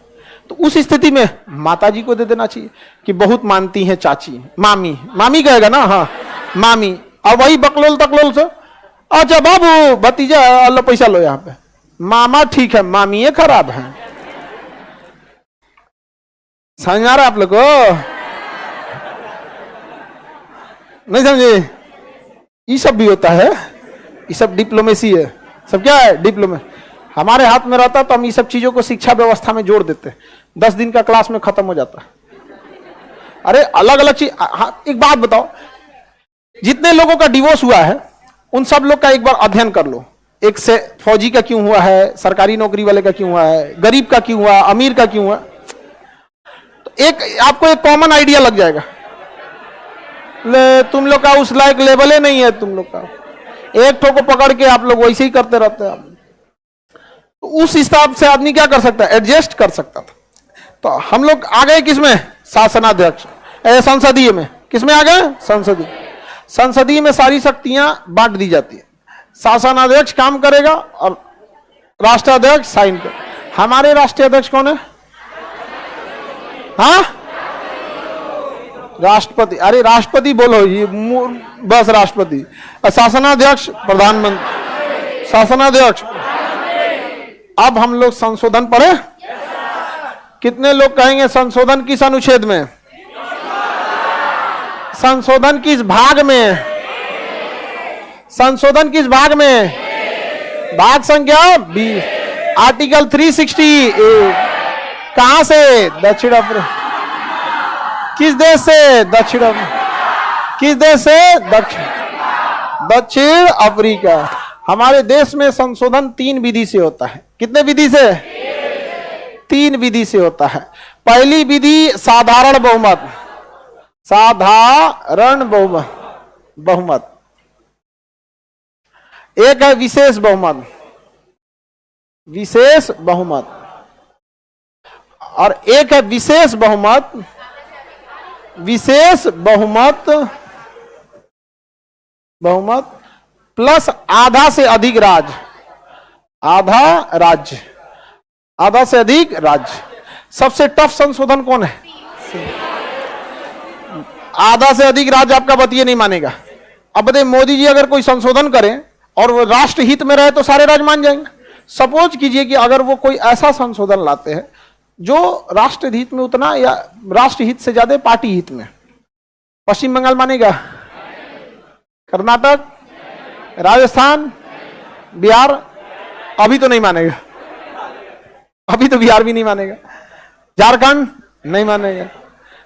तो उस स्थिति में माताजी को दे देना चाहिए कि बहुत मानती है चाची, मामी, मामी कहेगा ना, हाँ मामी। और वही बकलोल तकलोल से अच्छा बाबू भतीजा अल्लाह पैसा लो, यहाँ पे मामा ठीक है, मामी ये खराब है। समझ आ रहा है आप लोग को? नहीं समझे? ये सब भी होता है, ये सब डिप्लोमेसी है। सब क्या है? डिप्लोमे। हमारे हाथ में रहता तो हम ये सब चीजों को शिक्षा व्यवस्था में जोड़ देते, 10 दिन का क्लास में खत्म हो जाता। अरे अलग अलग चीज। एक बात बताओ, जितने लोगों का डिवोर्स हुआ है उन सब लोग का एक बार अध्ययन कर लो। एक से फौजी का क्यों हुआ है, सरकारी नौकरी वाले का क्यों हुआ है, गरीब का क्यों हुआ, अमीर का क्यों हुआ, तो एक आपको एक कॉमन आइडिया लग जाएगा। ले तुम लोग का उस लायक लेवल ही नहीं है, तुम लोग का एक ठो को पकड़ के आप लोग वैसे ही करते रहते हैं। तो उस हिसाब से आदमी क्या कर सकता है? एडजस्ट कर सकता था। तो हम लोग आ गए किसमें? शासनाध्यक्ष। संसदीय में किसमें आ गए? संसदीय। संसदीय में सारी शक्तियां बांट दी जाती है। शासनाध्यक्ष काम करेगा और राष्ट्राध्यक्ष साइन कर। हमारे राष्ट्रीय अध्यक्ष कौन है? हाँ, राष्ट्रपति। अरे राष्ट्रपति बोलो, ये बस राष्ट्रपति। शासनाध्यक्ष प्रधानमंत्री, शासनाध्यक्ष। अब हम लोग संशोधन पढ़े। कितने लोग कहेंगे संशोधन किस अनुच्छेद में? संशोधन किस भाग में? संशोधन किस भाग में? भाग संख्या 20, आर्टिकल 360। कहां से? दक्षिण अफ्रीका। किस देश से? दक्षिण अफ्रीका। किस देश से? दक्षिण अफ्रीका। हमारे देश में संशोधन 3 विधि से होता है। कितने विधि से? 3 विधि से होता है। पहली विधि साधारण बहुमत, साधारण बहुमत। एक है विशेष बहुमत, विशेष बहुमत। और एक है विशेष बहुमत, विशेष बहुमत, बहुमत प्लस आधा से अधिक राज्य, आधा राज्य, आधा से अधिक राज्य। सबसे टफ संशोधन कौन है? आधा से अधिक राज्य आपका बतिये नहीं मानेगा। अब बताइए, मोदी जी अगर कोई संशोधन करें और वो राष्ट्र हित में रहे तो सारे राज्य मान जाएंगे। सपोज कीजिए कि अगर वो कोई ऐसा संशोधन लाते हैं जो राष्ट्र हित में उतना या राष्ट्र हित से ज्यादा पार्टी हित में, पश्चिम बंगाल मानेगा? कर्नाटक, राजस्थान, बिहार? अभी तो नहीं मानेगा, अभी तो बिहार भी नहीं मानेगा, झारखंड नहीं मानेगा।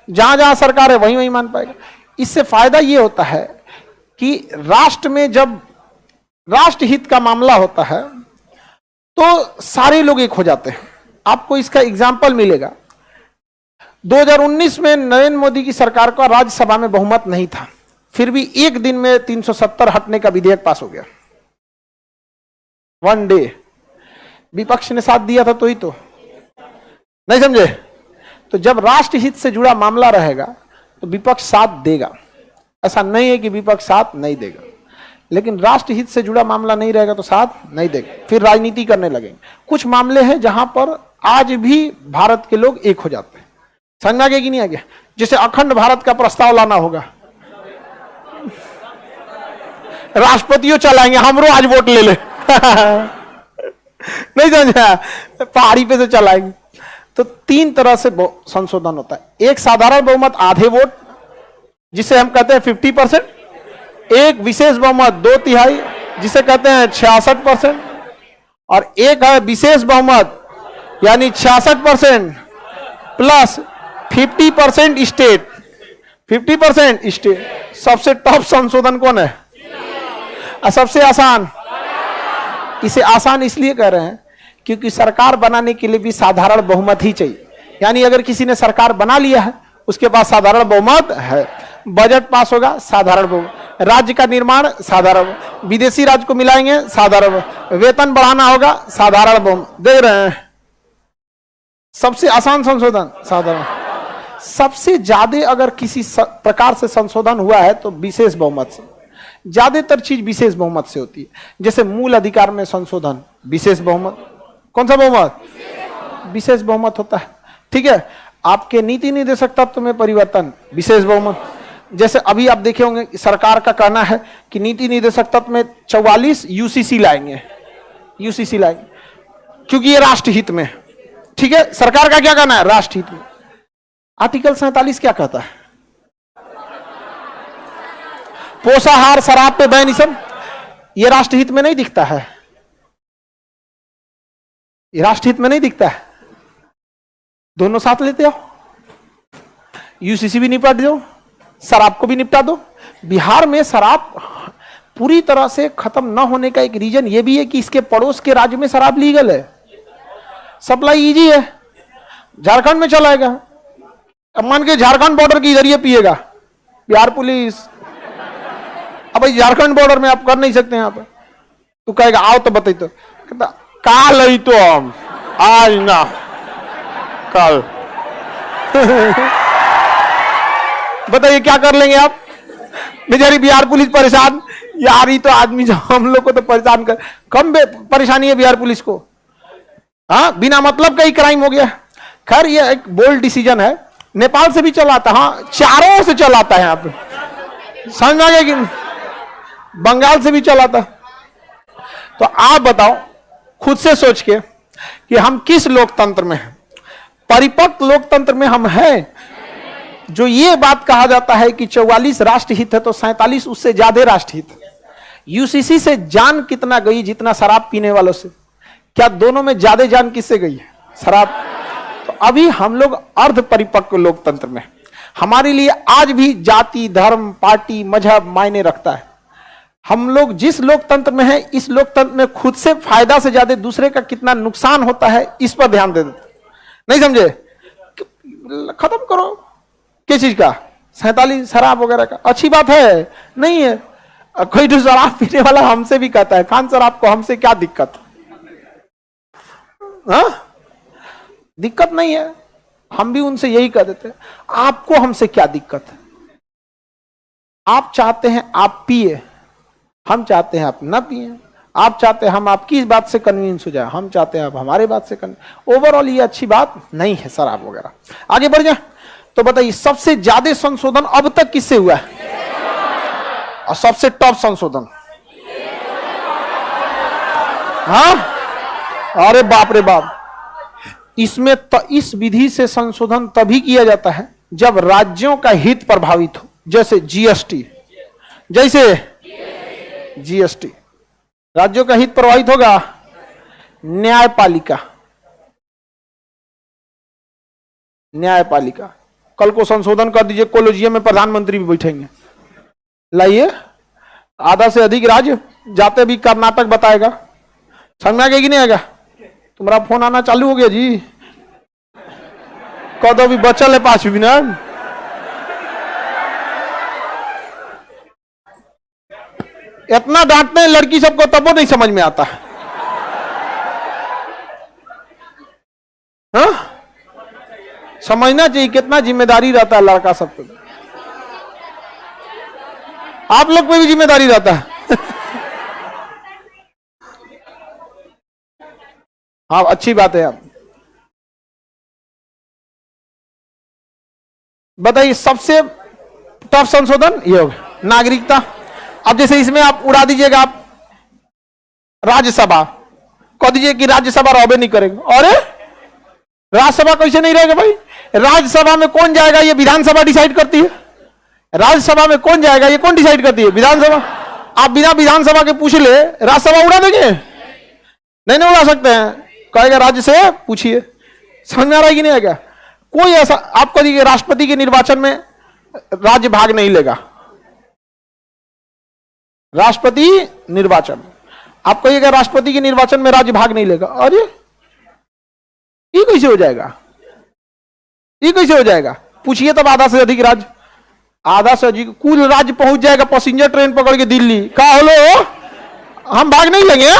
जहां जहां सरकार है वहीं वहीं मान पाएगा। इससे फायदा ये होता है कि राष्ट्र में जब राष्ट्र हित का मामला होता है तो सारे लोग एक हो जाते हैं। आपको इसका एग्जाम्पल मिलेगा। 2019 में नरेंद्र मोदी की सरकार का राज्यसभा में बहुमत नहीं था, फिर भी एक दिन में 370 हटने का विधेयक पास हो गया। One day. विपक्ष ने साथ दिया था तो ही तो, नहीं समझे? तो जब राष्ट्र हित से जुड़ा मामला रहेगा तो विपक्ष साथ देगा। ऐसा नहीं है कि विपक्ष साथ नहीं देगा, लेकिन राष्ट्र हित से जुड़ा मामला नहीं रहेगा तो साथ नहीं देगा, फिर राजनीति करने लगेंगे। कुछ मामले हैं जहां पर आज भी भारत के लोग एक हो जाते हैं। समझ में आ गया कि नहीं आ गया? जैसे अखंड भारत का प्रस्ताव लाना होगा, राष्ट्रपतियों चलाएंगे, हमरो आज वोट ले ले नहीं समझा? पहाड़ी पे से चलाएंगे। तो 3 तरह से संशोधन होता है। एक साधारण बहुमत आधे वोट, जिसे हम कहते हैं 50%, एक विशेष बहुमत 2/3, जिसे कहते हैं 66%, और एक है विशेष बहुमत यानी 66% प्लस 50% स्टेट। 50% स्टेट। सबसे टॉप संशोधन कौन है? सबसे आसान। इसे आसान इसलिए कह रहे हैं क्योंकि सरकार बनाने के लिए भी साधारण बहुमत ही चाहिए। यानी अगर किसी ने सरकार बना लिया है, उसके पास साधारण बहुमत है, बजट पास होगा साधारण बहुमत, राज्य का निर्माण साधारण, विदेशी राज्य को मिलाएंगे साधारण, वेतन बढ़ाना होगा साधारण बहुमत। देख रहे हैं? सबसे आसान संशोधन साधारण। सबसे ज्यादा अगर किसी प्रकार से संशोधन हुआ है तो विशेष बहुमत से। ज्यादातर चीज विशेष बहुमत से होती है। जैसे मूल अधिकार में संशोधन विशेष बहुमत। कौन सा बहुमत? विशेष बहुमत होता है। ठीक है। आपके नीति निर्देशक तत्व में परिवर्तन विशेष बहुमत। जैसे अभी आप देखे होंगे सरकार का कहना है कि नीति निर्देशक तत्व में 44 यूसीसी लाएंगे, यूसीसी लाएंगे क्योंकि ये राष्ट्र हित में। ठीक है, सरकार का क्या कहना है? राष्ट्र हित में। आर्टिकल 47 क्या कहता है? पोषाहार, शराब पे बैन, सब ये राष्ट्रहित में नहीं दिखता है। ये राष्ट्रहित में नहीं दिखता है। दोनों साथ लेते हो, यूसीसी भी निपटा दो, शराब को भी निपटा दो। बिहार में शराब पूरी तरह से खत्म न होने का एक रीजन ये भी है कि इसके पड़ोस के राज्य में शराब लीगल है, सप्लाई इजी है। झारखंड में चलाएगा, अब मान के झारखंड बॉर्डर के इधर ये पिएगा, बिहार पुलिस, अब भाई झारखंड बॉर्डर में आप कर नहीं सकते यहाँ पर। तू कहेगा आओ तो बताई, तो कहता काल ही तो हम आज ना कल बताइए क्या कर लेंगे आप? बेचारी बिहार पुलिस परेशान यार, ही तो आदमी जो हम लोग को तो परेशान कर, कम परेशानी है बिहार पुलिस को। हाँ, बिना मतलब का ही क्राइम हो गया। खैर ये एक बोल्ड डिसीजन है, नेपाल से भी चलाता, हाँ चारों से चलाता है यहाँ पे, समझ आ गया कि बंगाल से भी चलाता। तो आप बताओ खुद से सोच के कि हम किस लोकतंत्र में हैं? परिपक्व लोकतंत्र में हम हैं, जो ये बात कहा जाता है कि 44 राष्ट्रहित है तो 47 उससे ज्यादा राष्ट्रहित। यूसीसी से जान कितना गई जितना शराब पीने वालों से? क्या दोनों में ज्यादा जान किससे गई है? शराब। तो अभी हम लोग अर्ध परिपक्व लोकतंत्र में। हमारे लिए आज भी जाति, धर्म, पार्टी, मजहब मायने रखता है। हम लोग जिस लोकतंत्र में है, इस लोकतंत्र में खुद से फायदा से ज्यादा दूसरे का कितना नुकसान होता है इस पर ध्यान दे देते। नहीं समझे? खत्म करो किस चीज का? 47 शराब वगैरह का। अच्छी बात है नहीं है? कोई जो शराब पीने वाला हमसे भी कहता है खान सर आपको हमसे क्या दिक्कत? हाँ, दिक्कत नहीं है, हम भी उनसे यही कह देते हैं आपको हमसे क्या दिक्कत है? आप चाहते हैं आप पिए, हम चाहते हैं आप ना पिए। आप चाहते हैं हम आपकी इस बात से कन्विंस हो जाए, हम चाहते हैं आप हमारे बात से कन्विंस। ओवरऑल ये अच्छी बात नहीं है शराब वगैरह। आगे बढ़ जाए तो बताइए सबसे ज्यादा संशोधन अब तक किससे हुआ है? और सबसे टॉप संशोधन? हाँ, अरे बाप रे बाप। इसमें इस विधि से संशोधन तभी किया जाता है जब राज्यों का हित प्रभावित हो। जैसे जीएसटी, जैसे जीएसटी। राज्यों का हित प्रभावित होगा, न्यायपालिका, न्यायपालिका। कल को संशोधन कर दीजिए, कोलोजियम में प्रधानमंत्री भी बैठेंगे। लाइए, आधा से अधिक राज्य जाते भी कर्नाटक बताएगा। समझ में आ गया कि नहीं आएगा? तुम्हारा फोन आना चालू हो गया जी, कह दो भी बचल है 5 मिनट। इतना डांटते हैं लड़की सबको, तब वो नहीं समझ में आता। हाँ, समझना चाहिए कितना जिम्मेदारी रहता है लड़का सब पे। आप लोग पे भी जिम्मेदारी रहता है। हाँ, अच्छी बात है। आप बताइए, सबसे टफ संशोधन ये होगा, नागरिकता। अब जैसे इसमें आप उड़ा दीजिएगा, आप राज्यसभा कह दीजिए कि राज्यसभा रॉबे नहीं करेंगे। अरे राज्यसभा कैसे नहीं रहेगा भाई? राज्यसभा में कौन जाएगा? ये विधानसभा डिसाइड करती है। राज्यसभा में कौन जाएगा? ये कौन डिसाइड करती है? विधानसभा। आप बिना विधानसभा के पूछ ले, राज्यसभा उड़ा देंगे? नहीं उड़ा सकते हैं। कहेगा राज्य से पूछिए। समझ में आ रहा है कि नहीं आएगा? कोई ऐसा आप कहिए राष्ट्रपति के निर्वाचन में राज्य भाग नहीं लेगा। राष्ट्रपति निर्वाचन, आप कहिएगा राष्ट्रपति के निर्वाचन में राज्य भाग नहीं लेगा। अरे ये कैसे हो जाएगा? ये कैसे हो जाएगा? पूछिए तब। आधा से अधिक राज्य, आधा से अधिक कुल राज्य पहुंच जाएगा पैसेंजर ट्रेन पकड़ के दिल्ली। का होलो, हम भाग नहीं लेंगे?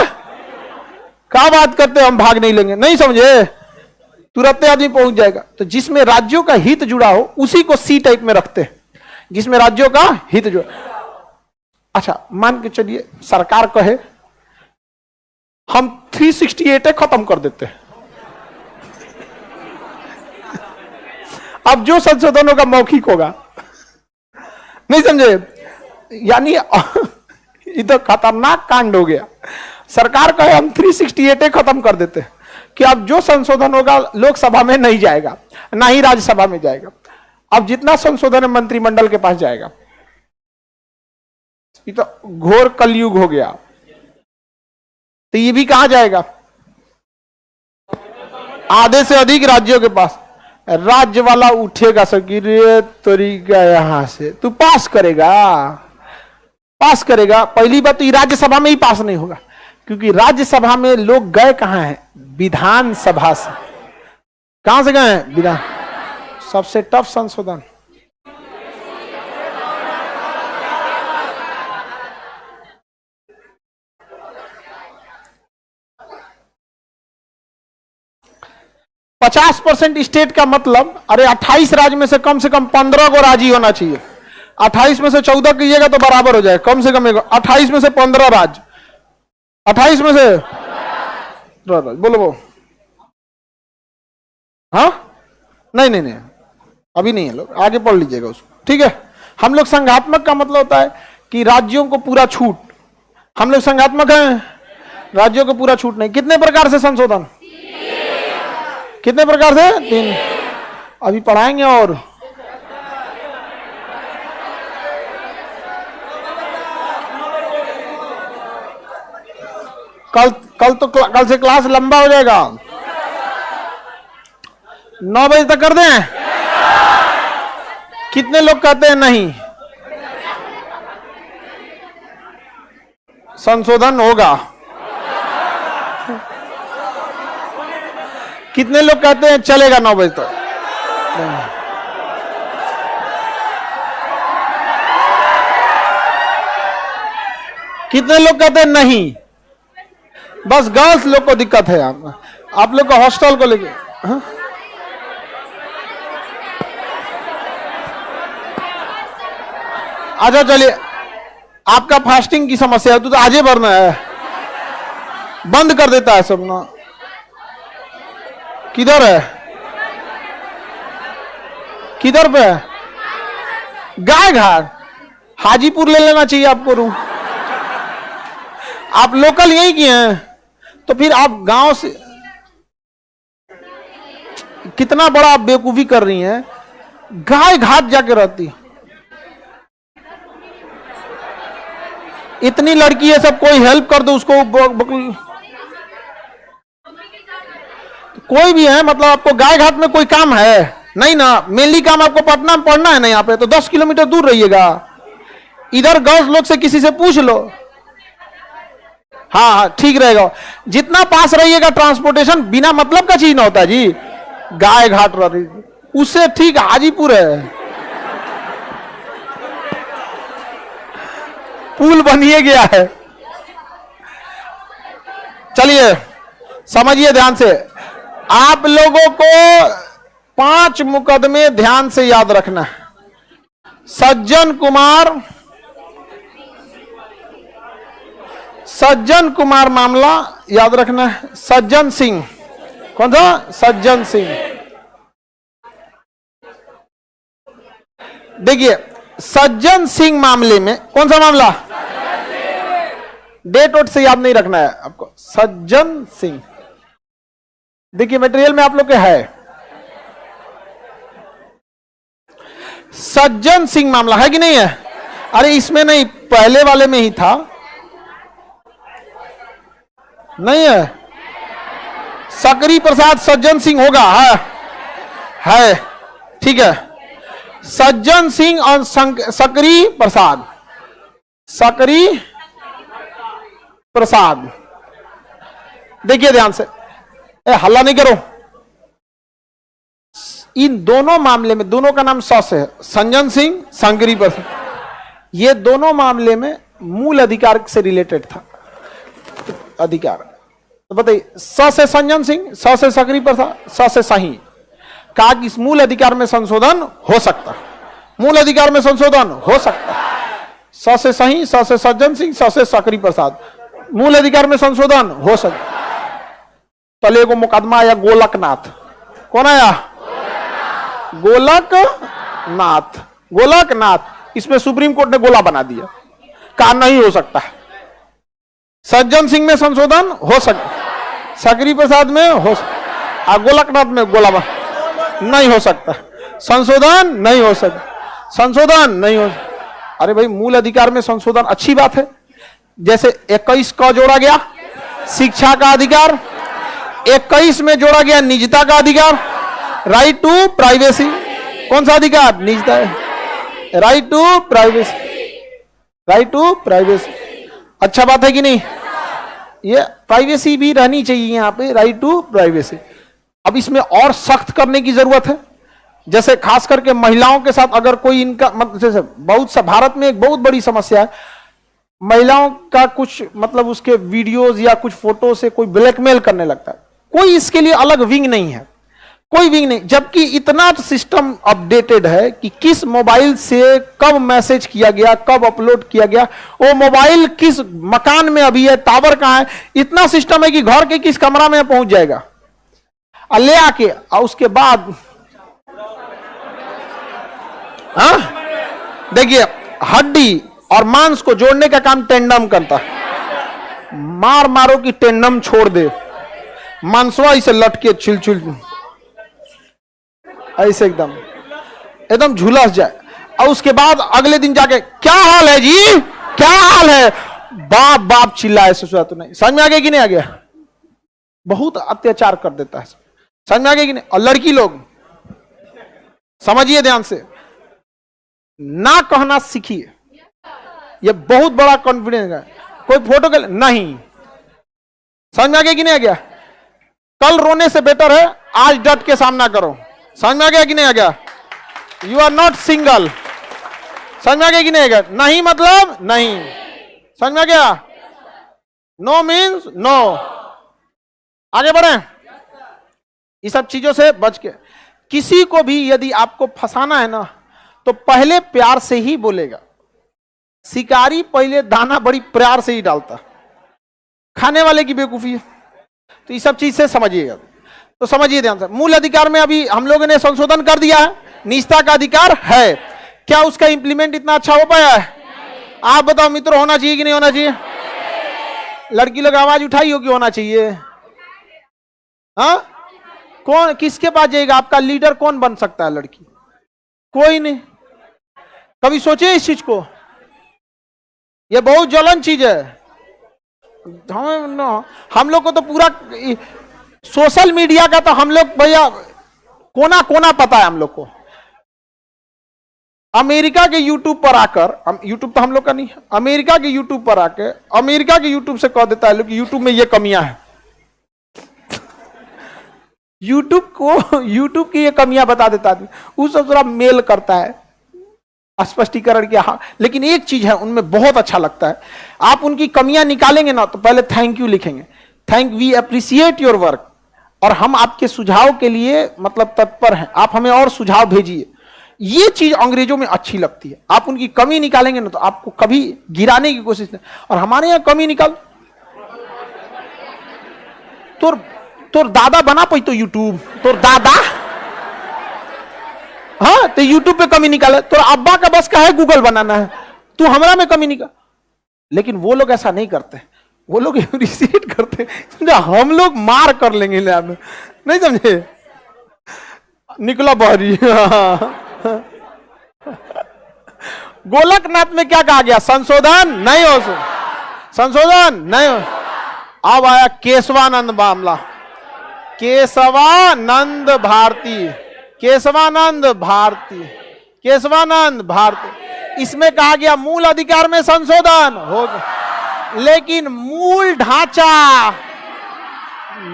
क्या बात करते हो, हम भाग नहीं लेंगे? नहीं समझे? तुरंत आदमी पहुंच जाएगा। तो जिसमें राज्यों का हित जुड़ा हो उसी को सी टाइप में रखते हैं, जिसमें राज्यों का हित जुड़ा। अच्छा, मान के चलिए सरकार कहे हम 368 खत्म कर देते हैं। अब जो संशोधन होगा मौखिक होगा, नहीं समझे? यानी ये तो खतरनाक कांड हो गया। सरकार कहे हम 368 खत्म कर देते हैं कि अब जो संशोधन होगा लोकसभा में नहीं जाएगा, ना ही राज्यसभा में जाएगा। अब जितना संशोधन है मंत्रिमंडल के पास जाएगा। ये तो घोर कलयुग हो गया। तो ये भी कहां जाएगा? आधे से अधिक राज्यों के पास। राज्य वाला उठेगा सर कि रे तरीका, यहां से तू पास करेगा, पास करेगा। पहली बात तो ये राज्यसभा में ही पास नहीं होगा, क्योंकि राज्यसभा में लोग गए कहां हैं? विधानसभा से। कहां से गए हैं? विधान। सबसे टफ संशोधन। %50 स्टेट का मतलब, अरे 28 राज्य में से कम 15 को राजी होना चाहिए। 28 में से 14 कीजिएगा तो बराबर हो जाए। कम से कम 28 में से 15 राज्य, 28 में से बोलो। हाँ, नहीं, अभी नहीं है, लोग आगे पढ़ लीजिएगा उसको। ठीक है, हम लोग संघात्मक का मतलब होता है कि राज्यों को पूरा छूट। हम लोग संघात्मक हैं, राज्यों को पूरा छूट नहीं। कितने प्रकार से संशोधन? कितने प्रकार से? 3। अभी पढ़ाएंगे। और कल से क्लास लंबा हो जाएगा। 9 बजे तक कर दें? कितने लोग कहते हैं नहीं संशोधन होगा? कितने लोग कहते हैं चलेगा 9 बजे तक? कितने लोग कहते हैं नहीं? बस गर्ल्स लोग को दिक्कत है। आप लोग को हॉस्टल को लेके। अच्छा चलिए, आपका फास्टिंग की समस्या है तो आज ही भरना है। बंद कर देता है सब ना। किधर है? किधर पे है? गाय घाट, हाजीपुर ले लेना चाहिए आपको रूम। आप लोकल यही किए हैं तो फिर आप गांव से कितना बड़ा आप बेवकूफी कर रही हैं। गाय घाट जाके रहती है। इतनी लड़की है सब, कोई हेल्प कर दो उसको। कोई भी है, मतलब आपको गाय घाट में कोई काम है नहीं ना, मेनली काम आपको पटना में पढ़ना है ना, यहाँ पे तो 10 किलोमीटर दूर रहिएगा। इधर गर्ल्स लोग से किसी से पूछ लो। हाँ हाँ ठीक रहेगा, जितना पास रहिएगा ट्रांसपोर्टेशन, बिना मतलब का चीज ना होता है जी। गाय घाट रही उससे ठीक हाजीपुर है, पुल बनिए गया है। चलिए समझिए ध्यान से, आप लोगों को 5 मुकदमे ध्यान से याद रखना है। सज्जन कुमार मामला याद रखना है। सज्जन सिंह, कौन सा? सज्जन सिंह। देखिए सज्जन सिंह मामले में, कौन सा मामला? डेट वोट से याद नहीं रखना है आपको। सज्जन सिंह, देखिए मटेरियल में आप लोग के है, सज्जन सिंह मामला है कि नहीं है? अरे इसमें नहीं, पहले वाले में ही था, नहीं है? सकरी प्रसाद सज्जन सिंह होगा, है ठीक है। सज्जन सिंह और सकरी प्रसाद, सकरी प्रसाद। देखिए ध्यान से, हल्ला नहीं करो। इन दोनों मामले में, दोनों का नाम सौ से है, सज्जन सिंह, सकरी प्रसाद। ये दोनों मामले में मूल अधिकार से रिलेटेड था अधिकार। तो बताइए, स से सज्जन सिंह, स से सकरी प्रसाद, स से सही, कहा कि इस मूल अधिकार में संशोधन हो सकता, मूल अधिकार में संशोधन हो सकता। स से सही, स से सज्जन सिंह, स से सकरी प्रसाद, मूल अधिकार में संशोधन हो सकता। तले को मुकदमा आया गोलकनाथ, कौन आया? गोलकनाथ, गोलकनाथ। इसमें सुप्रीम कोर्ट ने गोला बना दिया, कहा नहीं हो सकता। सज्जन सिंह में संशोधन हो सकता, सकरी प्रसाद में हो सकता, गोलकनाथ में गोला नहीं हो सकता, संशोधन नहीं हो सकता, संशोधन नहीं हो सकता। अरे भाई मूल अधिकार में संशोधन अच्छी बात है। जैसे 21 का जोड़ा गया शिक्षा का अधिकार, 21 में जोड़ा गया निजता का अधिकार, राइट टू प्राइवेसी। कौन सा अधिकार? निजता है, right to privacy, right to privacy. अच्छा बात है कि नहीं? ये प्राइवेसी भी रहनी चाहिए यहाँ पे, राइट टू प्राइवेसी। अब इसमें और सख्त करने की जरूरत है। जैसे खास करके महिलाओं के साथ अगर कोई इनका जैसे बहुत सा भारत में एक बहुत बड़ी समस्या है, महिलाओं का कुछ मतलब उसके वीडियोस या कुछ फोटो से कोई ब्लैकमेल करने लगता है। कोई इसके लिए अलग विंग नहीं है, कोई विंग नहीं, जबकि इतना सिस्टम अपडेटेड है कि किस मोबाइल से कब मैसेज किया गया, कब अपलोड किया गया, वो मोबाइल किस मकान में अभी है, टावर कहां है, इतना सिस्टम है कि घर के किस कमरा में पहुंच जाएगा और ले आके और उसके बाद देखिए हड्डी और मांस को जोड़ने का काम टेंडम करता है। मार मारो कि टेंडम छोड़ दे, मांसवा इसे लटके छिल ऐसे एकदम एकदम झुलस जाए, और उसके बाद अगले दिन जाके क्या हाल है जी, क्या हाल है, बाप बाप चिल्लाए ससुरा तो नहीं। समझ में आ गया कि नहीं आ गया? बहुत अत्याचार कर देता है, समझ में आ गया कि नहीं? और लड़की लोग समझिए ध्यान से, ना कहना सीखिए, ये बहुत बड़ा कॉन्फिडेंस है। कोई फोटो के नहीं, समझ में आ गया कि नहीं आ गया? कल रोने से बेटर है आज डट के सामना करो। समझ में आ गया कि नहीं आ गया? You are not single. समझ में आ गया कि नहीं आ गया? नहीं मतलब नहीं, समझ में आ गया? No means no. आगे बढ़े, ये सब चीजों से बच के। किसी को भी यदि आपको फंसाना है ना, तो पहले प्यार से ही बोलेगा। शिकारी पहले दाना बड़ी प्यार से ही डालता, खाने वाले की बेवकूफी है। तो ये सब चीज से समझिएगा। तो समझिए ध्यान से, मूल अधिकार में अभी हम लोगों ने संशोधन कर दिया है, निजता का अधिकार है। क्या उसका इंप्लीमेंट इतना अच्छा हो पाया है? आप बताओ मित्रों, होना चाहिए कि नहीं होना चाहिए? लड़की लोग आवाज उठाई हो कि होना चाहिए? हाँ, कौन किसके पास जाएगा? आपका लीडर कौन बन सकता है? लड़की कोई नहीं। कभी सोचे इस चीज को? ये बहुत ज्वलन चीज है। हम लोग को तो पूरा सोशल मीडिया का तो हम लोग भैया कोना कोना पता है हम लोग को। अमेरिका के यूट्यूब पर आकर, यूट्यूब तो हम लोग का नहीं है, अमेरिका के यूट्यूब पर आके अमेरिका के यूट्यूब से कह देता है लोग यूट्यूब में ये कमियां हैं। यूट्यूब की ये कमियां बता देता है, उस सब थोड़ा मेल करता है स्पष्टीकरण किया। हाँ, लेकिन एक चीज है उनमें बहुत अच्छा लगता है, आप उनकी कमियां निकालेंगे ना तो पहले थैंक यू लिखेंगे, thank we appreciate your work, और हम आपके सुझाव के लिए मतलब तत्पर हैं, आप हमें और सुझाव भेजिए। ये चीज अंग्रेजों में अच्छी लगती है। आप उनकी कमी निकालेंगे ना तो आपको कभी गिराने की कोशिश नहीं। और हमारे यहां कमी निकाल, तोर दादा बना पाई तो यूट्यूब, तोर दादा, हाँ तो यूट्यूब पे कमी निकाले, तो अब्बा का बस का है गूगल बनाना है, तू हमरा में कमी निकाल। लेकिन वो लोग ऐसा नहीं करते, वो लोग अप्रिशिएट करते, समझा, हम लोग मार कर लेंगे लैब में, नहीं समझे, निकला बहरी। गोलकनाथ में क्या कहा गया, संशोधन नहीं हो, संशोधन नहीं हो। अब आया केशवानंद मामला, केशवानंद भारती, केशवानंद भारती, केशवानंद भारती, इसमें कहा गया मूल अधिकार में संशोधन हो गया, लेकिन मूल ढांचा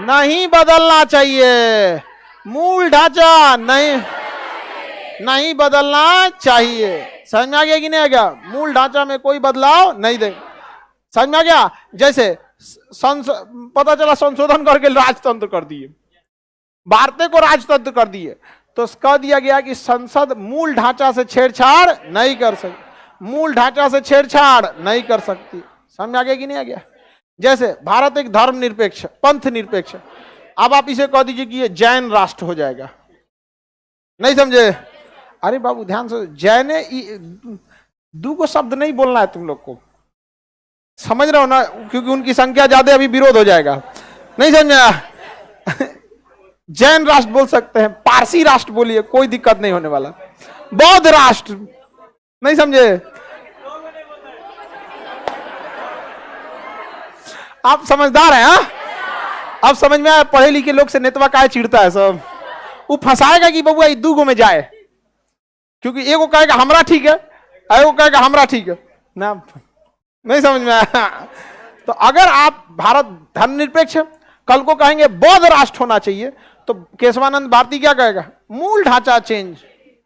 नहीं बदलना चाहिए, मूल ढांचा नहीं बदलना चाहिए। समझ में आ गया कि नहीं आ गया? मूल ढांचा में कोई बदलाव नहीं दे। समझ में आ गया? जैसे पता चला संशोधन करके राजतंत्र कर दिए, भारतीय को राजतंत्र कर दिए, तो कह दिया गया कि संसद मूल ढांचा से छेड़छाड़ नहीं कर सकती, मूल ढांचा से छेड़छाड़ नहीं कर सकती। समझ में आ गया कि नहीं आ गया? जैसे भारत एक धर्म निरपेक्ष, पंथ निरपेक्ष, अब आप इसे कह दीजिए कि ये जैन राष्ट्र हो जाएगा, नहीं समझे? अरे बाबू ध्यान से, जैन दू को शब्द नहीं बोलना है तुम लोग को, समझ रहे हो ना, क्योंकि उनकी संख्या ज्यादा, अभी विरोध हो जाएगा, नहीं समझा? जैन राष्ट्र बोल सकते हैं, पारसी राष्ट्र बोलिए, कोई दिक्कत नहीं होने वाला, बौद्ध राष्ट्र, नहीं समझे? आप समझदार हैं? हाँ, अब समझ में आया पढ़े लिखे लोग से नेतवा काय चिढ़ता है सब, वो फंसाएगा कि बबुआ दू गो में जाए, क्योंकि एगो कहेगा हमरा ठीक है, एगो कहेगा हमरा ठीक है ना, नहीं समझ में आया? तो अगर आप भारत धर्मनिरपेक्ष है, कल को कहेंगे बौद्ध राष्ट्र होना चाहिए, तो केशवानंद भारती क्या कहेगा, मूल ढांचा चेंज,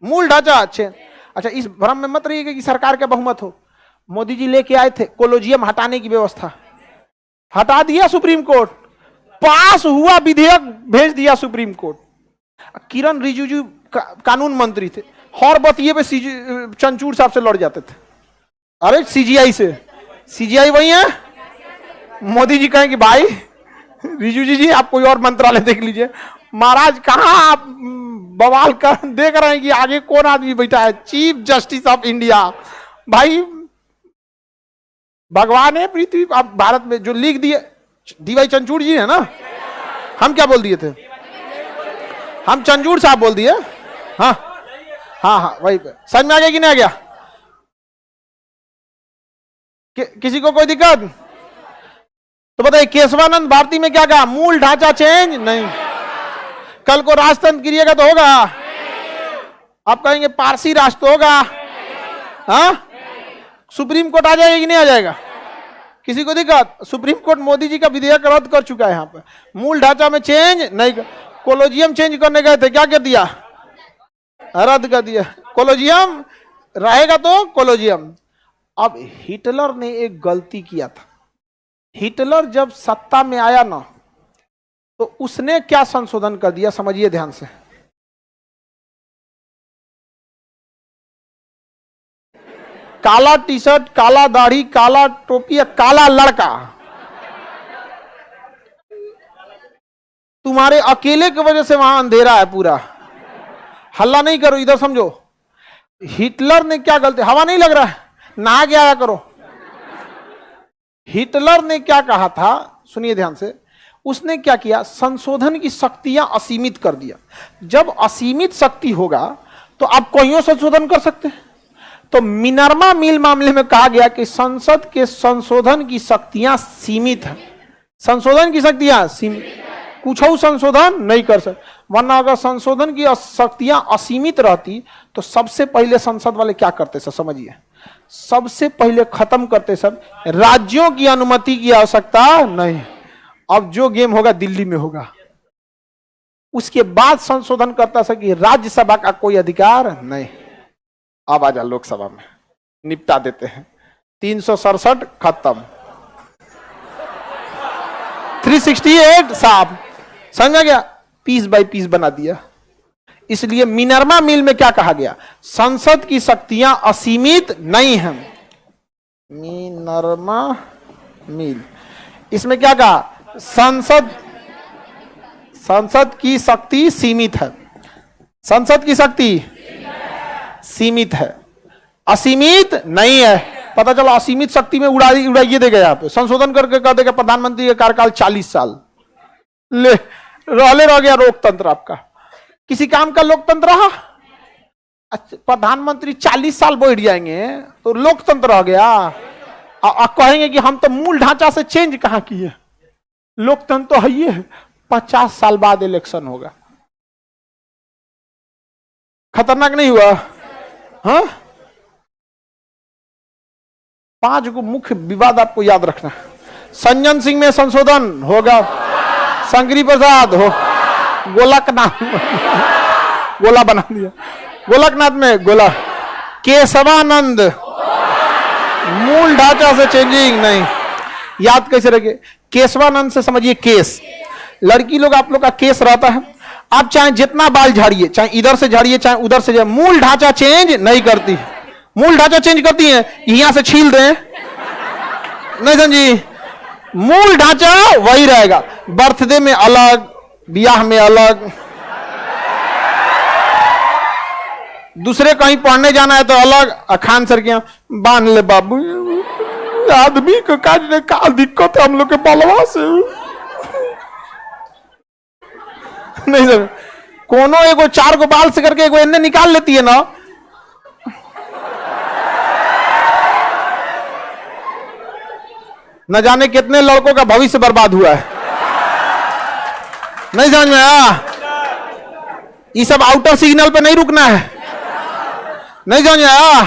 मूल ढांचा चेंज। अच्छा, इस भ्रम में मत रहिएगा कि सरकार का बहुमत हो। मोदी जी लेके आए थे कोलोजियम हटाने की व्यवस्था, हटा दिया सुप्रीम कोर्ट, पास हुआ विधेयक, भेज दिया सुप्रीम कोर्ट। किरण रिजिजू कानून मंत्री थे, हर बतिये पे चंचूर साहब से लड़ जाते थे, अरे सीजीआई से, सीजीआई वही है। मोदी जी कहें कि भाई रिजिजू जी आप कोई और मंत्रालय देख लीजिए, महाराज कहां आप बवाल कर देख रहे हैं कि आगे कौन आदमी बैठा है, चीफ जस्टिस ऑफ इंडिया। भाई भगवान है पृथ्वी, आप भारत में जो लिख दिए, डीवाई चंचूड़ जी है ना, हम क्या बोल दिए थे, हम चंचूड़ साहब बोल दिए। हाँ हाँ हाँ, वही पे समझ में आ गया कि नहीं आ गया? किसी को कोई दिक्कत? तो बताइए केशवानंद भारती में क्या कहा, मूल ढांचा चेंज नहीं। कल को राजतंत्र गिरिएगा तो होगा, आप कहेंगे पारसी राष्ट्र तो होगा, हाँ, सुप्रीम कोर्ट आ जाएगा कि नहीं आ जाएगा? किसी को दिक्कत? सुप्रीम कोर्ट मोदी जी का विधेयक रद्द कर चुका है, यहाँ पे मूल ढांचा में चेंज नहीं। कोलोजियम चेंज करने गए थे, क्या कर दिया, रद्द कर दिया। कोलोजियम रहेगा तो कोलोजियम। अब हिटलर ने एक गलती किया था, हिटलर जब सत्ता में आया ना, तो उसने क्या संशोधन कर दिया, समझिए ध्यान से। काला टी शर्ट, काला दाढ़ी, काला टोपी, काला लड़का, तुम्हारे अकेले की वजह से वहां अंधेरा है पूरा, हल्ला नहीं करो, इधर समझो। हिटलर ने क्या गलती, हवा नहीं लग रहा है, नहा के आया करो। हिटलर ने क्या कहा था, सुनिए ध्यान से, उसने क्या किया, संशोधन की शक्तियां असीमित कर दिया। जब असीमित शक्ति होगा तो आप कहीं संशोधन कर सकते हैं, तो मिनर्वा मिल मामले में कहा गया कि संसद के संशोधन की शक्तियां सीमित है, संशोधन की शक्तियां सीमित, कुछ संशोधन नहीं कर सकते। वरना अगर संशोधन की शक्तियां असीमित रहती तो सबसे पहले संसद वाले क्या करते सर, समझिए, सबसे पहले खत्म करते सर, राज्यों की अनुमति की आवश्यकता नहीं। अब जो गेम होगा दिल्ली में होगा, उसके बाद संशोधन करता सर कि राज्यसभा का कोई अधिकार नहीं। अब आजा लोकसभा में निपटा देते हैं, 367 खत्म, 368 साहब, समझ गया, पीस बाय पीस बना दिया। इसलिए मिनर्वा मिल में क्या कहा गया, संसद की शक्तियां असीमित नहीं हैं। मिनर्वा मिल इसमें क्या कहा, संसद की शक्ति सीमित है, संसद की शक्ति सीमित है, असीमित नहीं है। पता चला असीमित शक्ति में उड़ाइए देगा, यहाँ पे संशोधन करके कह देगा प्रधानमंत्री का कार्यकाल 40 साल, ले रह गया लोकतंत्र आपका, किसी काम का लोकतंत्र रहा। अच्छा, प्रधानमंत्री 40 साल बैठ जाएंगे तो लोकतंत्र रह गया। आप कहेंगे कि हम तो मूल ढांचा से चेंज कहां किए, लोकतंत्र तो है ही है, 50 साल बाद इलेक्शन होगा। खतरनाक नहीं हुआ? हाँ, 5 को मुख्य विवाद आपको याद रखना। संजन सिंह में संशोधन होगा, शंकरी प्रसाद हो, गोलकनाथ गोला बना दिया, गोलकनाथ में गोला, केशवानंद मूल ढांचा से चेंजिंग नहीं। याद कैसे रखे, केशवानंद से समझिए केस, लड़की लोग आप लोग का केस रहता है, आप चाहे जितना बाल झाड़िए, चाहे इधर से झाड़िए चाहे उधर से, मूल ढांचा चेंज नहीं करती। मूल ढांचा चेंज करती है, यहां से छील दें, नहीं समझी, मूल ढांचा वही रहेगा। बर्थडे में अलग, ब्याह में अलग, दूसरे कहीं पढ़ने जाना है तो अलग, खान सर के बांध ले बाबू, आदमी को का दिक्कत है हम लोग के बलवा से, नहीं सर, कोनो एगो 4 को बाल से करके एगो इन्ने निकाल लेती है ना, न जाने कितने लड़कों का भविष्य बर्बाद हुआ है। नहीं समझ में आया? ये सब आउटर सिग्नल पे नहीं रुकना है, नहीं समझ में आया?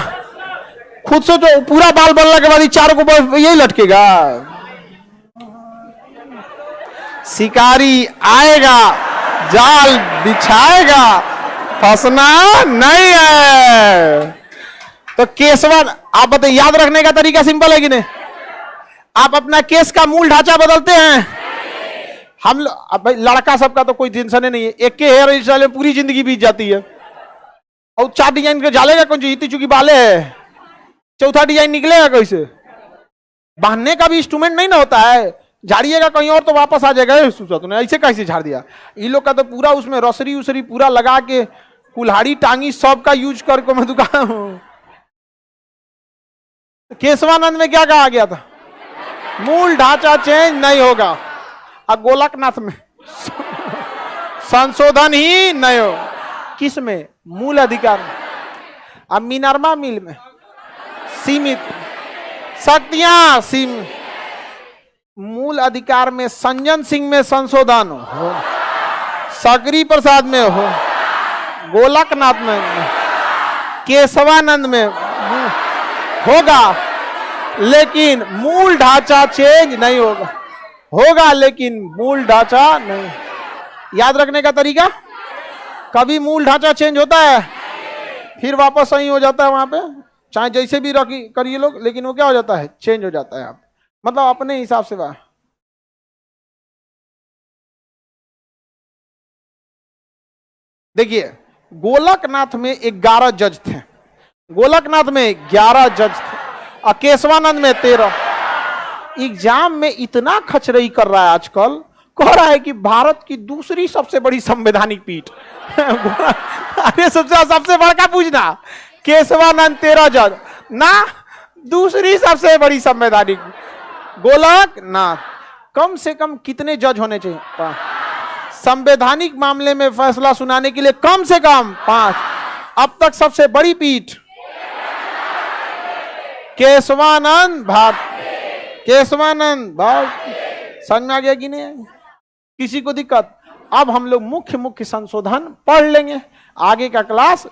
खुद सोचो, पूरा बाल बनने के बाद ये 4 को यही लटकेगा। शिकारी आएगा, जाल बिछाएगा, फंसना नहीं है। तो केसवन, आप बताइए, याद रखने का तरीका सिंपल है कि नहीं? आप अपना केस का मूल ढांचा बदलते हैं, हम लड़का सबका तो कोई टेंशन नहीं है, एक के हेयर स्टाइल में पूरी जिंदगी बीत जाती है, और 4 डिजाइन के झालेगा कौन, इतनी चूंकि बाले है, चौथा डिजाइन निकलेगा कैसे? बांधने का भी इंस्ट्रूमेंट नहीं ना होता है, झाड़िएगा कहीं और तो वापस आ जाएगा। तूने ऐसे कैसे झाड़ दिया? ये लोग का तो पूरा उसमें रसरी उसरी पूरा लगा के, कुल्हाड़ी टांगी सबका यूज करके मैं दुकान हूं। केशवानंद में क्या कहा गया था, मूल ढांचा चेंज नहीं होगा। अब गोलकनाथ में संशोधन ही नहीं हो, किस में, मूल अधिकार में। अब मिनर्वा मिल में सीमित शक्तियां, सीमित मूल अधिकार में संजन सिंह में संशोधन हो, शंकरी प्रसाद में हो, गोलकनाथ में, केशवानंद में होगा, लेकिन मूल ढांचा चेंज नहीं होगा, होगा लेकिन मूल ढांचा नहीं। याद रखने का तरीका, कभी मूल ढांचा चेंज होता है फिर वापस सही हो जाता है, वहां पे चाहे जैसे भी रखी करिए लोग, लेकिन वो क्या हो जाता है, चेंज हो जाता है। आप मतलब अपने हिसाब से बात। देखिए, गोलकनाथ में 11 जज थे, गोलकनाथ में 11 जज थे और केशवानंद में 13। एग्जाम में इतना खचरई कर रहा है आजकल, कह रहा है कि भारत की दूसरी सबसे बड़ी संवैधानिक पीठ अरे सबसे बड़का पूछना, केशवानंद 13 जज ना, दूसरी सबसे बड़ी संवैधानिक गोलकनाथ। कम से कम कितने जज होने चाहिए? संवैधानिक मामले में फैसला सुनाने के लिए कम से कम 5। अब तक सबसे बड़ी पीठ केशवानंद भारती, केशवानंद भारती। समझ में आ गया कि नहीं? किसी को दिक्कत? अब हम लोग मुख्य संशोधन पढ़ लेंगे, आगे का क्लास